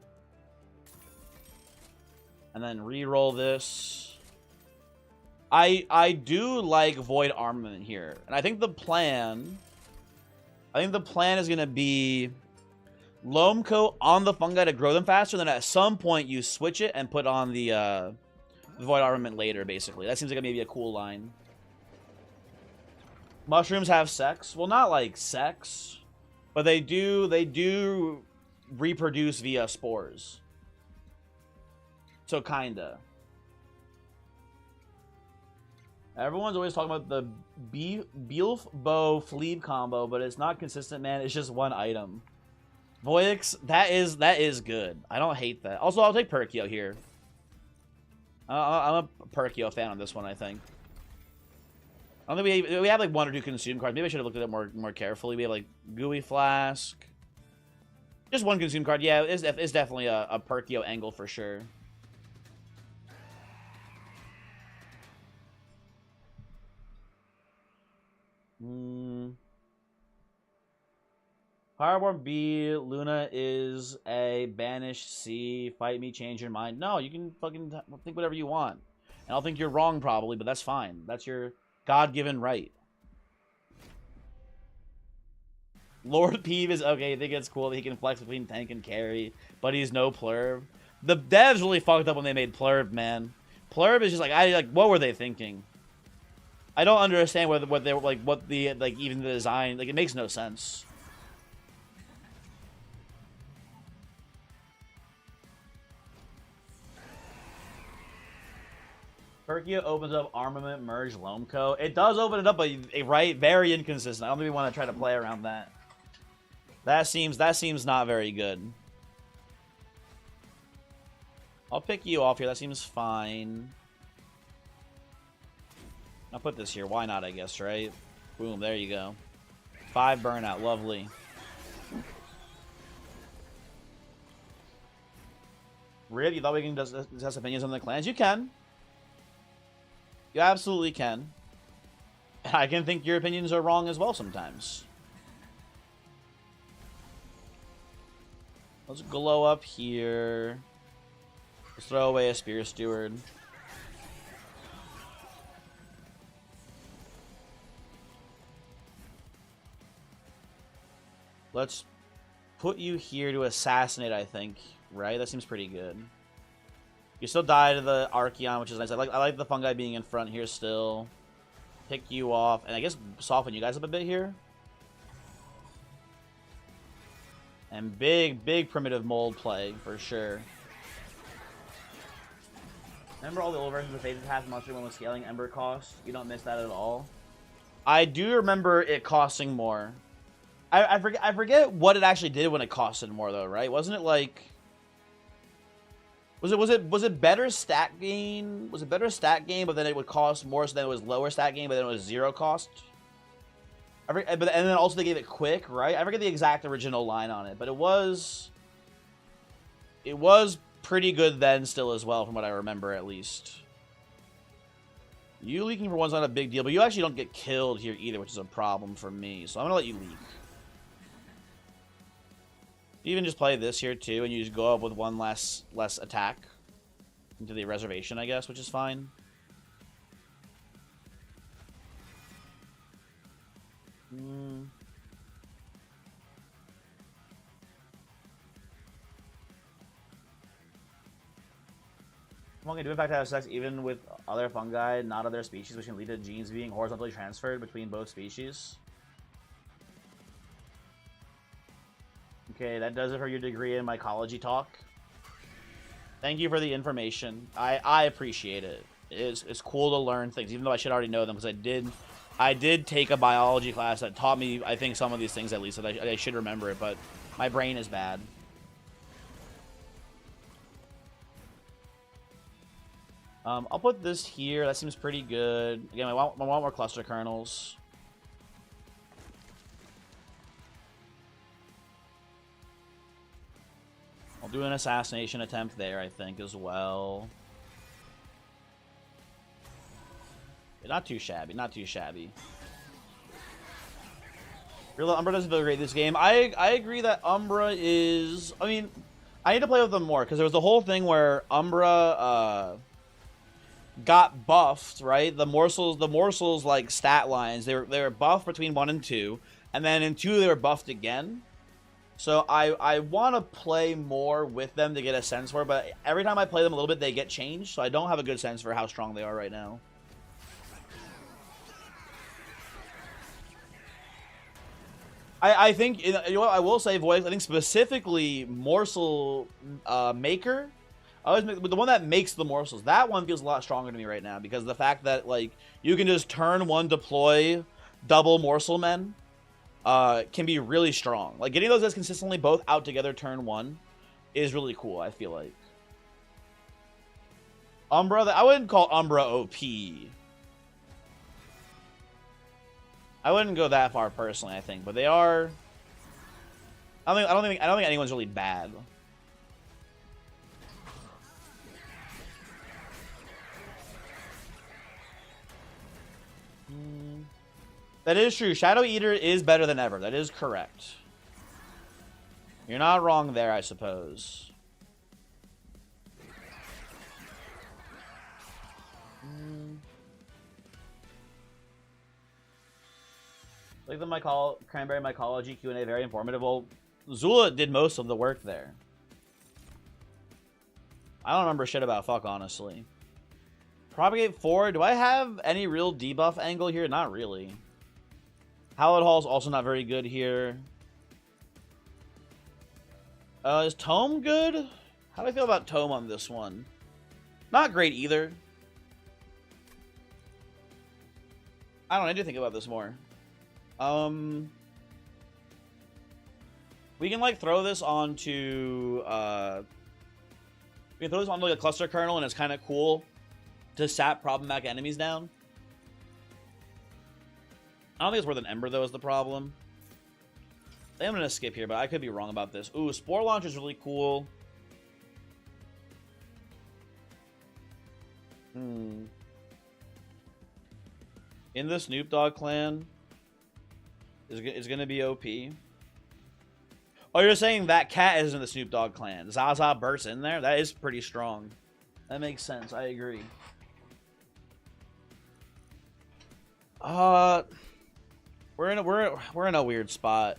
A: And then re-roll this. I do like Void Armament here. And I think the plan is going to be Loam Coat on the fungi to grow them faster, then at some point you switch it and put on the Void Armament later, basically. That seems like maybe a cool line. Mushrooms have sex. Well, not like sex, but they do reproduce via spores. So kinda. Everyone's always talking about the Beelf Bow Fleeb combo, but it's not consistent, man. It's just one item. Voyix, that is good. I don't hate that. Also, I'll take Perkio here. I'm a Perkio fan on this one, I think. I don't think we have like 1 or 2 consume cards. Maybe I should have looked at it more carefully. We have like Gooey Flask. Just 1 consume card. Yeah, it's definitely a Perkio angle for sure. Fireborn B, Luna is a banished C. Fight me, change your mind. No, you can fucking think whatever you want. And I'll think you're wrong probably, but that's fine. That's your God-given right. Lord Peeve is okay. I think it's cool that he can flex between tank and carry, but he's no plurb. The devs really fucked up when they made plurb, man. Plurb is just like what were they thinking? I don't understand what they were like. What the even the design it makes no sense. Perkia opens up Armament Merge Lomco. It does open it up, but right, very inconsistent. I don't think we want to try to play around that. That seems not very good. I'll pick you off here. That seems fine. I'll put this here. Why not, I guess, right? Boom, there you go. 5 burnout. Lovely. Really? You thought we can discuss opinions on the clans? You can. You absolutely can. I can think your opinions are wrong as well sometimes. Let's glow up here. Let's throw away a Spear Steward. Let's put you here to assassinate, I think. Right? That seems pretty good. You still die to the Archeon, which is nice. I like the fungi being in front here still. Pick you off. And I guess soften you guys up a bit here. And big primitive mold play, for sure. Remember all the old versions of Fated Path Monster when with scaling Ember cost? You don't miss that at all. I do remember it costing more. I forget what it actually did when it costed more though, right? Wasn't it like was it better stat gain? Was it better stat gain, but then it would cost more, so then it was lower stat gain, but then it was 0 cost? And then also they gave it quick, right? I forget the exact original line on it, but it was pretty good then still as well, from what I remember at least. You leaking for one's not a big deal, but you actually don't get killed here either, which is a problem for me. So I'm gonna let you leak. You even just play this here too, and you just go up with one less attack into the reservation, I guess, which is fine. I'm okay. Do in fact have sex even with other fungi, not other species, which can lead to genes being horizontally transferred between both species. Okay, that does it for your degree in mycology talk. Thank you for the information. I appreciate it. It's cool to learn things, even though I should already know them, because I did take a biology class that taught me, I think, some of these things at least, so I should remember it, but my brain is bad. I'll put this here. That seems pretty good. Again, I want more cluster kernels. I'll do an assassination attempt there, I think, as well. Not too shabby, not too shabby. Real Umbra doesn't feel great this game. I agree that Umbra is... I mean, I need to play with them more, because there was the whole thing where Umbra got buffed, right? The morsels like stat lines, they were buffed between 1 and 2, and then in 2 they were buffed again. So I want to play more with them to get a sense for it, but every time I play them a little bit, they get changed, so I don't have a good sense for how strong they are right now. I think, you know what, I will say, Voice, I think specifically Morsel Maker, the one that makes the morsels, that one feels a lot stronger to me right now, because the fact that, like, you can just turn 1 deploy double morsel men can be really strong. Like, getting those guys consistently both out together turn 1 is really cool, I feel like. Umbra, I wouldn't call Umbra OP. I wouldn't go that far personally, I think, but they are. I don't think anyone's really bad. That is true. Shadow Eater is better than ever. That is correct. You're not wrong there, I suppose. Like the Cranberry Mycology Q&A, very informative. Well, Zula did most of the work there. I don't remember shit about fuck, honestly. Propagate 4. Do I have any real debuff angle here? Not really. Hallowed Hall's also not very good here. Is Tome good? How do I feel about Tome on this one? Not great either. I don't know. I need to think about this more. We can like throw this onto we can throw this onto like a cluster kernel, and it's kind of cool to sap problematic enemies down. I don't think it's worth an ember though. Is the problem? I think I'm gonna skip here, but I could be wrong about this. Ooh, spore launcher is really cool. In the Snoop Dogg clan is gonna be OP. Oh, you're saying that cat is in the Snoop Dogg clan? Zaza bursts in there. That is pretty strong. That makes sense. I agree. We're in a weird spot.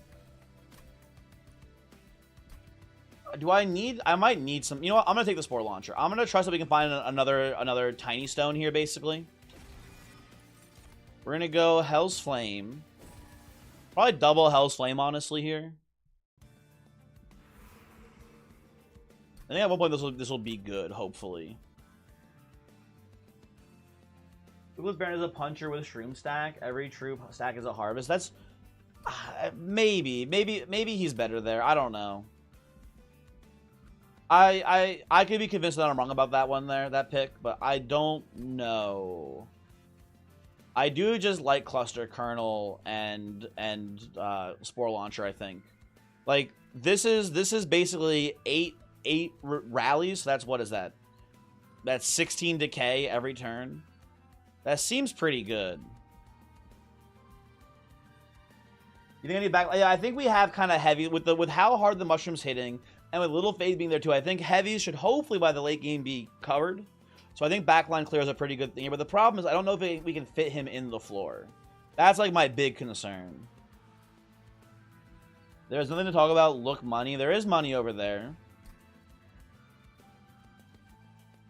A: Do I need? I might need some. You know what? I'm gonna take the spore launcher. I'm gonna trust that we can find another tiny stone here. Basically, we're gonna go Hell's Flame. Probably double Hell's Flame, honestly. Here, I think at one point this will be good. Hopefully, Douglas Baron is a puncher with a shroom stack. Every troop stack is a harvest. That's maybe he's better there. I don't know. I could be convinced that I'm wrong about that one there, that pick, but I don't know. I do just like cluster kernel and spore launcher. I think, like this is basically eight rallies. So that's, what is that? That's 16 decay every turn. That seems pretty good. You think I need back? Yeah, I think we have kind of heavy with how hard the mushroom's hitting. And with Little Fade being there too, I think heavies should hopefully by the late game be covered. So I think backline clear is a pretty good thing here. But the problem is I don't know if we can fit him in the floor. That's like my big concern. There's nothing to talk about. Look, money. There is money over there.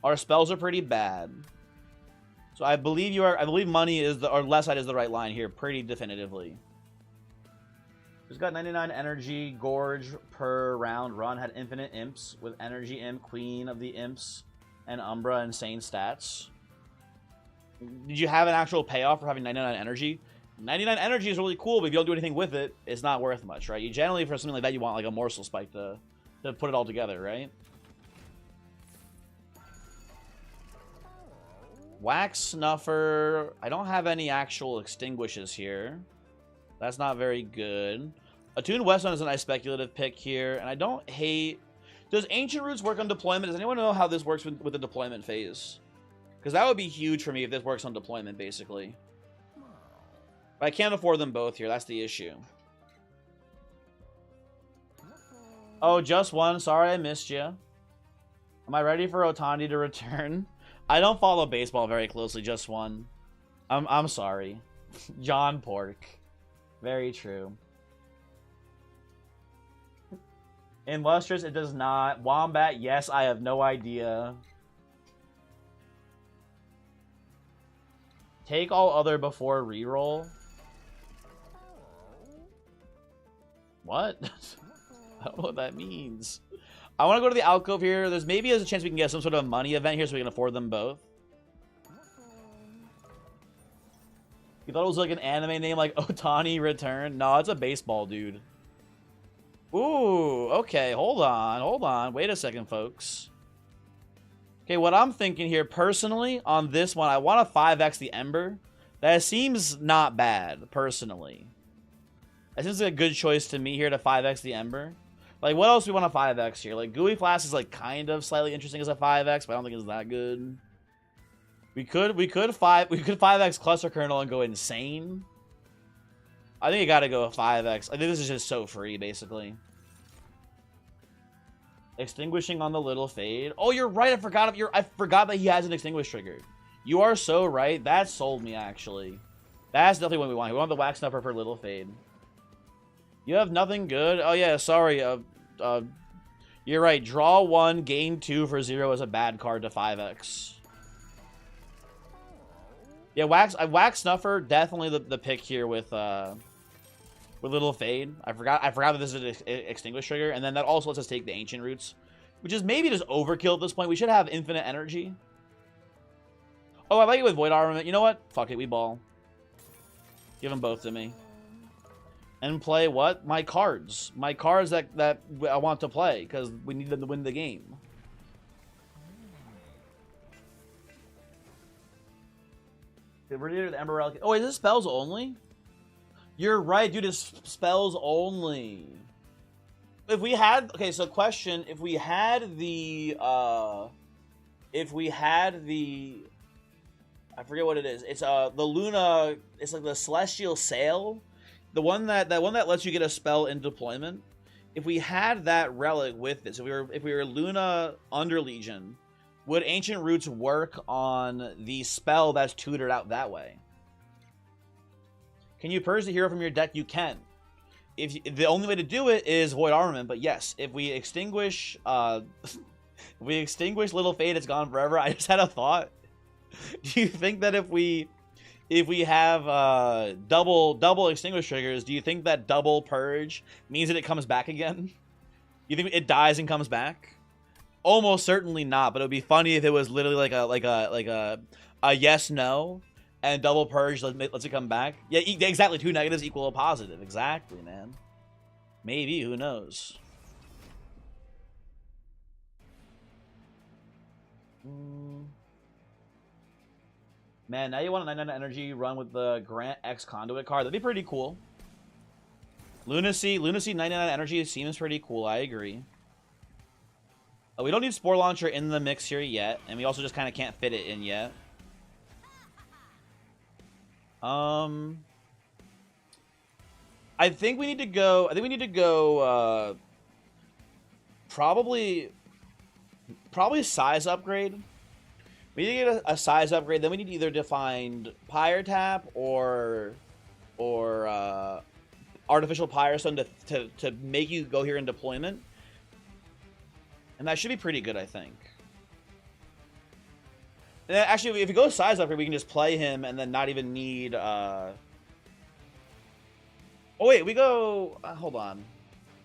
A: Our spells are pretty bad. So I believe I believe money is or left side is the right line here pretty definitively. He's got 99 energy, Gorge per round run, had infinite imps with energy imp, queen of the imps, and Umbra, insane stats. Did you have an actual payoff for having 99 energy? 99 energy is really cool, but if you don't do anything with it, it's not worth much, right? You generally, for something like that, you want like a morsel spike to put it all together, right? Wax Snuffer. I don't have any actual extinguishes here. That's not very good. Attuned Weston is a nice speculative pick here, and I don't hate... Does Ancient Roots work on deployment? Does anyone know how this works with the deployment phase? Because that would be huge for me if this works on deployment, basically. But I can't afford them both here. That's the issue. Oh, just one. Sorry I missed you. Am I ready for Otani to return? I don't follow baseball very closely. Just one. I'm sorry. John Pork. Very true. In Lustrous, it does not. Wombat, yes, I have no idea. Take all other before reroll. What? I don't know what that means. I want to go to the alcove here. There's maybe a chance we can get some sort of money event here so we can afford them both. You thought it was like an anime name like Otani Return? No, it's a baseball dude. Ooh, okay, hold on. Wait a second, folks. Okay, what I'm thinking here, personally, on this one, I want to 5x the Ember. That seems not bad, personally. That seems like a good choice to me here to 5x the Ember. Like, what else do we want to 5x here? Like, Gooey Flask is, like, kind of slightly interesting as a 5x, but I don't think it's that good. We could 5x Cluster Kernel and go insane. I think you gotta go 5x. I think this is just so free, basically. Extinguishing on the Little Fade. Oh, you're right. I forgot that he has an extinguish trigger. You are so right. That sold me, actually. That's definitely what we want. We want the Wax Snuffer for Little Fade. You have nothing good. Oh yeah, sorry. You're right. Draw 1, gain 2 for 0 is a bad card to 5x. Yeah, Wax Snuffer definitely the pick here with Little Fade. I forgot that this is an extinguish trigger, and then that also lets us take the Ancient Roots, which is maybe just overkill at this point. We should have infinite energy. Oh, I like it with Void Armament. You know what? Fuck it, we ball. Give them both to me. And play what? My cards. My cards that I want to play, because we need them to win the game. The Ember Relic. Oh, wait, is this spells only? You're right, dude. It's spells only. If we had... Okay, so question. If we had the... I forget what it is. It's the Luna... It's like the Celestial Sail. The one that lets you get a spell in deployment. If we had that relic with this, if we were Luna Under Legion, would Ancient Roots work on the spell that's tutored out that way? Can you purge the hero from your deck? You can. The only way to do it is Void Armament, but yes, if we extinguish Little Fate, it's gone forever. I just had a thought. Do you think that if we have double extinguish triggers, do you think that double purge means that it comes back again? You think it dies and comes back? Almost certainly not, but it would be funny if it was literally like a yes no, and double purge lets it come back. Yeah, exactly. 2 negatives equal a positive. Exactly, man. Maybe, who knows? Man, now you want a 99 energy run with the Grant X Conduit card. That'd be pretty cool. Lunacy 99 energy seems pretty cool. I agree. We don't need Spore Launcher in the mix here yet, and we also just kind of can't fit it in yet. I think we need to go. Probably size upgrade. We need to get a size upgrade. Then we need to either define Pyre Tap or Artificial Pyre Stone to make you go here in deployment. And that should be pretty good, I think. And actually, if we go size upgrade, we can just play him and then not even need... Oh, wait, we go... hold on.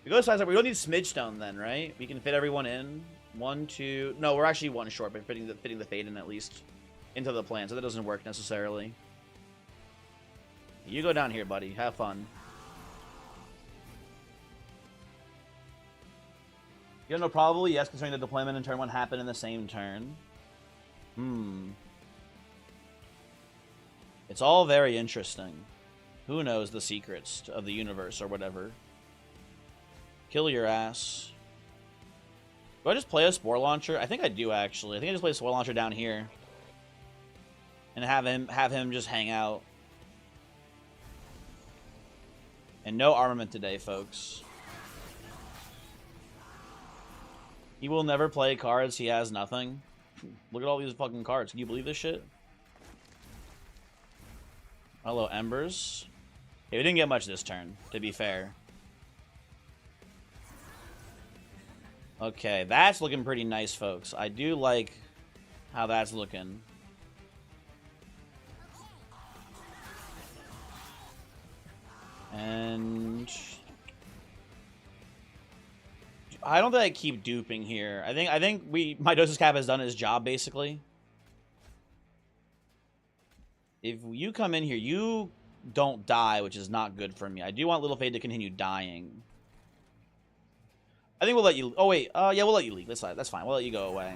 A: We go size upgrade. We don't need Smidge Stone then, right? We can fit everyone in. 1, 2... No, we're actually 1 short, but fitting the Fade in at least into the plan, so that doesn't work necessarily. You go down here, buddy. Have fun. You don't know, probably, yes, considering the deployment and turn 1 happened in the same turn. It's all very interesting. Who knows the secrets of the universe or whatever. Kill your ass. Do I just play a Spore Launcher? I think I do, actually. I think I just play a Spore Launcher down here. And have him just hang out. And no armament today, folks. He will never play cards. He has nothing. Look at all these fucking cards. Can you believe this shit? Hello, Embers. Yeah, we didn't get much this turn, to be fair. Okay, that's looking pretty nice, folks. I do like how that's looking. And... I don't think I keep duping here. I think my Dosis Cap has done his job, basically. If you come in here, you don't die, which is not good for me. I do want Little Fade to continue dying. I think we'll let you... Oh, wait. Yeah, we'll let you leave. That's fine. We'll let you go away.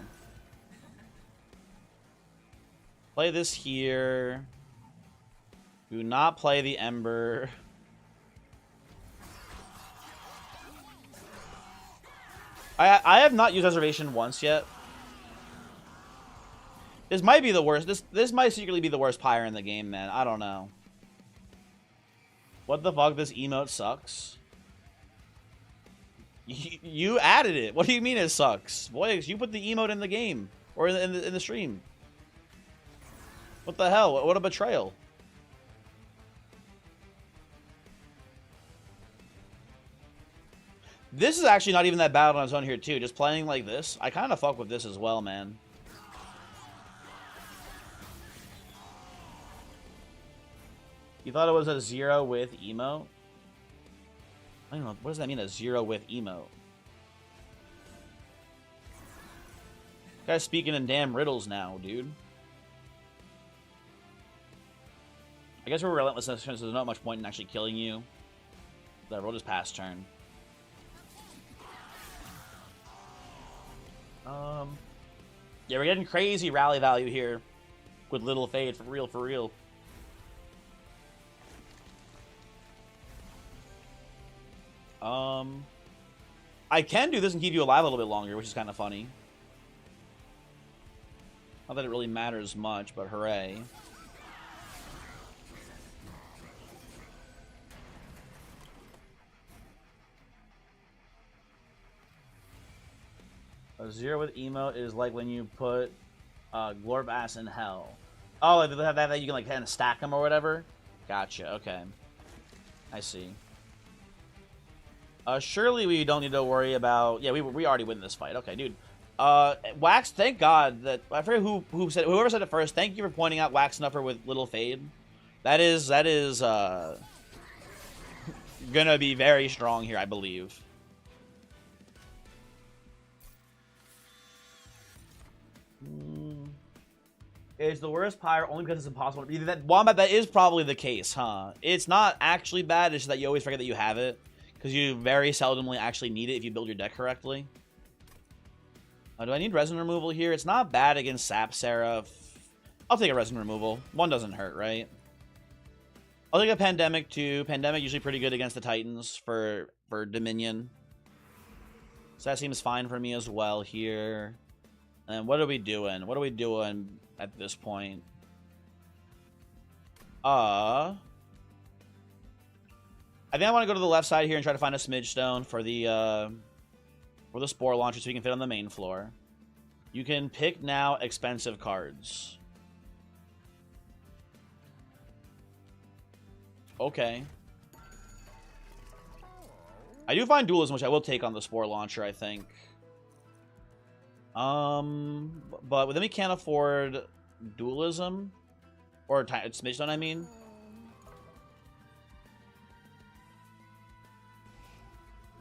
A: Play this here. Do not play the Ember. I have not used Reservation once yet. This might be the worst. This might secretly be the worst Pyre in the game, man. I don't know. What the fuck? This emote sucks. You added it. What do you mean it sucks? Boys, you put the emote in the game. Or in the stream. What the hell? What a betrayal. This is actually not even that bad on its own here, too. Just playing like this. I kind of fuck with this as well, man. You thought it was a 0 with emote? I don't know. What does that mean, a 0 with emote? Guy's speaking in damn riddles now, dude. I guess we're relentless in this turn, so there's not much point in actually killing you. Whatever, we'll just pass turn. Yeah, we're getting crazy rally value here with Little Fade, for real, for real. I can do this and keep you alive a little bit longer, which is kind of funny. Not that it really matters much, but hooray. A 0 with emote is like when you put Glorp ass in hell. Oh, like they have that you can like kind of stack them or whatever? Gotcha, okay. I see. Surely we don't need to worry about... Yeah, we already win this fight. Okay, dude. Wax, thank God that... I forget who said... Whoever said it first, thank you for pointing out Wax Snuffer with Little Fade. That is gonna be very strong here, I believe. It's the worst pyre only because it's impossible. That Wombat, that is probably the case, huh? It's not actually bad, it's just that you always forget that you have it. Because you very seldomly actually need it if you build your deck correctly. Do I need resin removal here? It's not bad against Sap Seraph. I'll take a resin removal. One doesn't hurt, right? I'll take a Pandemic too. Pandemic usually pretty good against the Titans for Dominion. So that seems fine for me as well here. And what are we doing? What are we doing at this point? I think I want to go to the left side here and try to find a Smidge Stone for the Spore Launcher so we can fit on the main floor. You can pick now expensive cards. Okay. I do find Dualism, which I will take on the Spore Launcher, I think. But then we can't afford Dualism. Or Smidge Stone, I mean.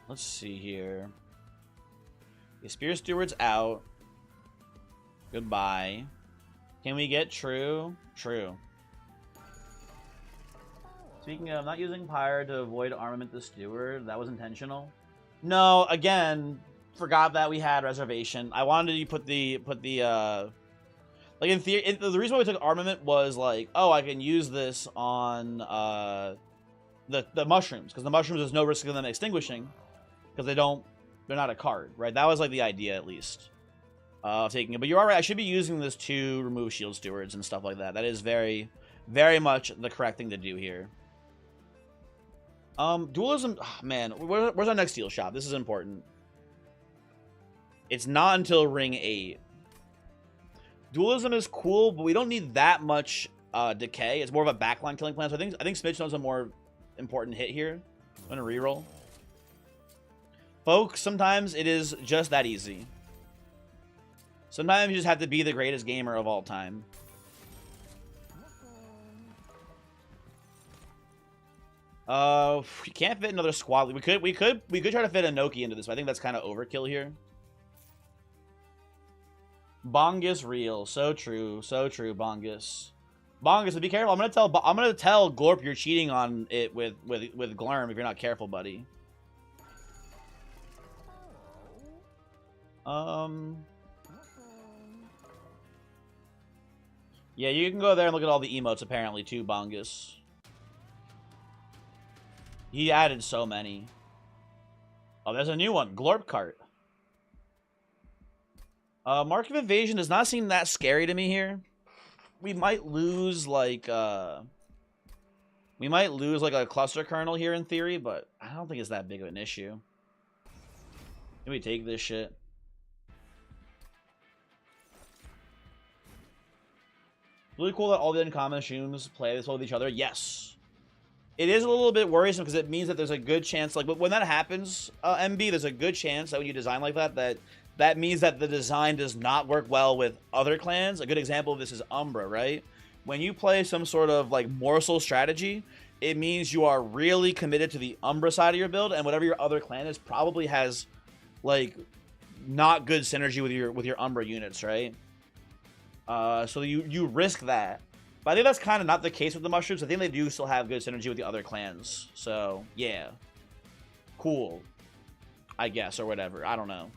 A: Let's see here. The Spear Steward's out. Goodbye. Can we get True? True. Speaking of not using Pyre to avoid Armament the Steward, that was intentional. No, again, forgot that we had Reservation. I wanted to put the like in theory, the reason why we took Armament was like, oh, I can use this on the mushrooms, because the mushrooms there's no risk of them extinguishing. Because they're not a card, right? That was like the idea, at least, of taking it. But you are right, I should be using this to remove Shield Stewards and stuff like that. That is very, very much the correct thing to do here. Dualism, oh, man, where's our next deal shop? This is important. It's not until Ring 8. Dualism is cool, but we don't need that much decay. It's more of a backline killing plan, so I think Smidge Stone's a more important hit here. I'm gonna reroll. Folks, sometimes it is just that easy. Sometimes you just have to be the greatest gamer of all time. We can't fit another squad. We could try to fit a Noki into this, but I think that's kind of overkill here. Bongus real. So true, Bongus. Bongus, be careful. I'm gonna tell Glorp you're cheating on it with Glurm if you're not careful, buddy. Yeah, you can go there and look at all the emotes apparently too, Bongus. He added so many. Oh, there's a new one, Glorp Cart. Mark of Evasion does not seem that scary to me here. We might lose like a cluster kernel here in theory, but I don't think it's that big of an issue. Can we take this shit? Really cool that all the uncommon assumes play this well with each other. Yes. It is a little bit worrisome because it means that there's a good chance, like when that happens, MB, there's a good chance that when you design like that means that the design does not work well with other clans. A good example of this is Umbra, right? When you play some sort of like morsel strategy, it means you are really committed to the Umbra side of your build, and whatever your other clan is probably has like not good synergy with your Umbra units, right? So you risk that. But I think that's kind of not the case with the mushrooms. I think they do still have good synergy with the other clans. So, yeah. Cool. I guess, or whatever. I don't know.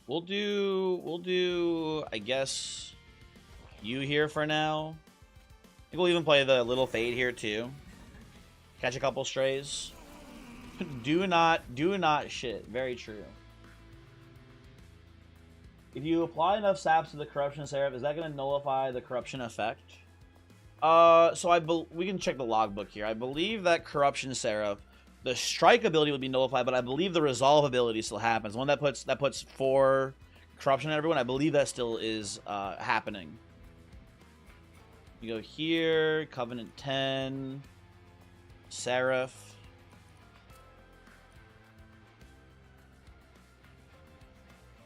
A: We'll do, I guess, you here for now. I think we'll even play the Little Fade here, too. Catch a couple strays. do not shit. Very true. If you apply enough saps to the Corruption Seraph, is that going to nullify the Corruption effect? So we can check the logbook here. I believe that Corruption Seraph, the strike ability would be nullified, but I believe the resolve ability still happens. One that puts 4 corruption on everyone. I believe that still is happening. You go here, Covenant 10, Seraph.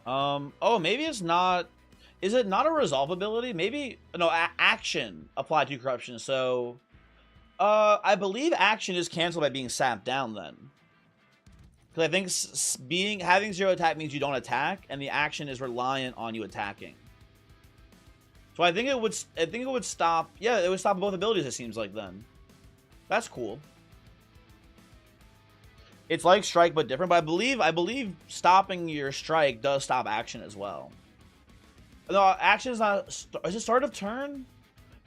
A: Oh, maybe it's not. Is it not a resolve ability? Maybe no. Action applied to corruption. So, I believe action is canceled by being sapped down then. Because I think having 0 attack means you don't attack, and the action is reliant on you attacking. So I think it would stop. Yeah, it would stop both abilities. It seems like then. That's cool. It's like strike but different, but I believe stopping your strike does stop action as well. No, action is not. Is it start of turn?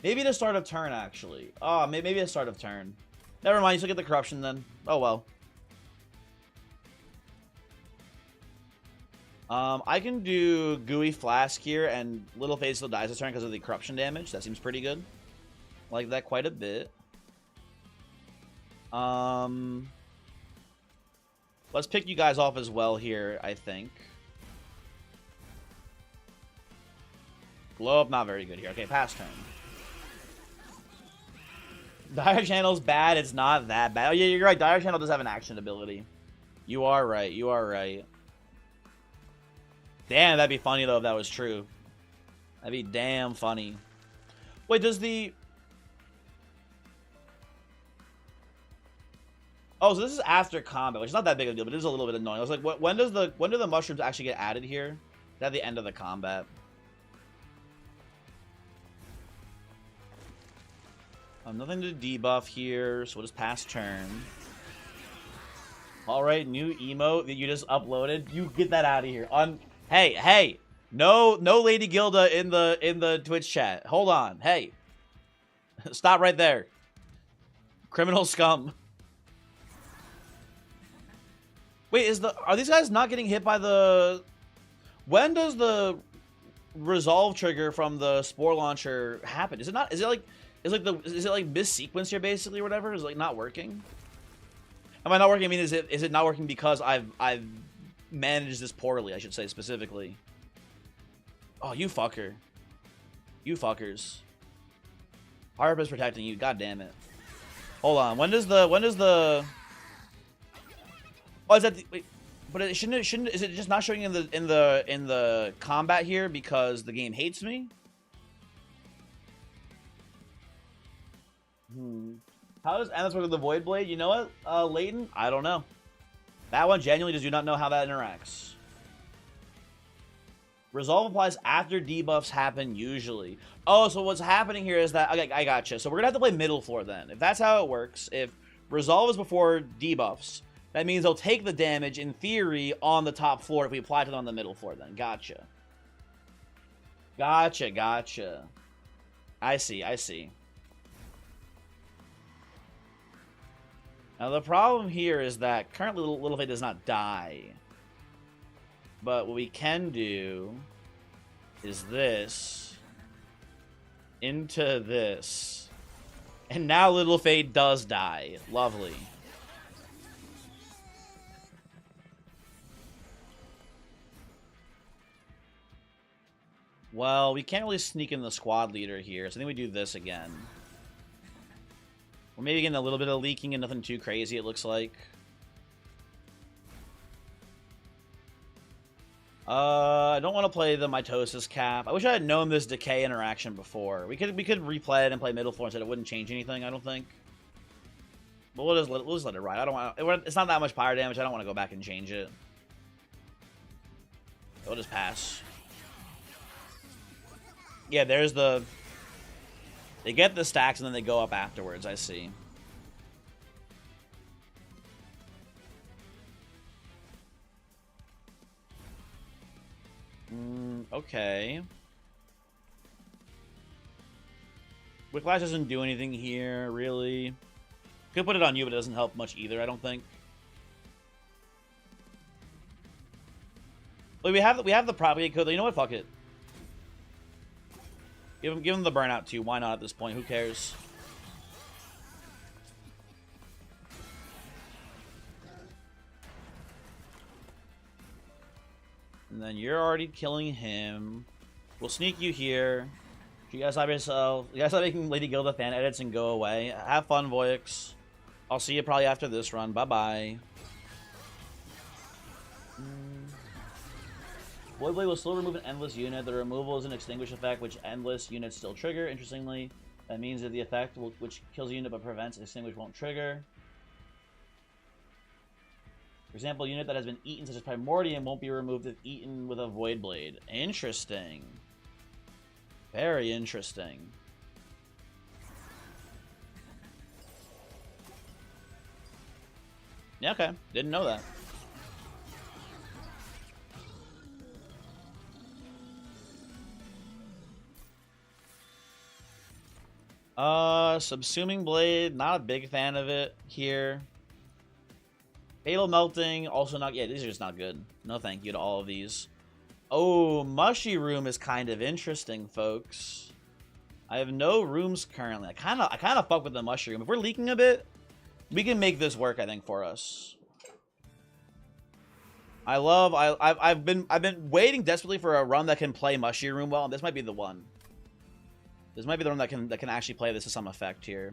A: Maybe the start of turn actually. Oh, maybe the start of turn. Never mind. You still get the corruption then. Oh well. I can do Gooey Flask here, and Little Fade still dies this turn because of the corruption damage. That seems pretty good. I like that quite a bit. Let's pick you guys off as well here, I think. Glow up, not very good here. Okay, pass turn. Dire Channel's bad. It's not that bad. Oh, yeah, you're right. Dire Channel does have an action ability. You are right. You are right. Damn, that'd be funny, though, if that was true. That'd be damn funny. Wait, does the... Oh, so this is after combat, which is not that big of a deal, but it is a little bit annoying. I was like, when do the mushrooms actually get added here? Is that the end of the combat? Nothing to debuff here, so we'll just pass turn. Alright, new emote that you just uploaded. You get that out of here. Hey, no Lady Gilda in the Twitch chat. Hold on. Hey. Stop right there. Criminal scum. Wait, are these guys not getting hit by the... When does the resolve trigger from the spore launcher happen? Is it not... Is it like missequenced here basically or whatever? Is it like not working? Am I not working? I mean, is it not working because I've managed this poorly, I should say specifically. Oh, you fucker. You fuckers. Harp is protecting you, god damn it. Hold on. When does the Oh, is that wait, but it shouldn't is it just not showing in the combat here because the game hates me? How does Endless work with the Void Blade? You know what, Leighton? I don't know. That one genuinely just do not know how that interacts. Resolve applies after debuffs happen usually. Oh, so what's happening here is that... Okay, I gotcha. So we're gonna have to play middle floor then. If that's how it works, if Resolve is before debuffs, that means they'll take the damage, in theory, on the top floor if we apply it on the middle floor then. Gotcha. Gotcha. I see. Now, the problem here is that currently Little Fade does not die. But what we can do is this into this. And now Little Fade does die. Lovely. Well, we can't really sneak in the squad leader here, so I think we do this again. We're maybe getting a little bit of leaking and nothing too crazy, it looks like. I don't want to play the mitosis cap. I wish I had known this decay interaction before. We could replay it and play middle floor and said it wouldn't change anything, I don't think. But we'll just let it ride. It's not that much fire damage. I don't want to go back and change it. They'll just pass. Yeah, there's the... They get the stacks and then they go up afterwards, I see. Okay. Whiplash doesn't do anything here, really. Could put it on you, but it doesn't help much either, I don't think. But we have the propagate code. You know what? Fuck it. Give him the burnout too. Why not at this point? Who cares? And then you're already killing him. We'll sneak you here. You guys have yourself. You guys are making Lady Gilda fan edits and go away. Have fun, Voix. I'll see you probably after this run. Bye bye. Void Blade will still remove an endless unit. The removal is an extinguish effect, which endless units still trigger. Interestingly, that means that the effect which kills a unit but prevents extinguish won't trigger. For example, a unit that has been eaten, such as Primordium, won't be removed if eaten with a Void Blade. Interesting. Very interesting. Yeah, okay. Didn't know that. Subsuming Blade, not a big fan of it here. Fatal Melting, also not... Yeah, these are just not good. No thank you to all of these. Oh, Mushy Room is kind of interesting, folks. I have no rooms currently. I kind of fuck with the Mushy Room. If we're leaking a bit, we can make this work, I think, for us. I've been waiting desperately for a run that can play Mushy Room well, and this might be the one. This might be the one that can actually play this to some effect here.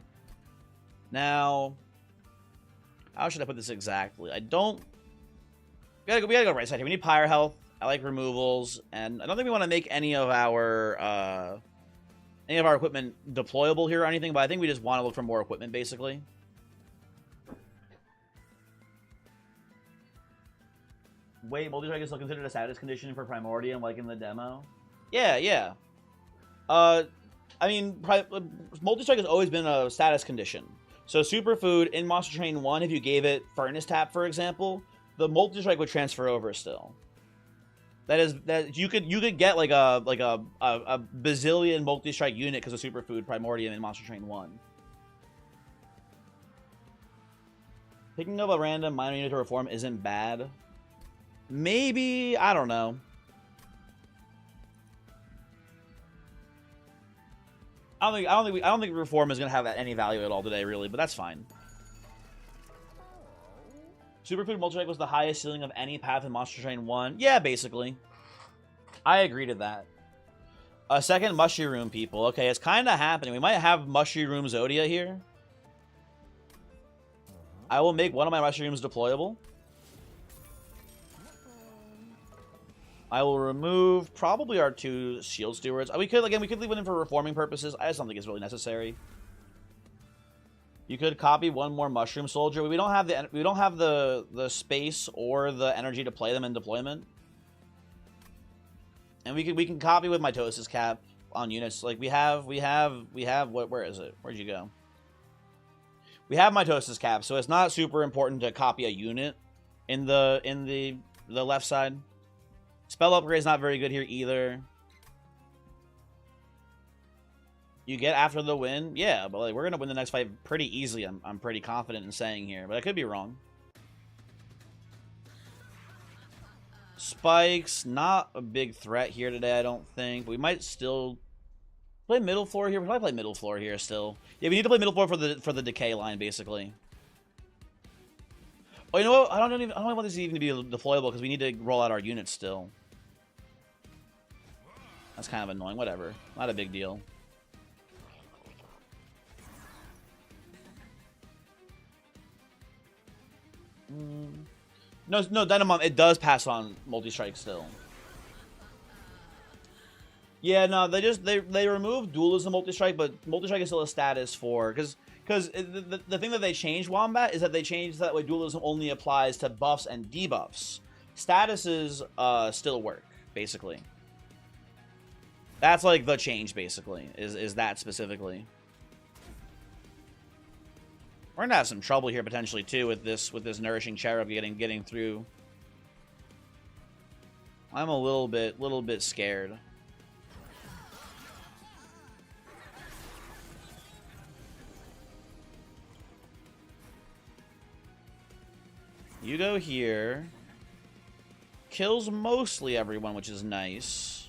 A: Now, how should I put this exactly? We gotta go right side here. We need Pyre Health. I like removals, and I don't think we want to make any of our equipment deployable here or anything, but I think we just want to look for more equipment, basically. Wait, multi-strike is still considered a status condition for Primordium, like in the demo? Yeah, yeah. I mean, multi-strike has always been a status condition. So Superfood in Monster Train 1, if you gave it Furnace Tap, for example, the multi-strike would transfer over still. That you could get like a bazillion multi-strike unit because of Superfood Primordium in Monster Train 1. Picking up a random minor unit to reform isn't bad. Maybe, I don't know. I don't think reform is gonna have any value at all today, really, but that's fine. Superfood Multi-Strike was the highest ceiling of any path in Monster Train 1. Yeah, basically. I agree to that. A second Mushy Room, people. Okay, it's kind of happening. We might have Mushy Room Zodia here. I will make one of my Mushy Rooms deployable. I will remove probably our 2 Shield Stewards. We could leave it in for reforming purposes. I just don't think it's really necessary. You could copy one more Mushroom Soldier. We don't have the space or the energy to play them in deployment. And we can copy with Mitosis Cap on units. Like we have where is it? Where'd you go? We have Mitosis Cap, so it's not super important to copy a unit in the left side. Spell upgrade is not very good here either. You get after the win, yeah, but like we're gonna win the next fight pretty easily. I'm pretty confident in saying here, but I could be wrong. Spikes, not a big threat here today, I don't think. We might still play middle floor here. We might play middle floor here still. Yeah, we need to play middle floor for the decay line basically. Oh, you know what? I don't want this even to be deployable because we need to roll out our units still. That's kind of annoying. Whatever. Not a big deal. No, Dynamom, it does pass on multi-strike still. Yeah, no, they removed dualism multi-strike, but multi-strike is still a status for because the thing that they changed, Wombat, is that they changed that way dualism only applies to buffs and debuffs. Statuses still work. basically. That's like the change, basically, is that specifically. We're gonna have some trouble here potentially too with this nourishing cherub getting through. I'm a little bit scared. You go here. Kills mostly everyone, which is nice.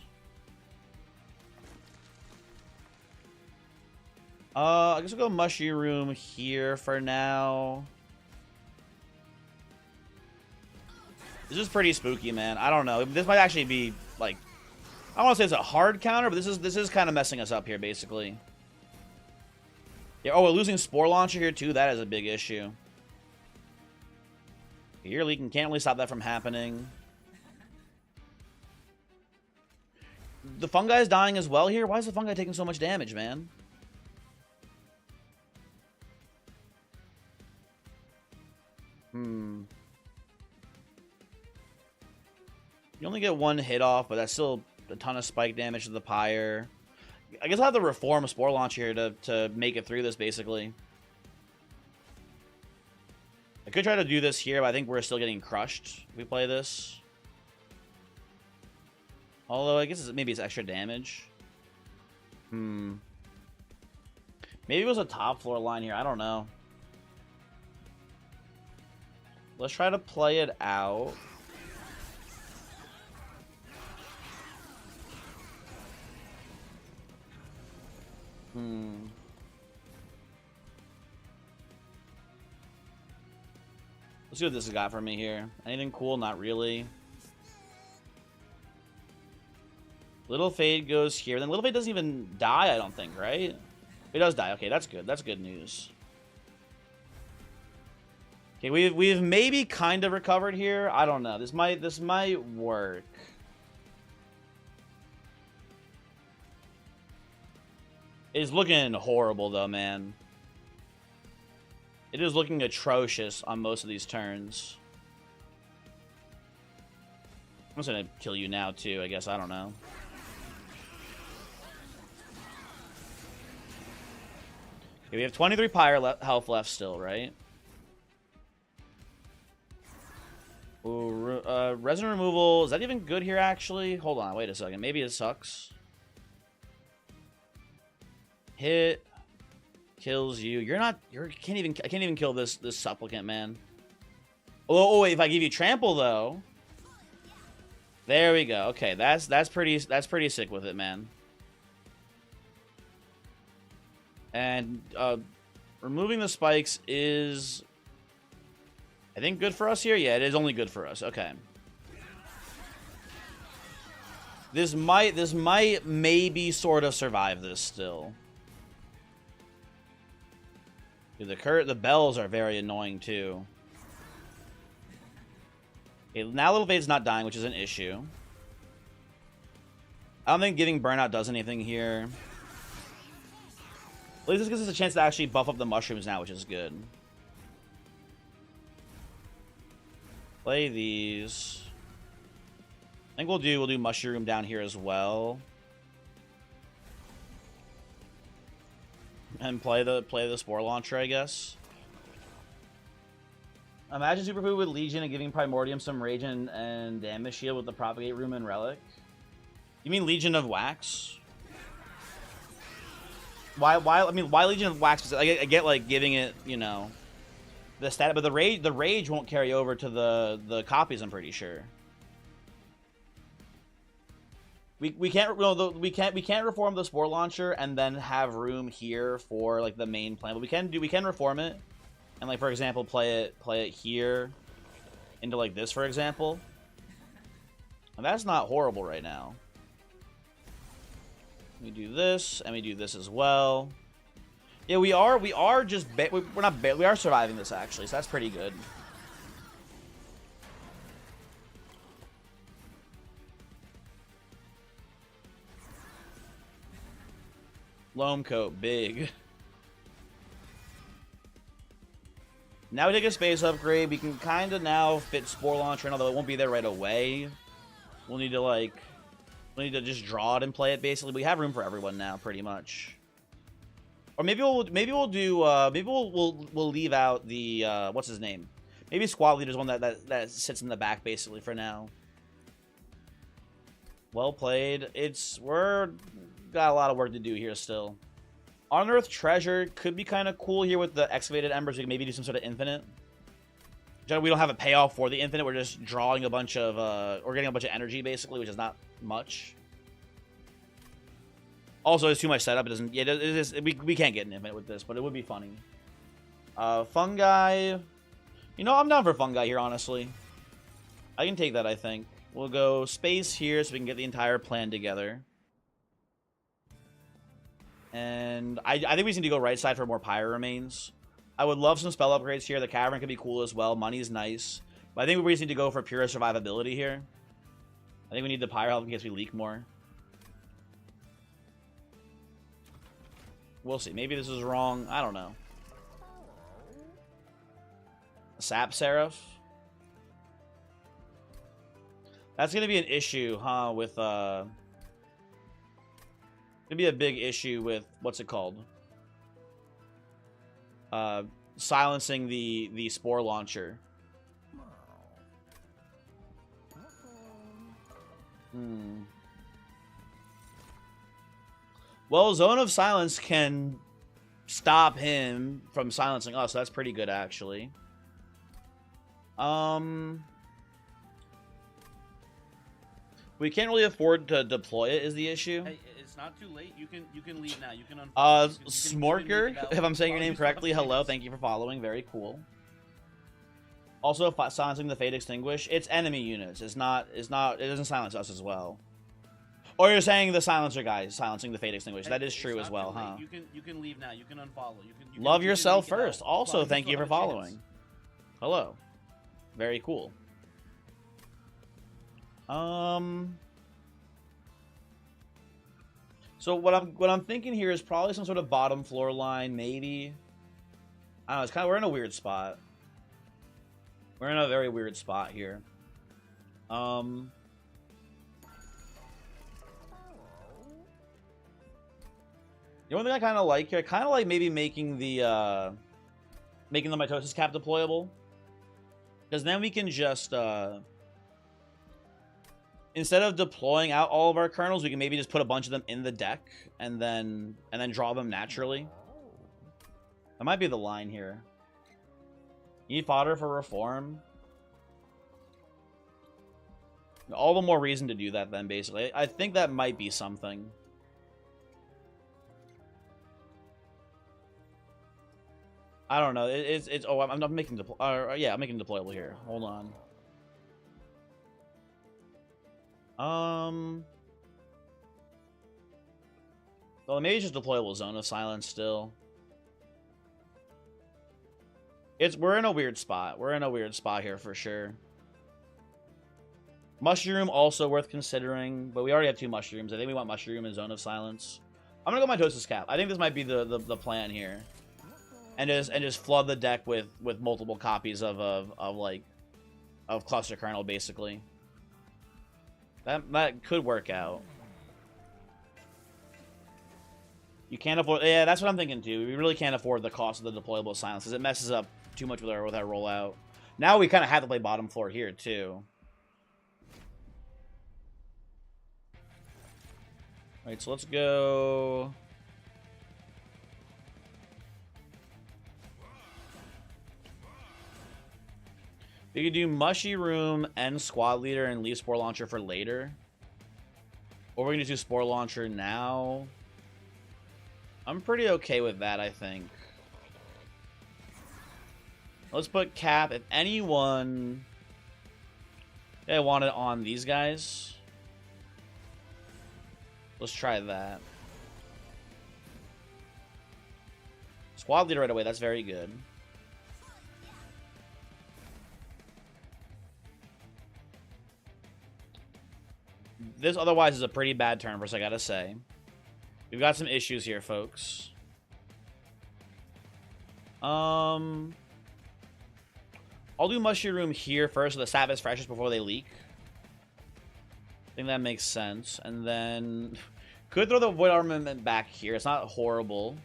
A: I guess we'll go mushroom here for now. This is pretty spooky, man. I don't know. This might actually be like, I don't want to say it's a hard counter, but this is kind of messing us up here, basically. Yeah. Oh, we're losing Spore Launcher here too. That is a big issue. You're leaking. Can't really stop that from happening. The fungi is dying as well here. Why is the fungi taking so much damage, man? You only get one hit off, but that's still a ton of spike damage to the pyre. I guess I'll have to reform a Spore Launcher here to make it through this, basically. I could try to do this here, but I think we're still getting crushed if we play this. Although, I guess maybe it's extra damage. Maybe it was a top floor line here. I don't know. Let's try to play it out. Let's see what this has got for me here. Anything cool? Not really. Little Fade goes here. Then Little Fade doesn't even die, I don't think, right? It does die. Okay, that's good. That's good news. Okay, we've maybe kind of recovered here. I don't know. This might work. It's looking horrible though, man. It is looking atrocious on most of these turns. I'm just gonna kill you now too, I guess. I don't know. Okay, we have 23 pyre health left still, right? Ooh, resin removal. Is that even good here, actually? Hold on, wait a second. Maybe it sucks. Hit. Kills you. I can't even kill this supplicant, man. Oh, wait, if I give you trample though. There we go. Okay, that's pretty sick with it, man. And removing the spikes is, I think, good for us here. Yeah, it is only good for us. Okay. This might maybe sort of survive this still. Dude, the bells are very annoying too. Okay, now Little Fade's not dying, which is an issue. I don't think giving Burnout does anything here. At least this gives us a chance to actually buff up the mushrooms now, which is good. Play these. I think we'll do mushroom down here as well. And play the Spore Launcher, I guess. Imagine Superfood with Legion and giving Primordium some rage and damage shield with the Propagate Room and Relic. You mean Legion of Wax? Why Legion of Wax? I get like giving it, you know, the stat, but the rage won't carry over to the copies, I'm pretty sure. We can't reform the Spore Launcher and then have room here for like the main plan, but we can reform it and, like, for example, play it here into like this, for example. And that's not horrible right now. We do this and we do this as well. Yeah, we are surviving this actually, so that's pretty good. Loam Coat, big. Now we take a space upgrade. We can kind of now fit Spore Launcher, although it won't be there right away. We'll need to, like, We need to just draw it and play it. Basically, we have room for everyone now, pretty much. Or maybe we'll do maybe we'll leave out the what's his name? Maybe squad leader's one that sits in the back basically for now. Well played. We're got a lot of work to do here still. Unearthed treasure could be kind of cool here with the excavated embers. We can maybe do some sort of infinite. We don't have a payoff for the infinite. We're just drawing a bunch of we're getting a bunch of energy basically, which is not much. Also, it's too much setup. It doesn't. Yeah, it is. We can't get an infinite with this, but it would be funny. Fungi. You know, I'm down for fungi here, honestly. I can take that, I think. We'll go space here so we can get the entire plan together. And I think we just need to go right side for more pyre remains. I would love some spell upgrades here. The cavern could be cool as well. Money's nice. But I think we just need to go for pure survivability here. I think we need the pyre health in case we leak more. We'll see. Maybe this is wrong. I don't know. Sap Seraph. That's going to be an issue, huh? With, going to be a big issue with, what's it called? Silencing the spore launcher. Well, Zone of Silence can stop him from silencing us. So that's pretty good, actually. We can't really afford to deploy it is the issue.
B: Hey, it's not too late. You can leave now. You can unfollow.
A: Smorker, if I'm saying your name correctly, hello. Thank you for following. Very cool. Also, silencing the Fate Extinguish. It's enemy units. It doesn't silence us as well. Or you're saying the silencer guys silencing the Fate Extinguish. That is true as well, huh?
B: You can leave now. You can unfollow. You
A: Love yourself first. Also, thank you for following. Hello. Very cool. So what I'm thinking here is probably some sort of bottom floor line, maybe. I don't know. It's kind of, we're in a weird spot. We're in a very weird spot here. The only thing I kind of like here, I kind of like maybe making the mitosis cap deployable, because then we can just instead of deploying out all of our kernels, we can maybe just put a bunch of them in the deck and then draw them naturally. That might be the line here. You need fodder for reform. All the more reason to do that then, basically. I think that might be something. I don't know. Oh, I'm not making yeah, I'm making deployable here. Hold on. Well, maybe it's just deployable Zone of Silence still. We're in a weird spot. We're in a weird spot here for sure. Mushroom also worth considering, but we already have 2 mushrooms. I think we want Mushroom and Zone of Silence. I'm gonna go mitosis cap. I think this might be the plan here. And just flood the deck with multiple copies of cluster kernel basically. That could work out. You can't afford. Yeah, that's what I'm thinking too. We really can't afford the cost of the deployable silence because it messes up too much with our rollout. Now we kind of have to play bottom floor here too. All right, so let's go. We could do Mushy Room and Squad Leader and leave Spore Launcher for later. Or we're going to do Spore Launcher now. I'm pretty okay with that, I think. Let's put Cap. If anyone... I want it on these guys. Let's try that. Squad Leader right away. That's very good. This otherwise is a pretty bad turn for us, I gotta say. We've got some issues here, folks. I'll do Mushy Room here first so the sap is freshest before they leak. think that makes sense. And then could throw the Void Armament back here. It's not horrible.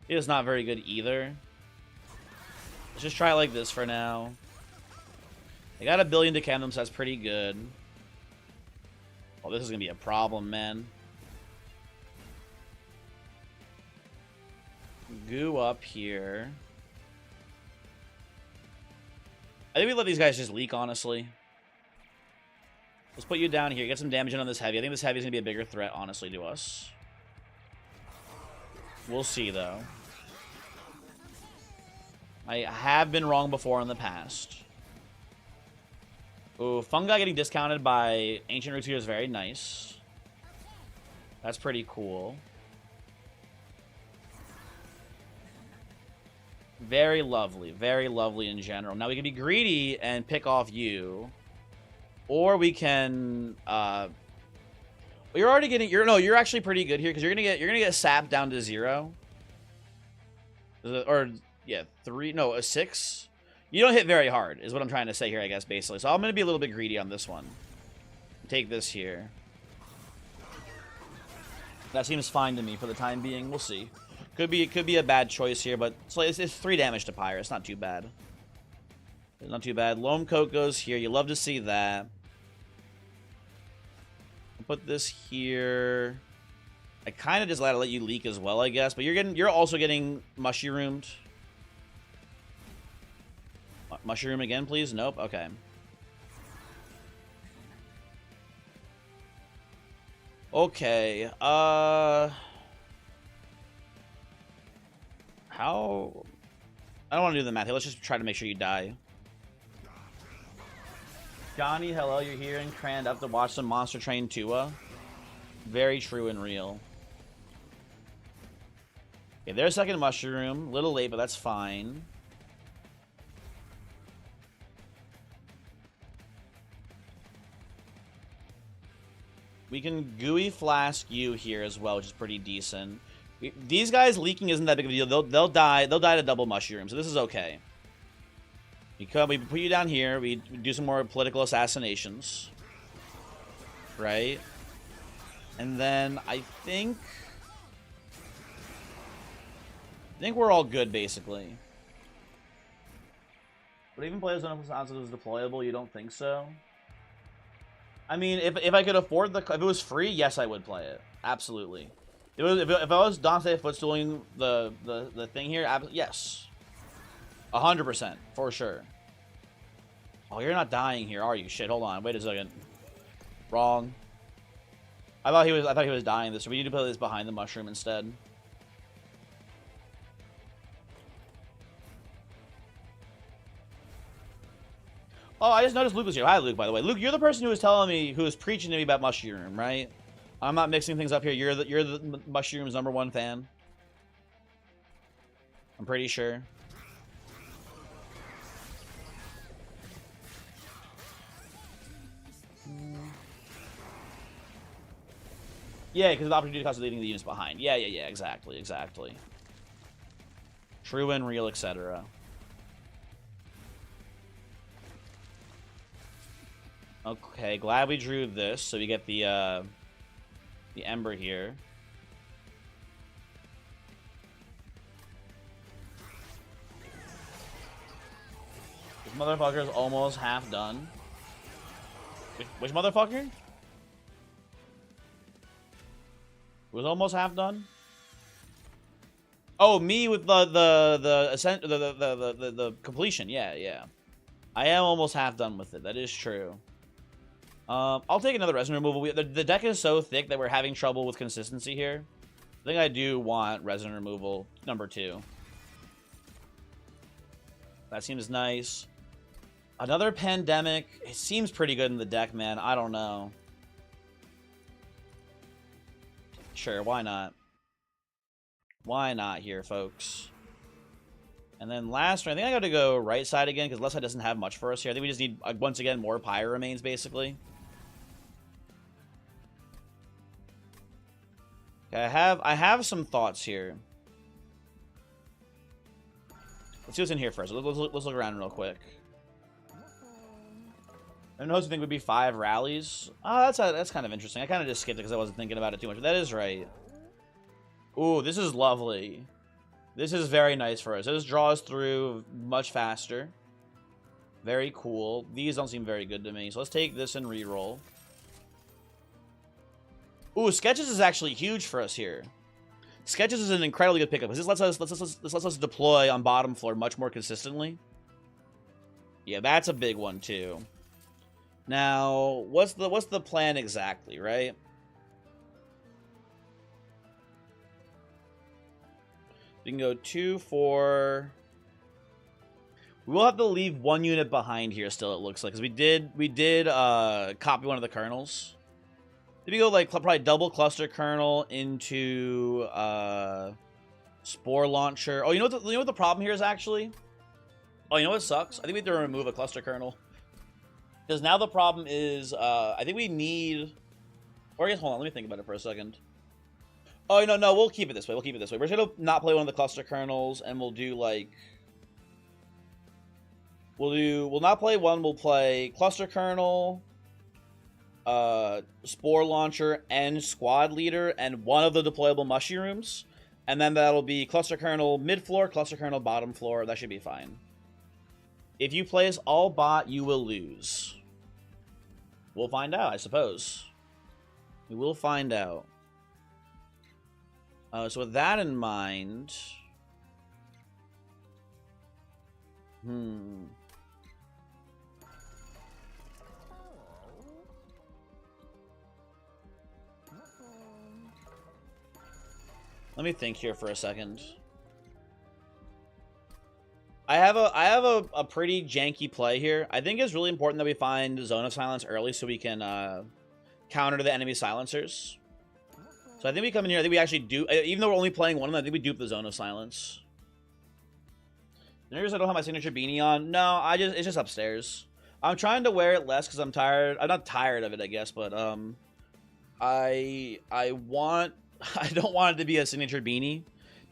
A: It is not very good either. Let's just try it like this for now. They got 1 billion to chem them, so that's pretty good. Oh, this is going to be a problem, man. Goo up here. I think we let these guys just leak, honestly. Let's put you down here. Get some damage in on this heavy. I think this heavy is going to be a bigger threat, honestly, to us. We'll see, though. I have been wrong before in the past. Ooh, Fungi getting discounted by Ancient Roots here is very nice. That's pretty cool. Very lovely in general. Now we can be greedy and pick off you, or we can. You're already getting. You're actually pretty good here because you're gonna get sapped down to 0. Or yeah, 3. No, a 6. You don't hit very hard, is what I'm trying to say here, I guess, basically. So I'm going to be a little bit greedy on this one. Take this here. That seems fine to me for the time being. We'll see. Could be a bad choice here, but it's 3 damage to Pyre. It's not too bad. It's not too bad. Loam Coat goes here. You love to see that. Put this here. I kind of just let you leak as well, I guess. But you're also getting mushroomed. Mushroom again, please? Nope. Okay. Okay. How? I don't want to do the math here. Let's just try to make sure you die. Johnny, hello. You're here and crammed up to watch some Monster Train 2. Very true and real. Okay, there's second mushroom. A little late, but that's fine. We can Gooey Flask you here as well, which is pretty decent. These guys leaking isn't that big of a deal. They'll die to double mushroom, so this is okay. We put you down here. We do some more political assassinations, right? And then I think we're all good basically. But even players don't know if it was deployable. You don't think so? I mean, if I could afford if it was free, yes, I would play it. Absolutely. If I was Dante footstooling the thing here, yes, 100% for sure. Oh, you're not dying here, are you? Shit, hold on, wait a second. Wrong. I thought he was dying this. So we need to put this behind the mushroom instead. Oh, I just noticed Luke was here. Hi, Luke, by the way. Luke, you're the person who was telling me, who was preaching to me about mushroom, right? I'm not mixing things up here. You're the mushroom's #1 fan. I'm pretty sure. Yeah, because of the opportunity cost of leaving the units behind. Yeah, exactly. True and real, etc. Okay, glad we drew this, so we get the Ember here. This motherfucker is almost half done. Which motherfucker? It was almost half done. Oh, me with the completion. Yeah. I am almost half done with it. That is true. I'll take another resin removal. The deck is so thick that we're having trouble with consistency here. I think I do want resin removal #2. That seems nice. Another Pandemic. It seems pretty good in the deck, man. I don't know. Sure, why not? Why not here, folks? And then last turn, I think I got to go right side again because left side doesn't have much for us here. I think we just need, once again, more Pyre remains, basically. Okay, I have some thoughts here. Let's see what's in here first. Let's look around real quick. And those I think would be 5 rallies. Oh, that's kind of interesting. I kind of just skipped it because I wasn't thinking about it too much. But that is right. Ooh, this is lovely. This is very nice for us. This draws through much faster. Very cool. These don't seem very good to me. So let's take this and reroll. Ooh, Sketches is actually huge for us here. Sketches is an incredibly good pickup because this lets us deploy on bottom floor much more consistently. Yeah, that's a big one too. Now, what's the plan exactly, right? We can go 2, 4. We will have to leave 1 unit behind here still, it looks like, because we did copy one of the kernels. Did we go like probably double cluster kernel into spore launcher? Oh, you know what the problem here is actually? Oh, you know what sucks? I think we have to remove a cluster kernel. Because now the problem is, I think we need... Or I guess, hold on, let me think about it for a second. Oh, no, we'll keep it this way. We'll keep it this way. We're just going to not play one of the cluster kernels, and we'll do, like... We'll not play one, we'll play cluster kernel, spore launcher, and squad leader, and one of the deployable mushrooms. And then that'll be cluster kernel mid-floor, cluster kernel bottom floor. That should be fine. If you play as all bot, you will lose. We'll find out, I suppose. We will find out. So with that in mind... Let me think here for a second. I have a pretty janky play here. I think it's really important that we find Zone of Silence early so we can counter the enemy silencers. So I think we come in here, I think we actually do, even though we're only playing one of them, I think we dupe the Zone of Silence. Notice I don't have my signature beanie on. No, it's just upstairs. I'm trying to wear it less because I'm tired. I'm not tired of it, I guess, but I don't want it to be a signature beanie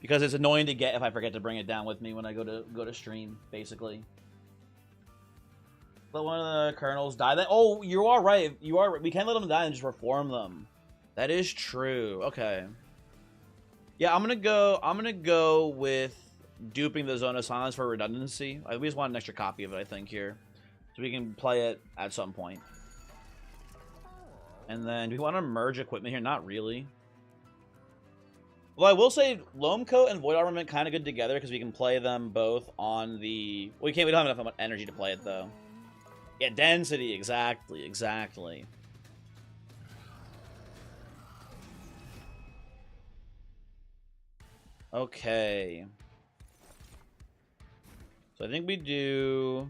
A: because it's annoying to get if I forget to bring it down with me when I go to stream, basically. Let one of the kernels die. Oh, you are right. You are right. We can't let them die and just reform them. That is true. Okay. Yeah, I'm gonna go with duping the Zone of Silence for redundancy. We just want an extra copy of it, I think, here. So we can play it at some point. And then, do we want to merge equipment here? Not really. Well, I will say, Loam Coat and Void Armament kind of good together because we can play them both on the... We don't have enough energy to play it, though. Yeah, density, exactly. Okay. So I think we do...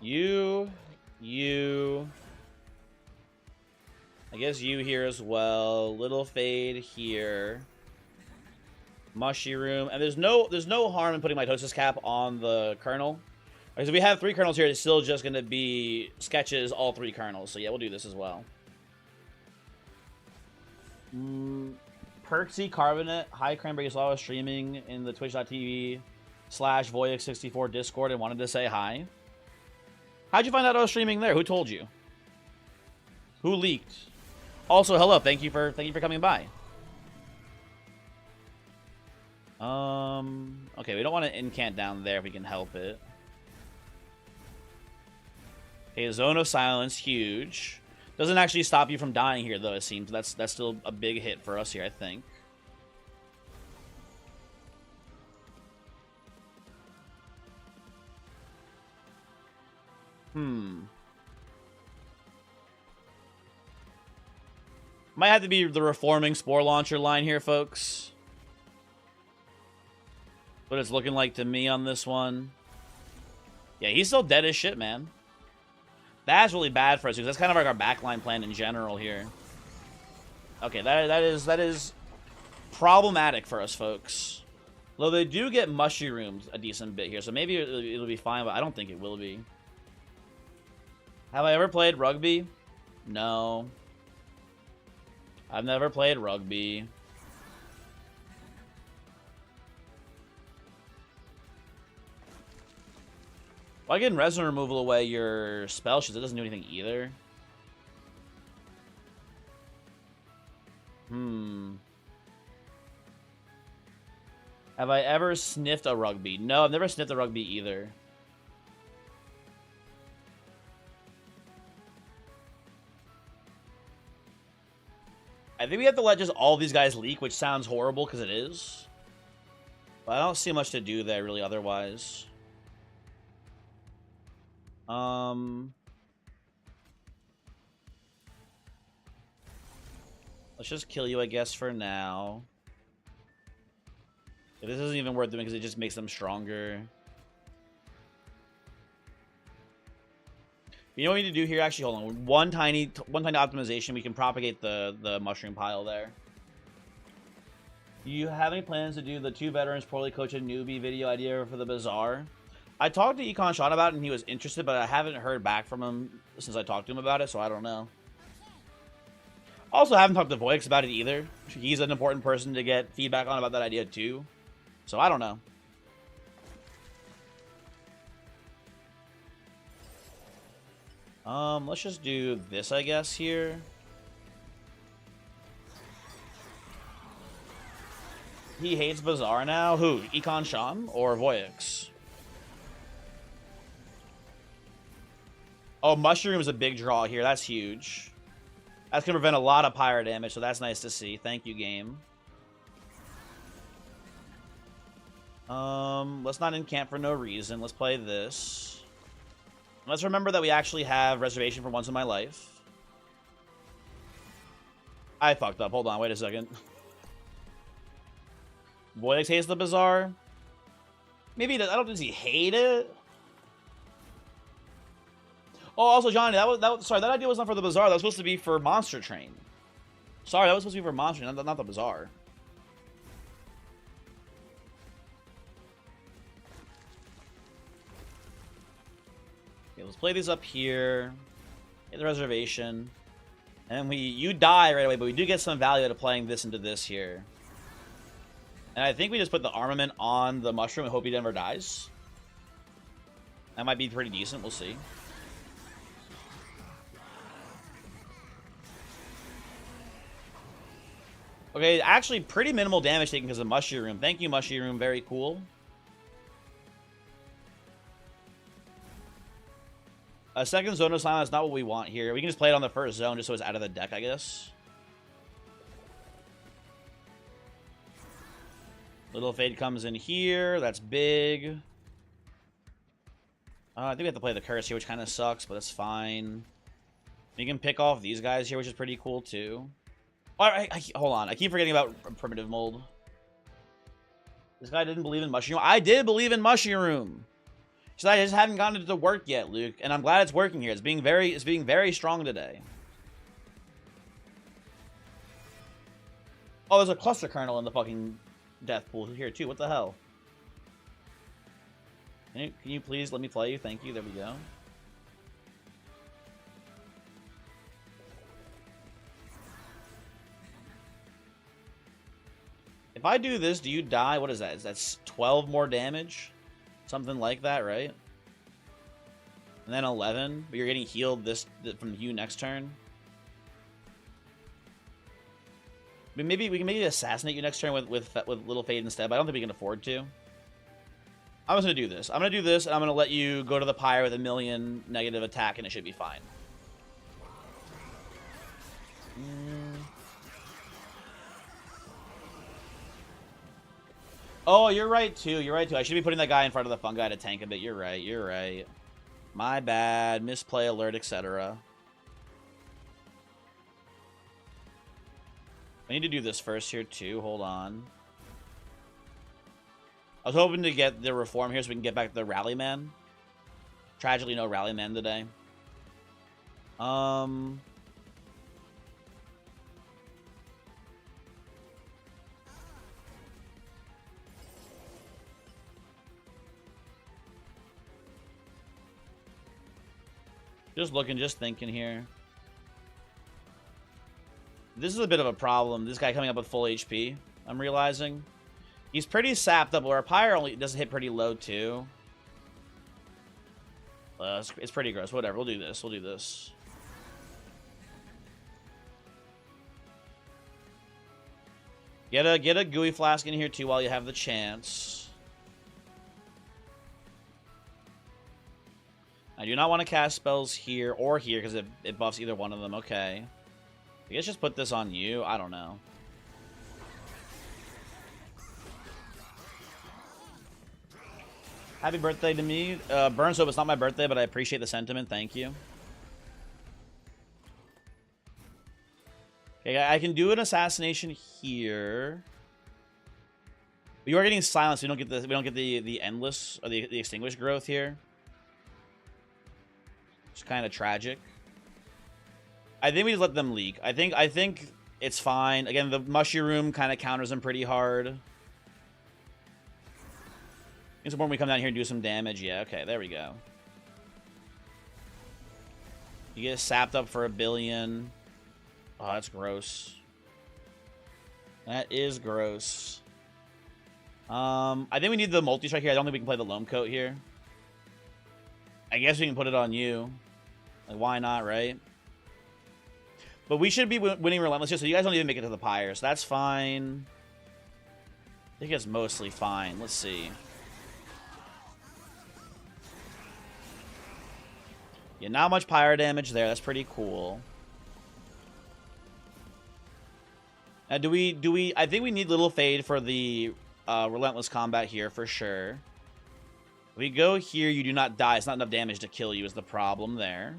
A: You... I guess you here as well. Little Fade here. Mushroom. And there's no harm in putting mitosis cap on the kernel. Because if we have 3 kernels here, it's still just going to be Sketches, all 3 kernels. So yeah, we'll do this as well. Perksy Carbonate. Hi, Cranberry. Saw I was streaming in the twitch.tv/Voyix64 Discord and wanted to say hi. How'd you find out I was streaming there? Who told you? Who leaked? Also, hello. Thank you for coming by. Okay, we don't want to incant down there if we can help it. Okay, Zone of Silence, huge. Doesn't actually stop you from dying here, though, it seems. That's still a big hit for us here, I think. Might have to be the reforming Spore Launcher line here, folks. What it's looking like to me on this one. Yeah, he's still dead as shit, man. That's really bad for us, because that's kind of like our backline plan in general here. Okay, that is problematic for us, folks. Though they do get mushrooms a decent bit here, so maybe it'll be fine, but I don't think it will be. Have I ever played rugby? No. I've never played rugby. By getting resin removal away your spell shields, it doesn't do anything either. Have I ever sniffed a rugby? No, I've never sniffed a rugby either. I think we have to let just all these guys leak, which sounds horrible because it is. But I don't see much to do there really otherwise. Let's just kill you, I guess, for now. This isn't even worth doing because it just makes them stronger. You know what we need to do here? Actually, hold on. One tiny optimization. We can propagate the mushroom pile there. You have any plans to do the 2 veterans poorly coached newbie video idea for the bazaar? I talked to Econ Sean about it and he was interested, but I haven't heard back from him since I talked to him about it, so I don't know. Also, I haven't talked to Voix about it either. He's an important person to get feedback on about that idea too. So I don't know. Let's just do this, I guess, here. He hates Bazaar now? Who? Econ Sean or Voix? Oh, Mushroom is a big draw here. That's huge. That's going to prevent a lot of pyre damage, so that's nice to see. Thank you, game. Let's not encamp for no reason. Let's play this. Let's remember that we actually have reservation for once in my life. I fucked up. Hold on. Wait a second. Voix hates the Bazaar. Maybe he does. I don't think he hate it. Oh, also, Johnny, sorry, that idea was not for the Bazaar. That was supposed to be for Monster Train. Sorry, that was supposed to be for Monster Train, not the Bazaar. Okay, let's play these up here. Get the reservation. And then you die right away, but we do get some value out of playing this into this here. And I think we just put the armament on the mushroom and hope he never dies. That might be pretty decent, we'll see. Okay, actually pretty minimal damage taken because of Mushroom. Thank you, Mushroom. Very cool. A second Zone of Silence is not what we want here. We can just play it on the first zone just so it's out of the deck, I guess. Little Fade comes in here. That's big. I think we have to play the Curse here, which kind of sucks, but that's fine. You can pick off these guys here, which is pretty cool, too. Hold on. I keep forgetting about Primitive Mold. This guy didn't believe in Mushroom. I did believe in Mushroom. So I just haven't gotten it to work yet, Luke. And I'm glad it's working here. It's being very strong today. Oh, there's a Cluster Kernel in the fucking death pool here, too. What the hell? Can you please let me play you? Thank you. There we go. If I do this, do you die? What is that? That's 12 more damage? Something like that, right? And then 11, but you're getting healed from you next turn. But maybe we can assassinate you next turn with Little Fade instead, but I don't think we can afford to. I'm just going to do this. I'm going to do this, and I'm going to let you go to the Pyre with a million negative attack, and it should be fine. Oh, you're right, too. You're right, too. I should be putting that guy in front of the fungi to tank a bit. You're right. You're right. My bad. Misplay alert, etc. I need to do this first here, too. Hold on. I was hoping to get the reform here so we can get back to the Rallyman. Tragically, no Rallyman today. Just looking, just thinking here. This is a bit of a problem. This guy coming up with full HP, I'm realizing. He's pretty sapped up, where our Pyre only doesn't hit pretty low, too. It's pretty gross. Whatever. We'll do this. We'll do this. Get a gooey flask in here too while you have the chance. I do not want to cast spells here or here because it buffs either one of them. Okay. I guess just put this on you. I don't know. Happy birthday to me. Burns hope it's not my birthday, but I appreciate the sentiment. Thank you. Okay, I can do an assassination here. You are getting silenced. We don't get the endless or the extinguished growth here. It's kind of tragic. I think we just let them leak. I think it's fine. Again, the mushroom kind of counters them pretty hard. It's important we come down here and do some damage. Yeah, okay, there we go. You get sapped up for 1 billion. Oh, that's gross. That is gross. I think we need the multi-strike here. I don't think we can play the loam coat here. I guess we can put it on you. Like, why not, right? But we should be winning Relentless here, so you guys don't even make it to the Pyre, so that's fine. I think it's mostly fine. Let's see. Yeah, not much Pyre damage there. That's pretty cool. Now, do we... I think we need Little Fade for the Relentless combat here, for sure. We go here, you do not die. It's not enough damage to kill you is the problem there.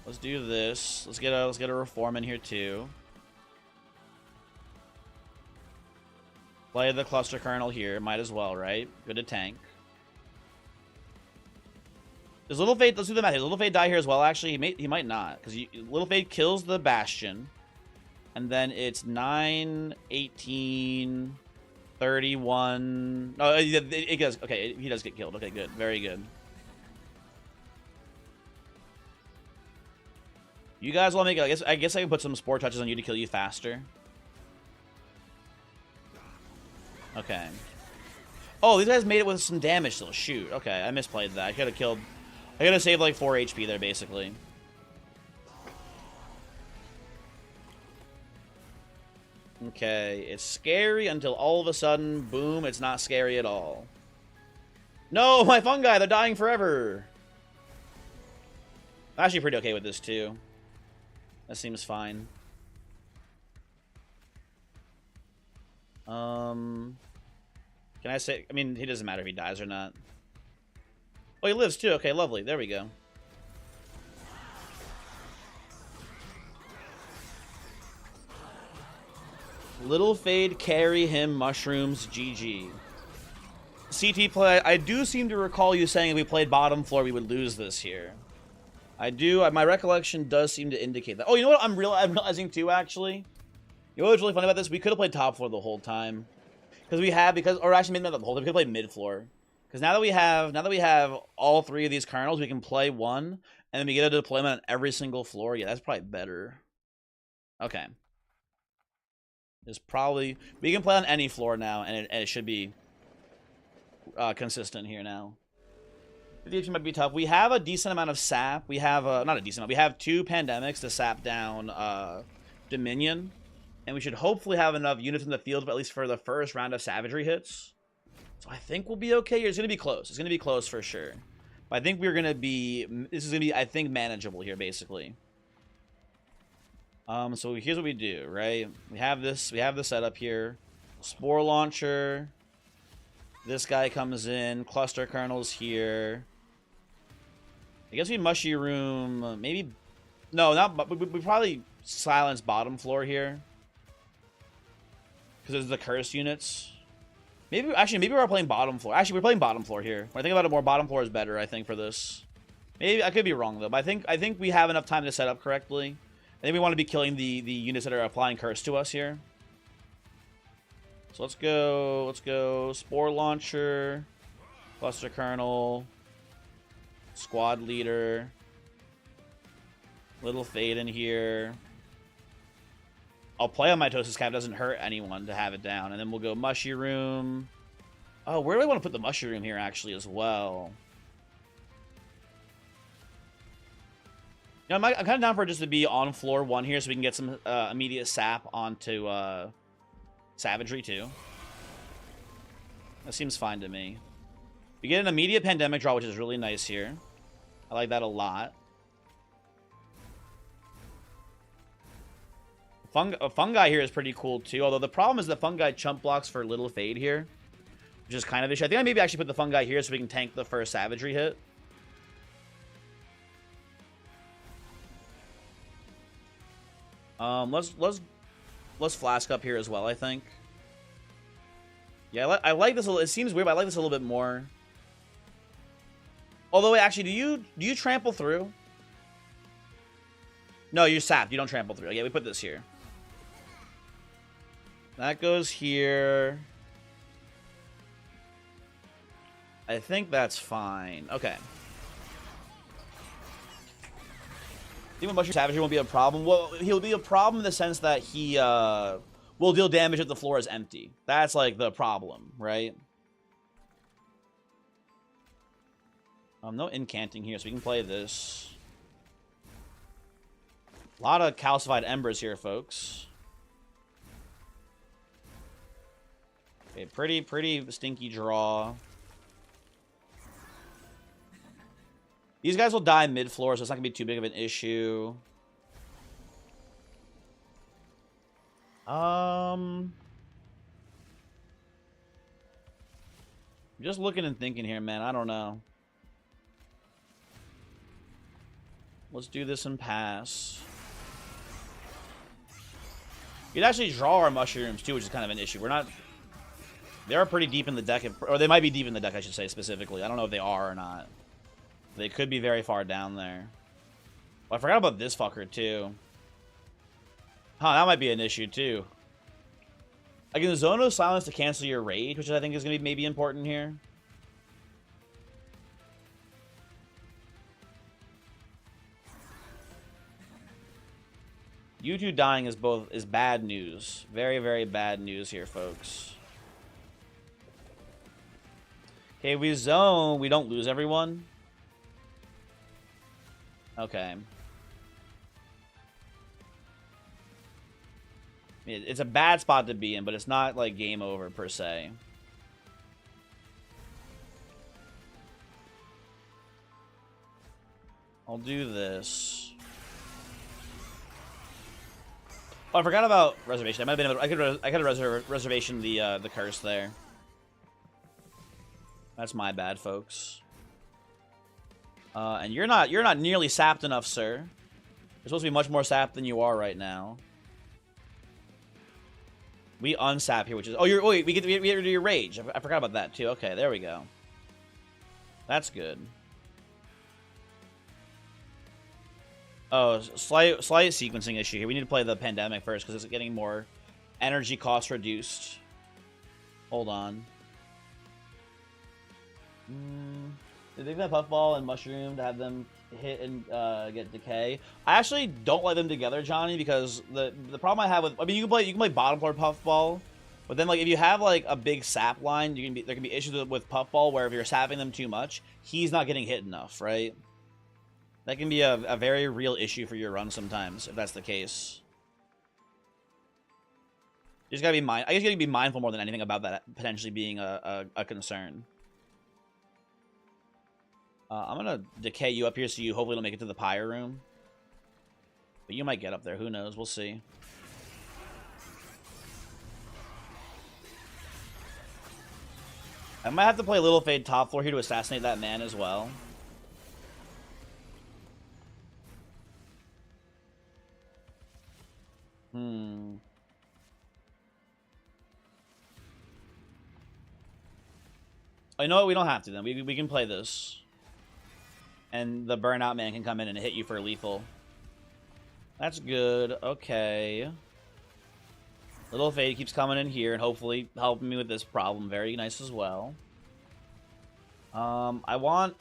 A: Let's do this. Let's get a Reform in here, too. Play the Cluster Kernel here. Might as well, right? Good to tank. Does Little Fade... Let's do the math here. Does Little Fade die here as well, actually? He might not. Because Little Fade kills the Bastion. And then it's 9, 18, 31... Oh, it does... Okay, he does get killed. Okay, good. Very good. You guys will make... I guess I can put some Spore Touches on you to kill you faster. Okay. Oh, these guys made it with some damage still. Shoot. Okay, I misplayed that. I could have killed... I could have saved like 4 HP there, basically. Okay, it's scary until all of a sudden, boom, it's not scary at all. No, my fungi, they're dying forever. I'm actually pretty okay with this, too. That seems fine. Can I say... I mean, it doesn't matter if he dies or not. Oh, he lives, too. Okay, lovely. There we go. Little Fade, carry him, mushrooms, GG. CT play, I do seem to recall you saying if we played bottom floor, we would lose this here. I do, my recollection does seem to indicate that. Oh, you know what I'm realizing too, actually? You know what's really funny about this? We could have played top floor the whole time. Or actually maybe not the whole time, we could have played mid floor. Because now that we have all 3 of these kernels, we can play one, and then we get a deployment on every single floor. Yeah, that's probably better. Okay. It's probably... We can play on any floor now, and it should be consistent here now. The HP might be tough. We have a decent amount of sap. We have... not a decent amount. We have 2 pandemics to sap down Dominion. And we should hopefully have enough units in the field, at least for the first round of Savagery hits. So I think we'll be okay here. It's going to be close. It's going to be close for sure. But I think we're going to be... This is going to be, I think, manageable here, basically. So here's what we do, right? We have this setup here. Spore Launcher. This guy comes in. Cluster Kernels here. I guess we Mushroom... Maybe... No, not... We probably silence bottom floor here. Because there's the cursed units. Maybe we're playing bottom floor. Actually, we're playing bottom floor here. When I think about it more, bottom floor is better, I think, for this. Maybe I could be wrong though, but I think we have enough time to set up correctly. I think we want to be killing the units that are applying curse to us here. So let's go Spore Launcher, Cluster Kernel, Squad Leader, Little Fade in here. I'll play on Mitosis Cap. It doesn't hurt anyone to have it down. And then we'll go Mushy Room. Oh, where do I want to put the mushroom here, actually, as well? You know, I'm kind of down for it just to be on floor 1 here so we can get some immediate sap onto Savagery, too. That seems fine to me. We get an immediate Pandemic draw, which is really nice here. I like that a lot. Fungi here is pretty cool, too. Although the problem is the Fungi chump blocks for Little Fade here, which is kind of issue. I think I maybe actually put the Fungi here so we can tank the first Savagery hit. Let's Flask up here as well, I think. Yeah, I like this a little. It seems weird, but I like this a little bit more. Although, actually, do you trample through? No, you're sapped. You don't trample through. Yeah, we put this here. That goes here. I think that's fine. Okay. Even Mushroom Savagery won't be a problem. Well, he'll be a problem in the sense that he will deal damage if the floor is empty. That's like the problem, right? No incanting here, so we can play this. A lot of calcified embers here, folks. Okay, pretty stinky draw. These guys will die mid-floor, so it's not going to be too big of an issue. I'm just looking and thinking here, man. I don't know. Let's do this and pass. You'd actually draw our mushrooms, too, which is kind of an issue. We're not... They're pretty deep in the deck, or they might be deep in the deck, I should say, specifically. I don't know if they are or not. They could be very far down there. Well, I forgot about this fucker, too. Huh, that might be an issue, too. I can Zono Silence to cancel your rage, which I think is going to be maybe important here. You two dying is bad news. Very, very bad news here, folks. Okay, we zone. We don't lose everyone. Okay. It's a bad spot to be in, but it's not, like, game over, per se. I'll do this. Oh, I forgot about reservation. I might have been able to, I could have reservation the curse there. That's my bad, folks. And you're not nearly sapped enough, sir. You're supposed to be much more sapped than you are right now. We unsap here, which is wait, we get to do your rage. I forgot about that too. Okay, there we go. That's good. Oh, slight sequencing issue here. We need to play the Pandemic first because it's getting more energy cost reduced. Hold on. Did they have Puffball and Mushroom to have them hit and get Decay? I actually don't like them together, Johnny, because the problem I have with, I mean, you can play bottom floor Puffball, but then like if you have like a big sap line, there can be issues with Puffball where if you're sapping them too much, he's not getting hit enough, right? That can be a very real issue for your run sometimes if that's the case. You just gotta be I guess you gotta be mindful more than anything about that potentially being a concern. I'm gonna decay you up here so you hopefully don't make it to the pyre room. But you might get up there. Who knows? We'll see. I might have to play Little Fade top floor here to assassinate that man as well. Oh, you know what? We don't have to then. We can play this. And the Burnout Man can come in and hit you for lethal. That's good. Okay. Little Fade keeps coming in here and hopefully helping me with this problem. Very nice as well. I want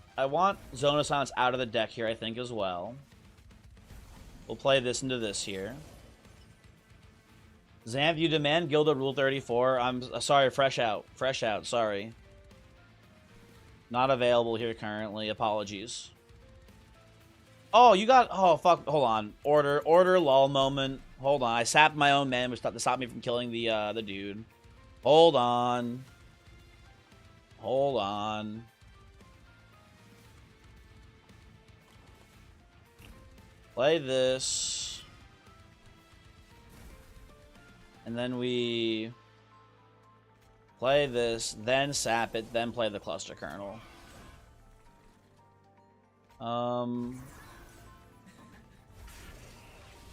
A: Zone of Silence out of the deck here, I think, as well. We'll play this into this here. Zamp, you demand Gilda Rule 34. I'm sorry, fresh out. Fresh out, sorry. Not available here currently. Apologies. Oh, you got... Oh, fuck. Hold on. Order, lull moment. Hold on. I sapped my own man, which to stop me from killing the dude. Hold on. Hold on. Play this. And then we... play this, then sap it, then play the cluster kernel.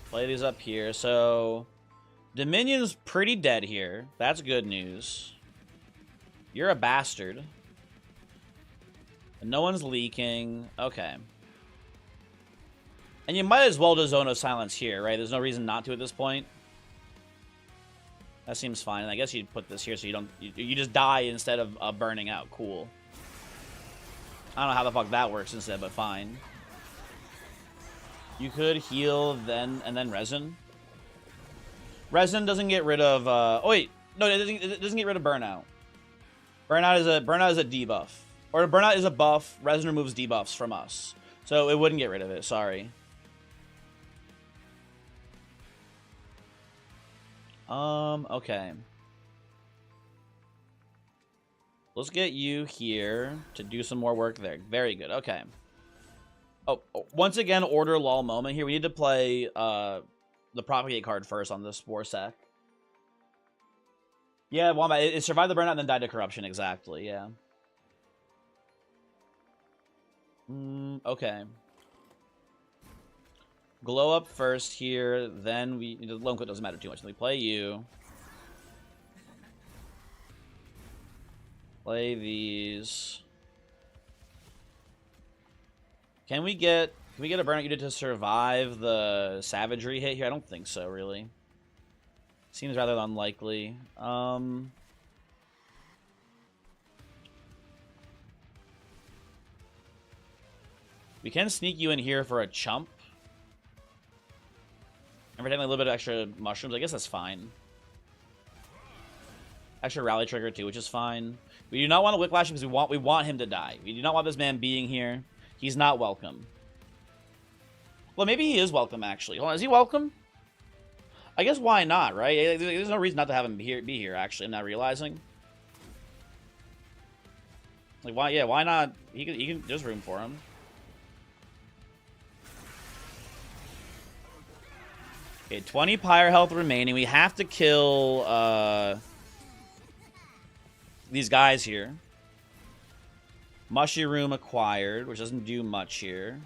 A: Play these up here. So, Dominion's pretty dead here. That's good news. You're a bastard. And no one's leaking. Okay. And you might as well do Zone of Silence here, right? There's no reason not to at this point. That seems fine. And I guess you'd put this here so you don't... You just die instead of burning out. Cool. I don't know how the fuck that works instead, but fine. You could heal then and then resin. Resin doesn't get rid of... oh, wait. No, it doesn't get rid of burnout. Burnout is a debuff. Or burnout is a buff. Resin removes debuffs from us. So it wouldn't get rid of it. Sorry. Okay. Let's get you here to do some more work there. Very good. Okay. Oh, once again, order lull moment here. We need to play the propagate card first on this war sec. Yeah, Wombat, it survived the burnout and then died to corruption. Exactly, yeah. Okay. Glow up first here, then we... The lone quit doesn't matter too much. Then we play you. Play these. Can we get a burnout unit to survive the savagery hit here? I don't think so, really. Seems rather unlikely. We can sneak you in here for a chump. And we're taking a little bit of extra mushrooms. I guess that's fine. Extra rally trigger too, which is fine. We do not want to whiplash him because we want him to die. We do not want this man being here. He's not welcome. Well, maybe he is welcome, actually. Hold on, is he welcome? I guess why not, right? There's no reason not to have him be here, actually. I'm not realizing. Like, why? Yeah, why not? He can. There's room for him. Okay, 20 pyre health remaining. We have to kill these guys here. Mushroom acquired, which doesn't do much here.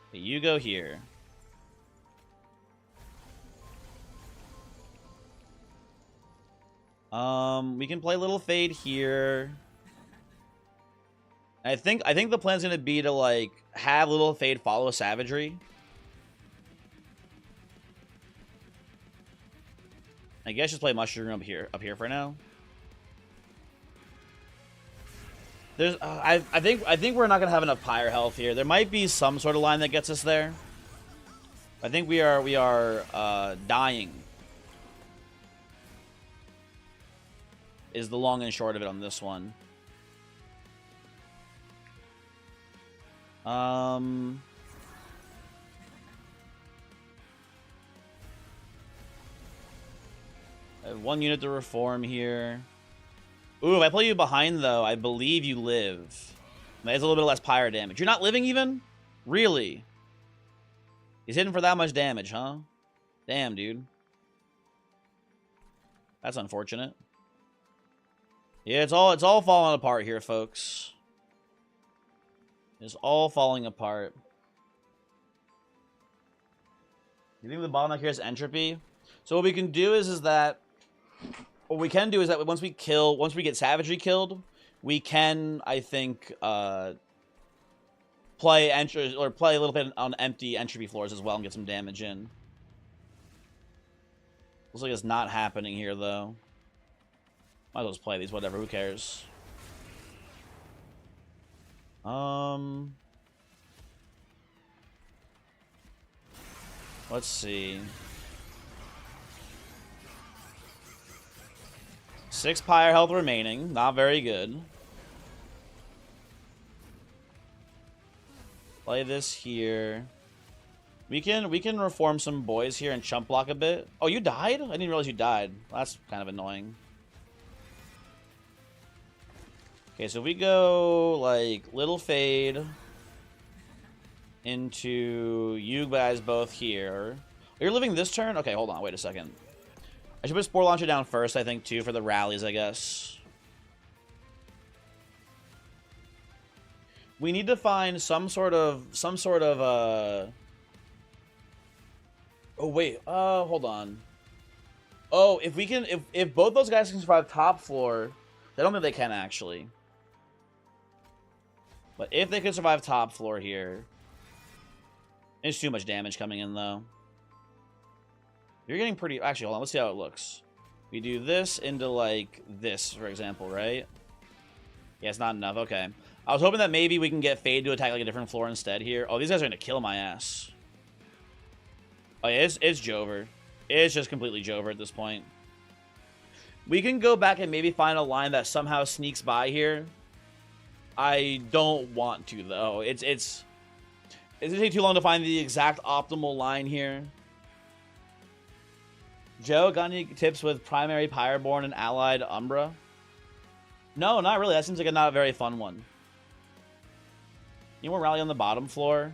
A: Okay, you go here. We can play Little Fade here. I think the plan's gonna be to like have Little Fade follow Savagery. I guess just play Mushroom up here for now. There's I think we're not gonna have enough pyre health here. There might be some sort of line that gets us there. I think we are dying. Is the long and short of it on this one. I have one unit to reform here. Ooh, if I play you behind, though, I believe you live. That's a little bit less pyre damage. You're not living even? Really? He's hitting for that much damage, huh? Damn, dude. That's unfortunate. Yeah, it's all falling apart here, folks. It's all falling apart. You think the bottleneck here is entropy? So what we can do is that what we can do is that once we get Savagery killed, we can, I think, play a little bit on empty entropy floors as well and get some damage in. Looks like it's not happening here though. Might as well just play these, whatever, who cares? Let's see. 6 pyre health remaining, not very good. Play this here. We can reform some boys here and chump block a bit. Oh, you died? I didn't realize you died. That's kind of annoying. Okay, so we go like little fade into you guys both here. You're living this turn? Okay, hold on. Wait a second. I should put Spore Launcher down first, I think, too, for the rallies, I guess. We need to find some sort of Oh wait, hold on. Oh, if we can, if both those guys can survive top floor, I don't think they can actually. But if they could survive top floor here, there's too much damage coming in though. You're getting pretty. Actually, hold on. Let's see how it looks. We do this into like this, for example, right? Yeah, it's not enough. Okay. I was hoping that maybe we can get Fade to attack like a different floor instead here. Oh, these guys are gonna kill my ass. Oh yeah, it's Jover. It's just completely Jover at this point. We can go back and maybe find a line that somehow sneaks by here. I don't want to though. It's gonna take too long to find the exact optimal line here. Joe, got any tips with primary Pyreborn and allied Umbra? No, not really. That seems like a not a very fun one. You want to rally on the bottom floor?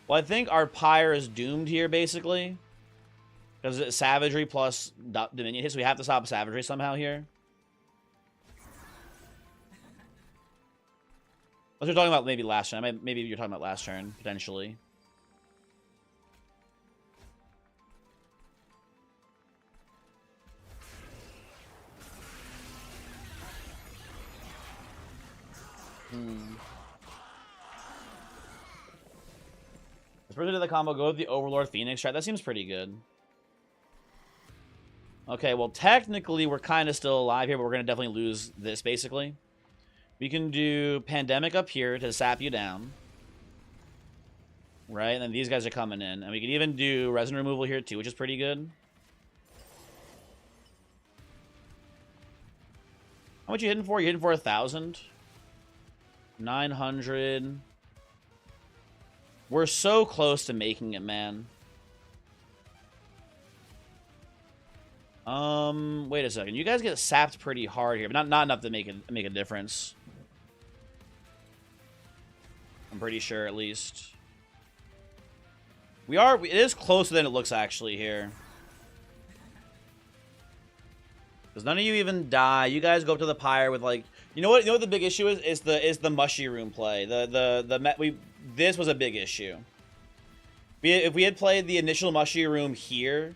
A: Well, I think our Pyre is doomed here, basically. Because it's Savagery plus Dominion hit, so we have to stop Savagery somehow here. Unless you're talking about maybe last turn. Maybe you're talking about last turn, potentially. Let's bring it to the combo. Go with the Overlord Phoenix strat. That seems pretty good. Okay, well, technically, we're kind of still alive here, but we're going to definitely lose this, basically. We can do Pandemic up here to sap you down. Right? And then these guys are coming in. And we can even do Resin Removal here, too, which is pretty good. How much you hitting for? You're hitting for 1,000. 900. We're so close to making it, man. Wait a second. You guys get sapped pretty hard here, but not enough to make a difference. I'm pretty sure, at least. It is closer than it looks actually here. Because none of you even die. You guys go up to the Pyre with like, you know what the big issue is? Is the mushy room play. This was a big issue. If we had played the initial mushy room here,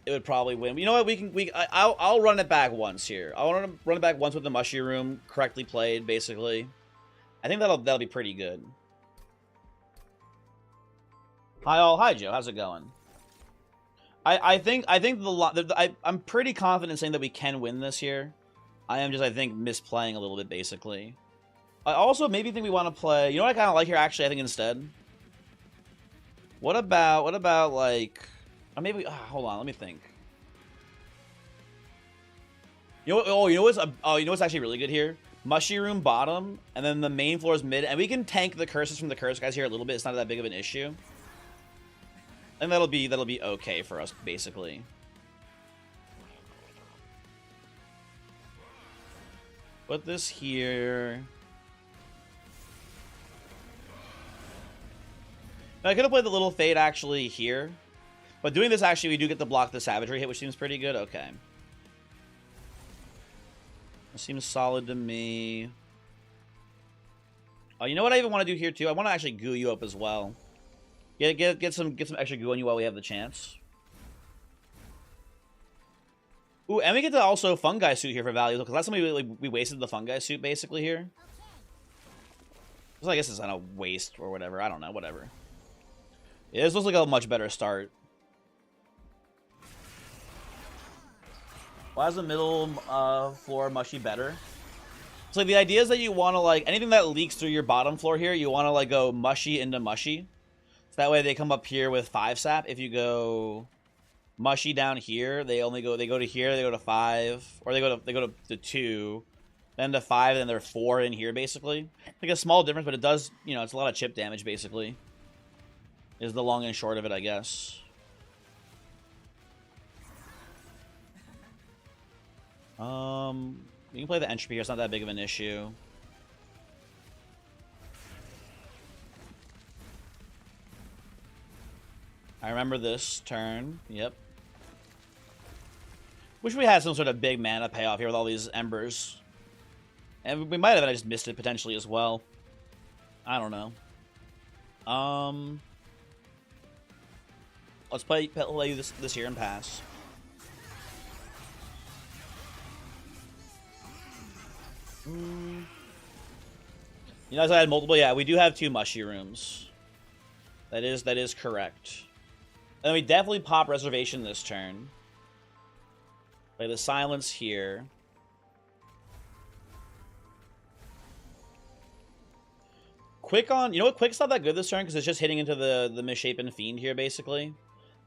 A: it would probably win. You know what? I'll run it back once here. I'll run it back once with the mushy room correctly played, basically. I think that'll be pretty good. Hi all, hi Joe. How's it going? I think I'm pretty confident saying that we can win this here. I am just, I think, misplaying a little bit, basically. I also maybe think we want to play... You know what I kind of like here, actually, I think, instead? What about like... Or maybe... hold on, let me think. You know what? Oh, you know what's actually really good here? Mushy room bottom, and then the main floor is mid, and we can tank the curses from the curse guys here a little bit. It's not that big of an issue. And that'll be okay for us, basically. Put this here. Now, I could have played the little fade actually here. But doing this, actually, we do get to block the savagery hit, which seems pretty good. Okay. That seems solid to me. Oh, you know what I even want to do here, too? I want to actually goo you up as well. Get some extra goo on you while we have the chance. Ooh, and we get to also fungi suit here for value, because last time we wasted the fungi suit basically here. So I guess it's not a waste or whatever. I don't know, whatever. Yeah, this looks like a much better start. Why is the middle floor mushy better? So the idea is that you want to like anything that leaks through your bottom floor here, you want to like go mushy into mushy. So that way they come up here with 5 sap. If you go Mushy down here, they go to here, they go to 5, or they go to the 2, then to 5, then they're 4 in here basically. Like a small difference, but it does, you know, it's a lot of chip damage basically. Is the long and short of it, I guess. We can play the entropy here, it's not that big of an issue. I remember this turn, yep. Wish we had some sort of big mana payoff here with all these embers. And we might have, I just missed it potentially as well. I don't know. Let's play this here and pass. You know, as I had multiple, yeah, we do have 2 mushy rooms. That is correct. And we definitely pop reservation this turn. Play the silence here. Quick on, you know what? Quick's not that good this turn because it's just hitting into the misshapen fiend here, basically.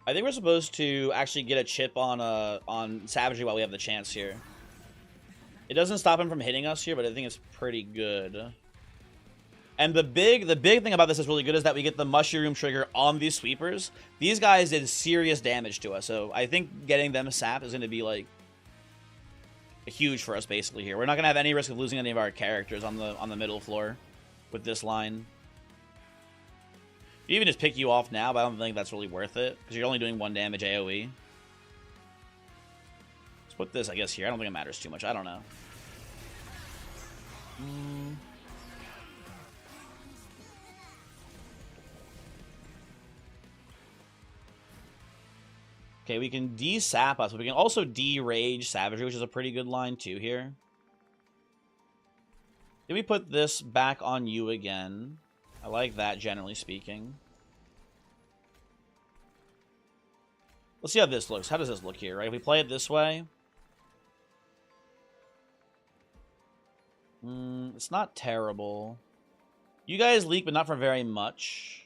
A: I think we're supposed to actually get a chip on Savagery while we have the chance here. It doesn't stop him from hitting us here, but I think it's pretty good. And the big thing about this is really good is that we get the mushroom trigger on these sweepers. These guys did serious damage to us, so I think getting them sapped is going to be like huge for us basically here. We're not going to have any risk of losing any of our characters on the middle floor with this line. You even just pick you off now, but I don't think that's really worth it because you're only doing 1 damage AoE. Let's put this, I guess, here. I don't think it matters too much. I don't know. Okay, we can de-sap us, but we can also de-rage Savagery, which is a pretty good line too here. Did we put this back on you again? I like that, generally speaking. Let's see how this looks. How does this look here, right? If we play it this way... it's not terrible. You guys leak, but not for very much.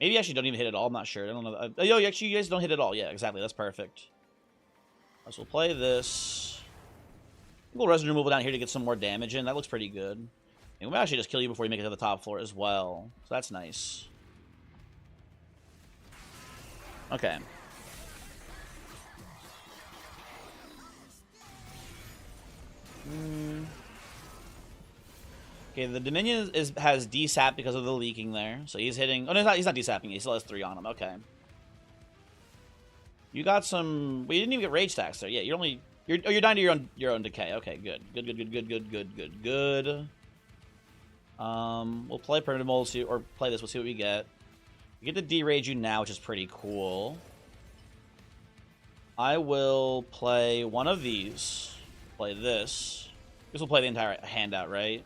A: Maybe you actually don't even hit at all. I'm not sure. I don't know. Yo, actually, you guys don't hit at all. Yeah, exactly. That's perfect. So we'll play this. We'll residue removal down here to get some more damage in. That looks pretty good. And we might actually just kill you before you make it to the top floor as well. So that's nice. Okay. Okay, the Dominion has desap because of the leaking there. So he's hitting... Oh, no, he's not desapping. He still has 3 on him. Okay. You got some... Well, you didn't even get rage stacks there. Yeah, you're only... You're down to your own decay. Okay, good. Good. We'll play Primitive Mold, or play this. We'll see what we get. We get to derage you now, which is pretty cool. I will play one of these. Play this. This will play the entire handout, right?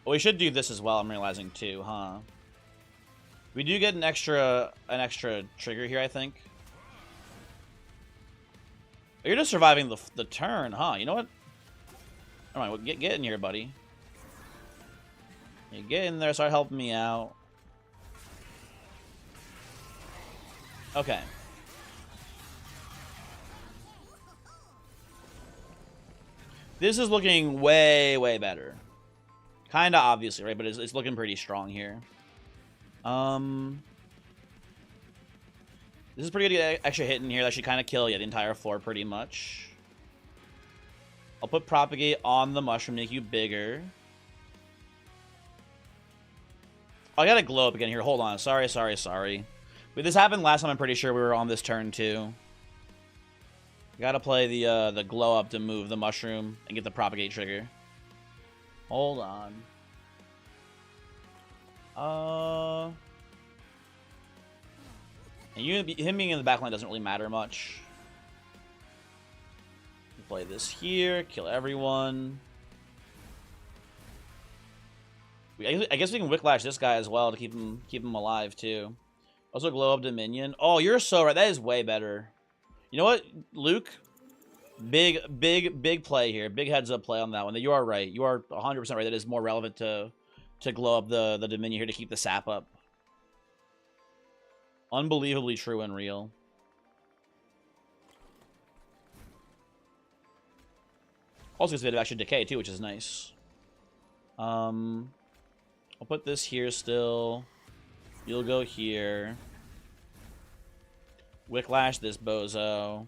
A: Well, we should do this as well, I'm realizing, too, huh? We do get an extra trigger here, I think. You're just surviving the turn, huh? You know what? All right, well, get in here, buddy. You get in there, start helping me out. Okay. This is looking way, way better. Kinda obviously, right? But it's looking pretty strong here. This is pretty good to get extra hit in here. That should kind of kill you the entire floor pretty much. I'll put Propagate on the mushroom, make you bigger. Oh, I gotta glow up again here. Hold on. Sorry. But this happened last time. I'm pretty sure we were on this turn too. Gotta play the glow up to move the mushroom and get the Propagate trigger. Hold on. And him being in the backline doesn't really matter much. Play this here, kill everyone. I guess we can Wicklash this guy as well to keep him alive too. Also glow up Dominion. Oh, you're so right. That is way better. You know what, Luke? Big play here. Big heads up play on that one. You are right. You are 100% right. That is more relevant to glow up the Dominion here to keep the sap up. Unbelievably true and real. Also gets a bit of extra decay too, which is nice. I'll put this here still. You'll go here. Wicklash this bozo.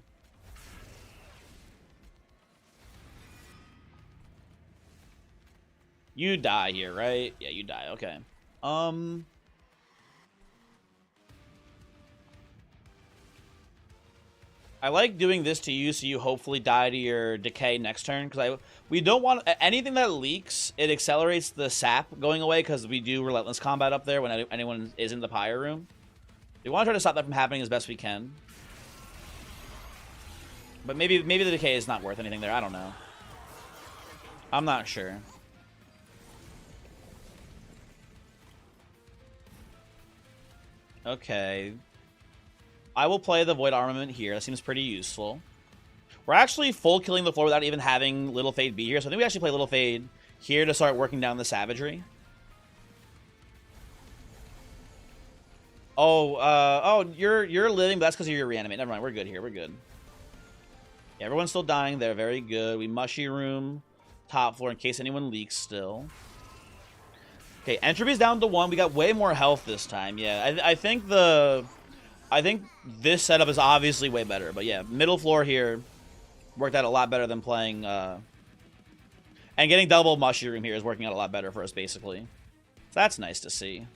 A: You die here, right? Yeah, you die. Okay. I like doing this to you so you hopefully die to your decay next turn, because we don't want anything that leaks. It accelerates the sap going away because we do relentless combat up there when anyone is in the pyre room. We want to try to stop that from happening as best we can. But maybe the decay is not worth anything there. I don't know. I'm not sure. Okay. I will play the Void Armament here. That seems pretty useful. We're actually full killing the floor without even having Little Fade be here. So I think we actually play Little Fade here to start working down the savagery. Oh, you're living, but that's because of your reanimate. Never mind, we're good here. We're good. Yeah, everyone's still dying there. Very good. We mushy room top floor in case anyone leaks still. Okay, entropy's down to 1. We got way more health this time. Yeah, I think this setup is obviously way better. But yeah, middle floor here worked out a lot better than playing... and getting double mushy room here is working out a lot better for us, basically. So that's nice to see.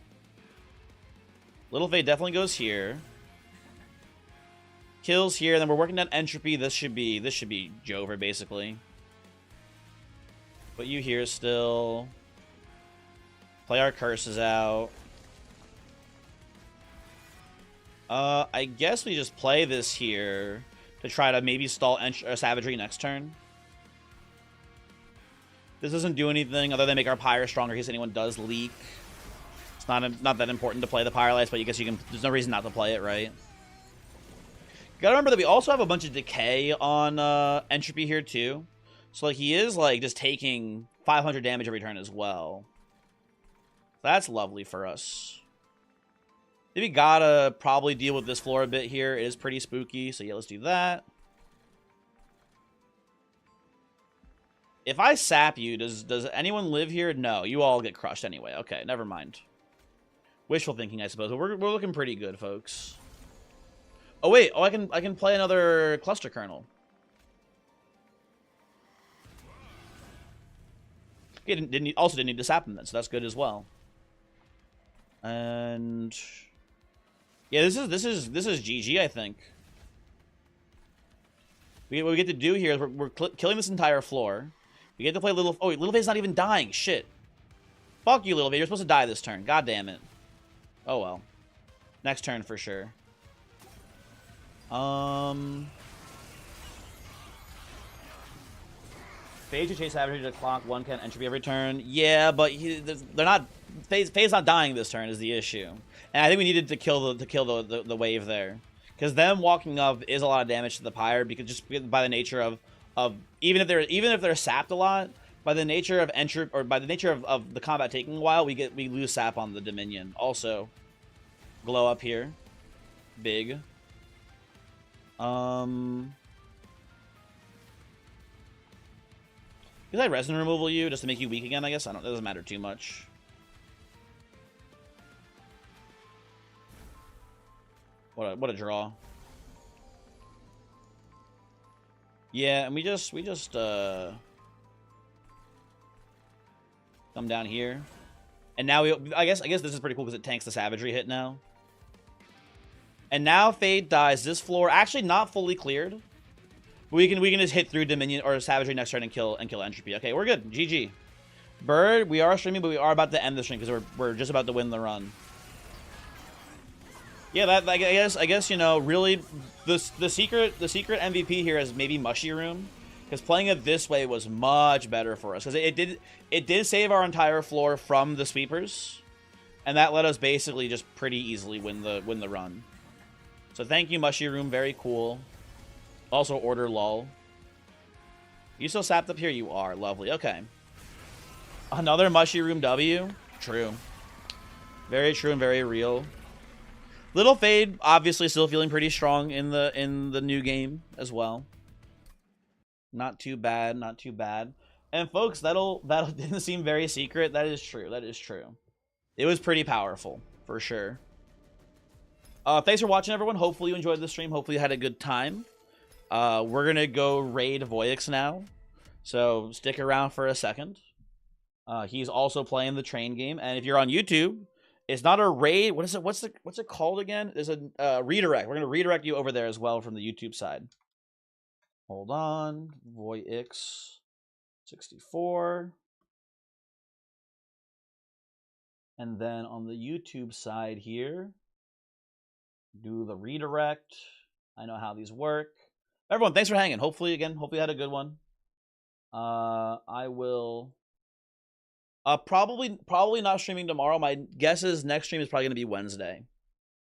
A: Little Fade definitely goes here. Kills here, and then we're working on entropy. This should be Jover, basically. Put you here still. Play our curses out. I guess we just play this here to try to maybe stall savagery next turn. This doesn't do anything other than make our pyre stronger in case anyone does leak. It's not that important to play the Pyrelites, but I guess you can. There's no reason not to play it, right? You gotta remember that we also have a bunch of decay on entropy here too, so like he is like just taking 500 damage every turn as well. That's lovely for us. We gotta probably deal with this floor a bit here. It is pretty spooky, so yeah, let's do that. If I sap you, does anyone live here? No, you all get crushed anyway. Okay, never mind. Wishful thinking, I suppose. But we're looking pretty good, folks. Oh wait, I can play another cluster kernel. Yeah, didn't need to sap them then, so that's good as well. And yeah, this is GG, I think. What we get to do here is we're killing this entire floor. We get to play Little... Oh, wait, Little Fade's not even dying. Shit. Fuck you, Little Fade. You're supposed to die this turn. God damn it. Oh, well. Next turn for sure. Fade to chase savagery to clock 1 can entropy every turn. Yeah, but they're not... Fade's not dying this turn is the issue. And I think we needed to kill the wave there. Because them walking up is a lot of damage to the pyre, because just by the nature of even if they're sapped a lot, by the nature of of the combat taking a while, we lose sap on the Dominion. Also, glow up here, big. Because I resin removal you just to make you weak again. I guess it doesn't matter too much. What a draw. Yeah, and we just come down here. And now I guess this is pretty cool because it tanks the savagery hit now. And now Fade dies. This floor actually not fully cleared. But we can just hit through Dominion or savagery next turn and kill entropy. Okay, we're good. GG. Bird, we are streaming, but we are about to end the stream because we're just about to win the run. Yeah, I guess you know, really the secret MVP here is maybe Mushy Room, because playing it this way was much better for us because it did save our entire floor from the sweepers, and that let us basically just pretty easily win the run. So thank you, Mushy Room, very cool. Also order lol. You still sapped up here? You are lovely. Okay, another Mushy Room W. True, very true and very real. Little Fade obviously still feeling pretty strong in the new game as well. Not too bad, not too bad. And folks, that'll didn't seem very secret. That is true. That is true. It was pretty powerful, for sure. Thanks for watching, everyone. Hopefully you enjoyed the stream. Hopefully you had a good time. We're gonna go raid Voyix now, so stick around for a second. He's also playing the train game, and if you're on YouTube, it's not a raid. What is it? What's it called again? There's a redirect. We're gonna redirect you over there as well from the YouTube side. Hold on, Voyix 64, and then on the YouTube side here, do the redirect. I know how these work. Everyone, thanks for hanging. Hopefully you had a good one. I will probably not streaming tomorrow. My guess is next stream is probably gonna be Wednesday.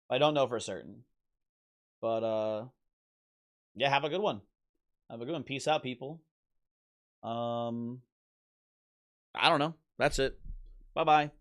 A: I don't know for certain. But yeah, have a good one. Have a good one. Peace out, people. I don't know. That's it. Bye-bye.